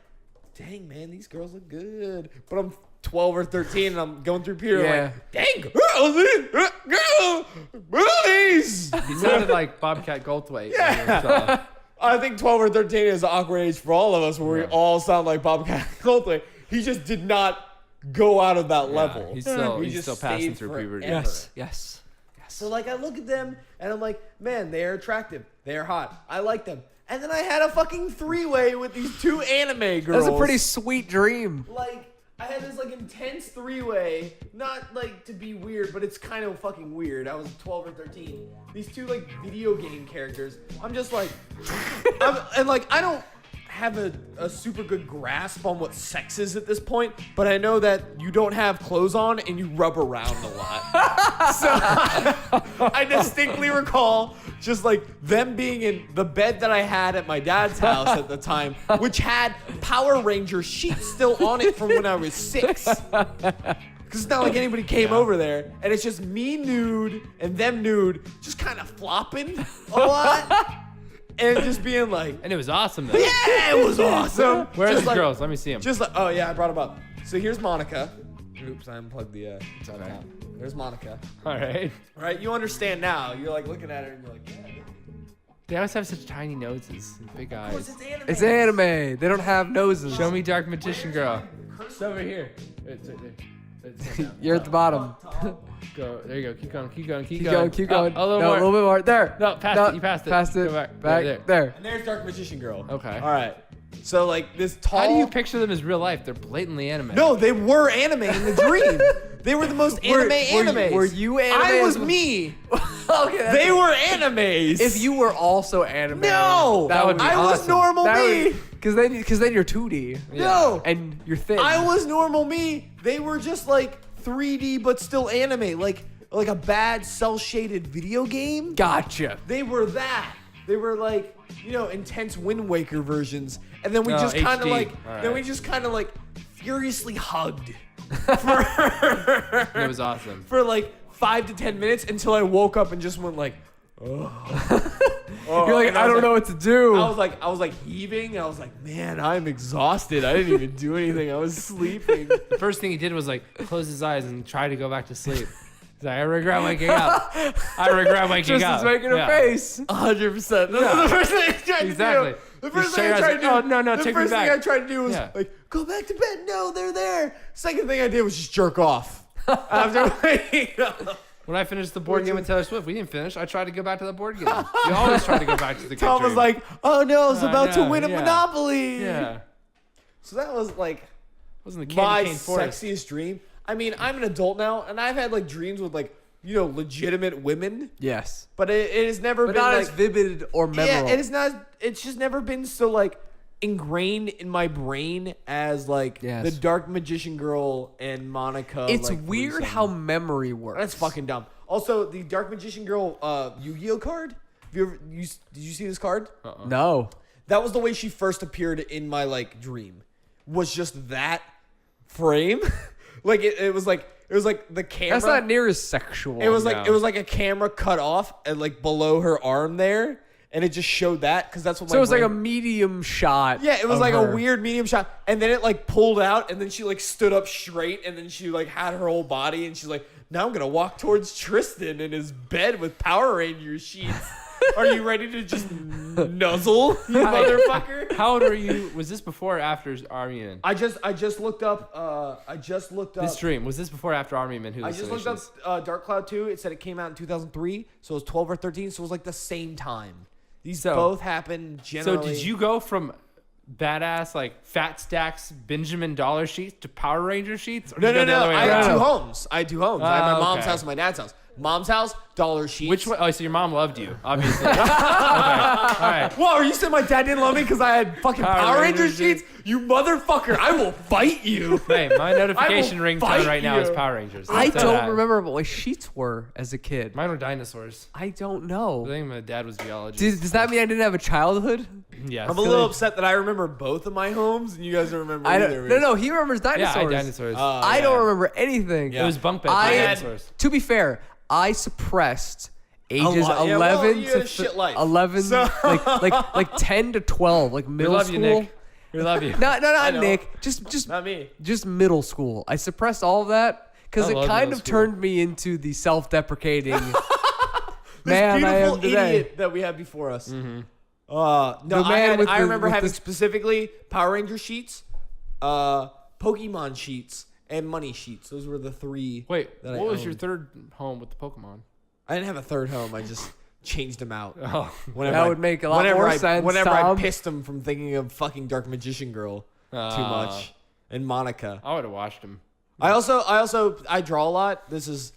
dang, man, these girls look good. But I'm 12 or 13 and I'm going through puberty. Yeah. Like, dang, girls, booties. He sounded like Bobcat Goldthwait. Yeah. So, I think 12 or 13 is an awkward age for all of us where we all sound like Bobcat Goldthwait. He just did not go out of that level. he's He still just passing stayed through puberty. forever. Yes. So like I look at them and I'm like, man, they are attractive. They are hot. I like them. And then I had a fucking three-way with these two anime girls. That's a pretty sweet dream. like I had this like intense three-way, not like to be weird, but it's kind of fucking weird. I was 12 or 13. These two like video game characters. I'm just like, and like I don't have a super good grasp on what sex is at this point, but I know that you don't have clothes on and you rub around a lot. So I distinctly recall just like them being in the bed that I had at my dad's house at the time, which had Power Ranger sheets still on it from when I was 6. Because it's not like anybody came over there, and it's just me nude and them nude, just kind of flopping a lot, and just being like, And it was awesome though. yeah, it was awesome. Where are Just the like- girls? Let me see them. Just like, oh yeah, I brought them up. So here's Monica. Oops, I unplugged the top. There's Monica. All right. Right, you understand now. You're like looking at her and you're like, yeah. They always have such tiny noses, and big Of course, eyes. it's anime. It's anime. They don't have noses. Show me Dark Magician Girl. It's over here. You're at the bottom. Go. There you go. Keep going. Keep going. Keep, Keep going. Keep going. Oh, a little no, more. a little bit more. There. No, past No, it. You passed it. Passed it. Go back. Back. There. There. And there's Dark Magician Girl. Okay. All right. So like this tall. How do you picture them as real life? They're blatantly anime. No, they were anime in the dream. They were the most anime animes. were you anime I was as well? me. Okay, that's- They were animes. If you were also anime, No! that would be I was awesome. normal me. Because then you're 2D. No. And you're thin. I was normal me. They were just like 3D but still anime, like a bad cell shaded video game. Gotcha. They were that. They were like, intense Wind Waker versions. And then we Oh, just kind of HD. like All then we right. just kind of like furiously hugged It was awesome. for like 5 to 10 minutes until I woke up and just went like You're like, and I don't know what to do. I was like heaving. I was like, man, I'm exhausted. I didn't even do anything. I was sleeping. The first thing he did was like close his eyes and try to go back to sleep. He's like, I regret waking up. I regret waking Just up. as making Yeah. a face. 100%. That's the first thing I tried Exactly. to do. The Just first shut thing your I eyes tried like, to do. "Oh, no, the take me first back." thing I tried to do was Yeah. like, go back to bed. No, they're there. Second thing I did was just jerk off. After waking up. When I finished the board game with Taylor Swift, we didn't finish. I tried to go back to the board game. You always try to go back to the good Tom was dream. like, oh no, I was about to no, win a yeah. Monopoly. yeah. So that was like Wasn't the my candy cane forest. sexiest dream. I mean, I'm an adult now, and I've had like dreams with like, legitimate women, Yes. but it has never But been not like, as vivid or memorable. yeah, it is not. It's just never been so like ingrained in my brain as like Yes. the Dark Magician Girl and Monica. It's like, weird threesome. how memory works. That's fucking dumb. Also, the Dark Magician Girl Yu-Gi-Oh card. Have you ever? Did you see this card? No. That was the way she first appeared in my like dream. Was just that frame. Like it was like the camera. That's not near as sexual. It was No. like a camera cut off and like below her arm there, and it just showed that because that's what. So my it was like a brain- medium shot. Yeah, it was of like her. a weird medium shot, and then it like pulled out, and then she like stood up straight, and then she like had her whole body, and she's like, "Now I'm gonna walk towards Tristan in his bed with Power Ranger sheets. Are you ready to just nuzzle, you motherfucker?" How old are you? Was this before or after Army Men? I just looked up. This dream was this before or after Army Men? I just looked up Dark Cloud 2. It said it came out in 2003, so it was 12 or 13. So it was like the same time. These So- both happened So generally. did you go from badass like Fat Stacks Benjamin Dollar sheets to Power Ranger sheets? Or No, did you no, go the no. other way I had around? two homes. I had my mom's okay. house and my dad's house. Mom's house, dollar sheets. Which one? Oh, so your mom loved you, obviously. Okay. All right. Whoa, are you saying my dad didn't love me because I had fucking Power Ranger Ranger sheets? You motherfucker! I will fight you. Hey, my notification fight ringtone right now is you. Power Rangers. I That's don't that. remember what my sheets were as a kid. Mine were dinosaurs. I don't I know. think my dad was geologist. Does that mean I didn't have a childhood? Yeah. I'm a little upset that I remember both of my homes and you guys don't remember I either. don't. No, he remembers Yeah, dinosaurs. dinosaurs. I don't remember anything. It was bunk beds. I for had- dinosaurs. To be fair, I suppressed ages lot. Yeah, well, 11 you had a to shit life. 11, So- like 10 to 12, like We middle love school. you, Nick. We love you. No, not know. Nick. Just Not me. middle school. I suppressed all of that because I it love kind middle of school. turned me into the self-deprecating This man I beautiful am today. idiot that we had before us. Mm-hmm. No, The man with I the- remember with having the- specifically Power Ranger sheets, Pokemon sheets, and money sheets. Those were the three. Wait, that I what was your owned. third home with the Pokemon? I didn't have a third home. I just changed them out. Oh, Whenever That I- would make a lot whenever more I, sense, Whenever I Tom. pissed him from thinking of fucking Dark Magician Girl too much and Monica. I would have watched him. I draw a lot. This is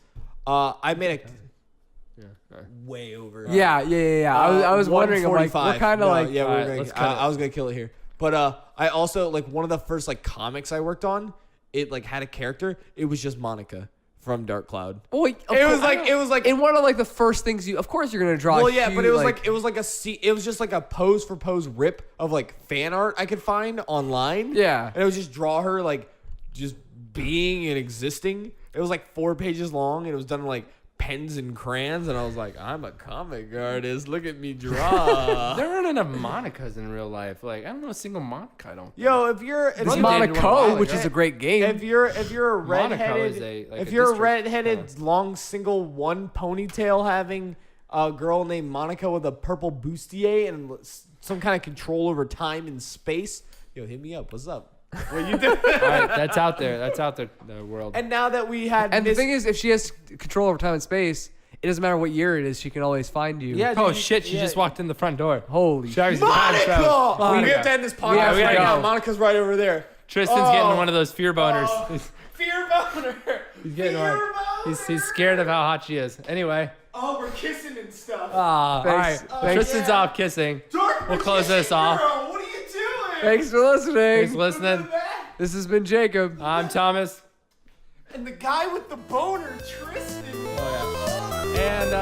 I made a Yeah. way over. Yeah. I was wondering, I'm like, 145. what kind of No, like? yeah, All we right, were gonna, let's cut it. I was gonna kill it here, but I also like one of the first like comics I worked on. It like had a character. It was just Monica from Dark Cloud. Oh, wait, of It course- was like in one of like the first things you. Of course, you're gonna draw. well, a yeah, but huge, it was just like a pose for pose rip of like fan art I could find online. Yeah. and it would just draw her like just being and existing. It was like 4 pages long, and it was done in like pens and crayons, and I was like, I'm a comic artist. Look at me draw. There aren't enough Monicas in real life. Like I don't know a single Monica. I don't. Yo, if you're It's Brother dated one Monaco, of which Monica. is a great game. if you're a Monaco redheaded is a- like if a you're a district. redheaded long single one ponytail having a girl named Monica with a purple bustier and some kind of control over time and space, yo, hit me up. What's up? What you doing? All right, that's out there. That's out there. The world. And now that we had And the Miss- thing is, if she has control over time and space, it doesn't matter what year it is. She can always find you. Yeah, Oh dude, shit! She yeah. just walked in the front door. Holy She shit. already- Monica! Monica. We have to end this podcast Yeah, we right gotta now. go. Monica's right over there. Tristan's Oh. getting one of those fear boners. Fear boner. He's getting Fear one. boner. He's scared of how hot she is. Anyway. Oh, we're kissing and stuff. All right. Thanks. Thanks. Tristan's off kissing. Dark We'll close Magician this off. Girl, what are you doing? Thanks for listening. Thanks for listening. This has been Jacob. I'm Thomas. And the guy with the boner, Tristan. Oh yeah. And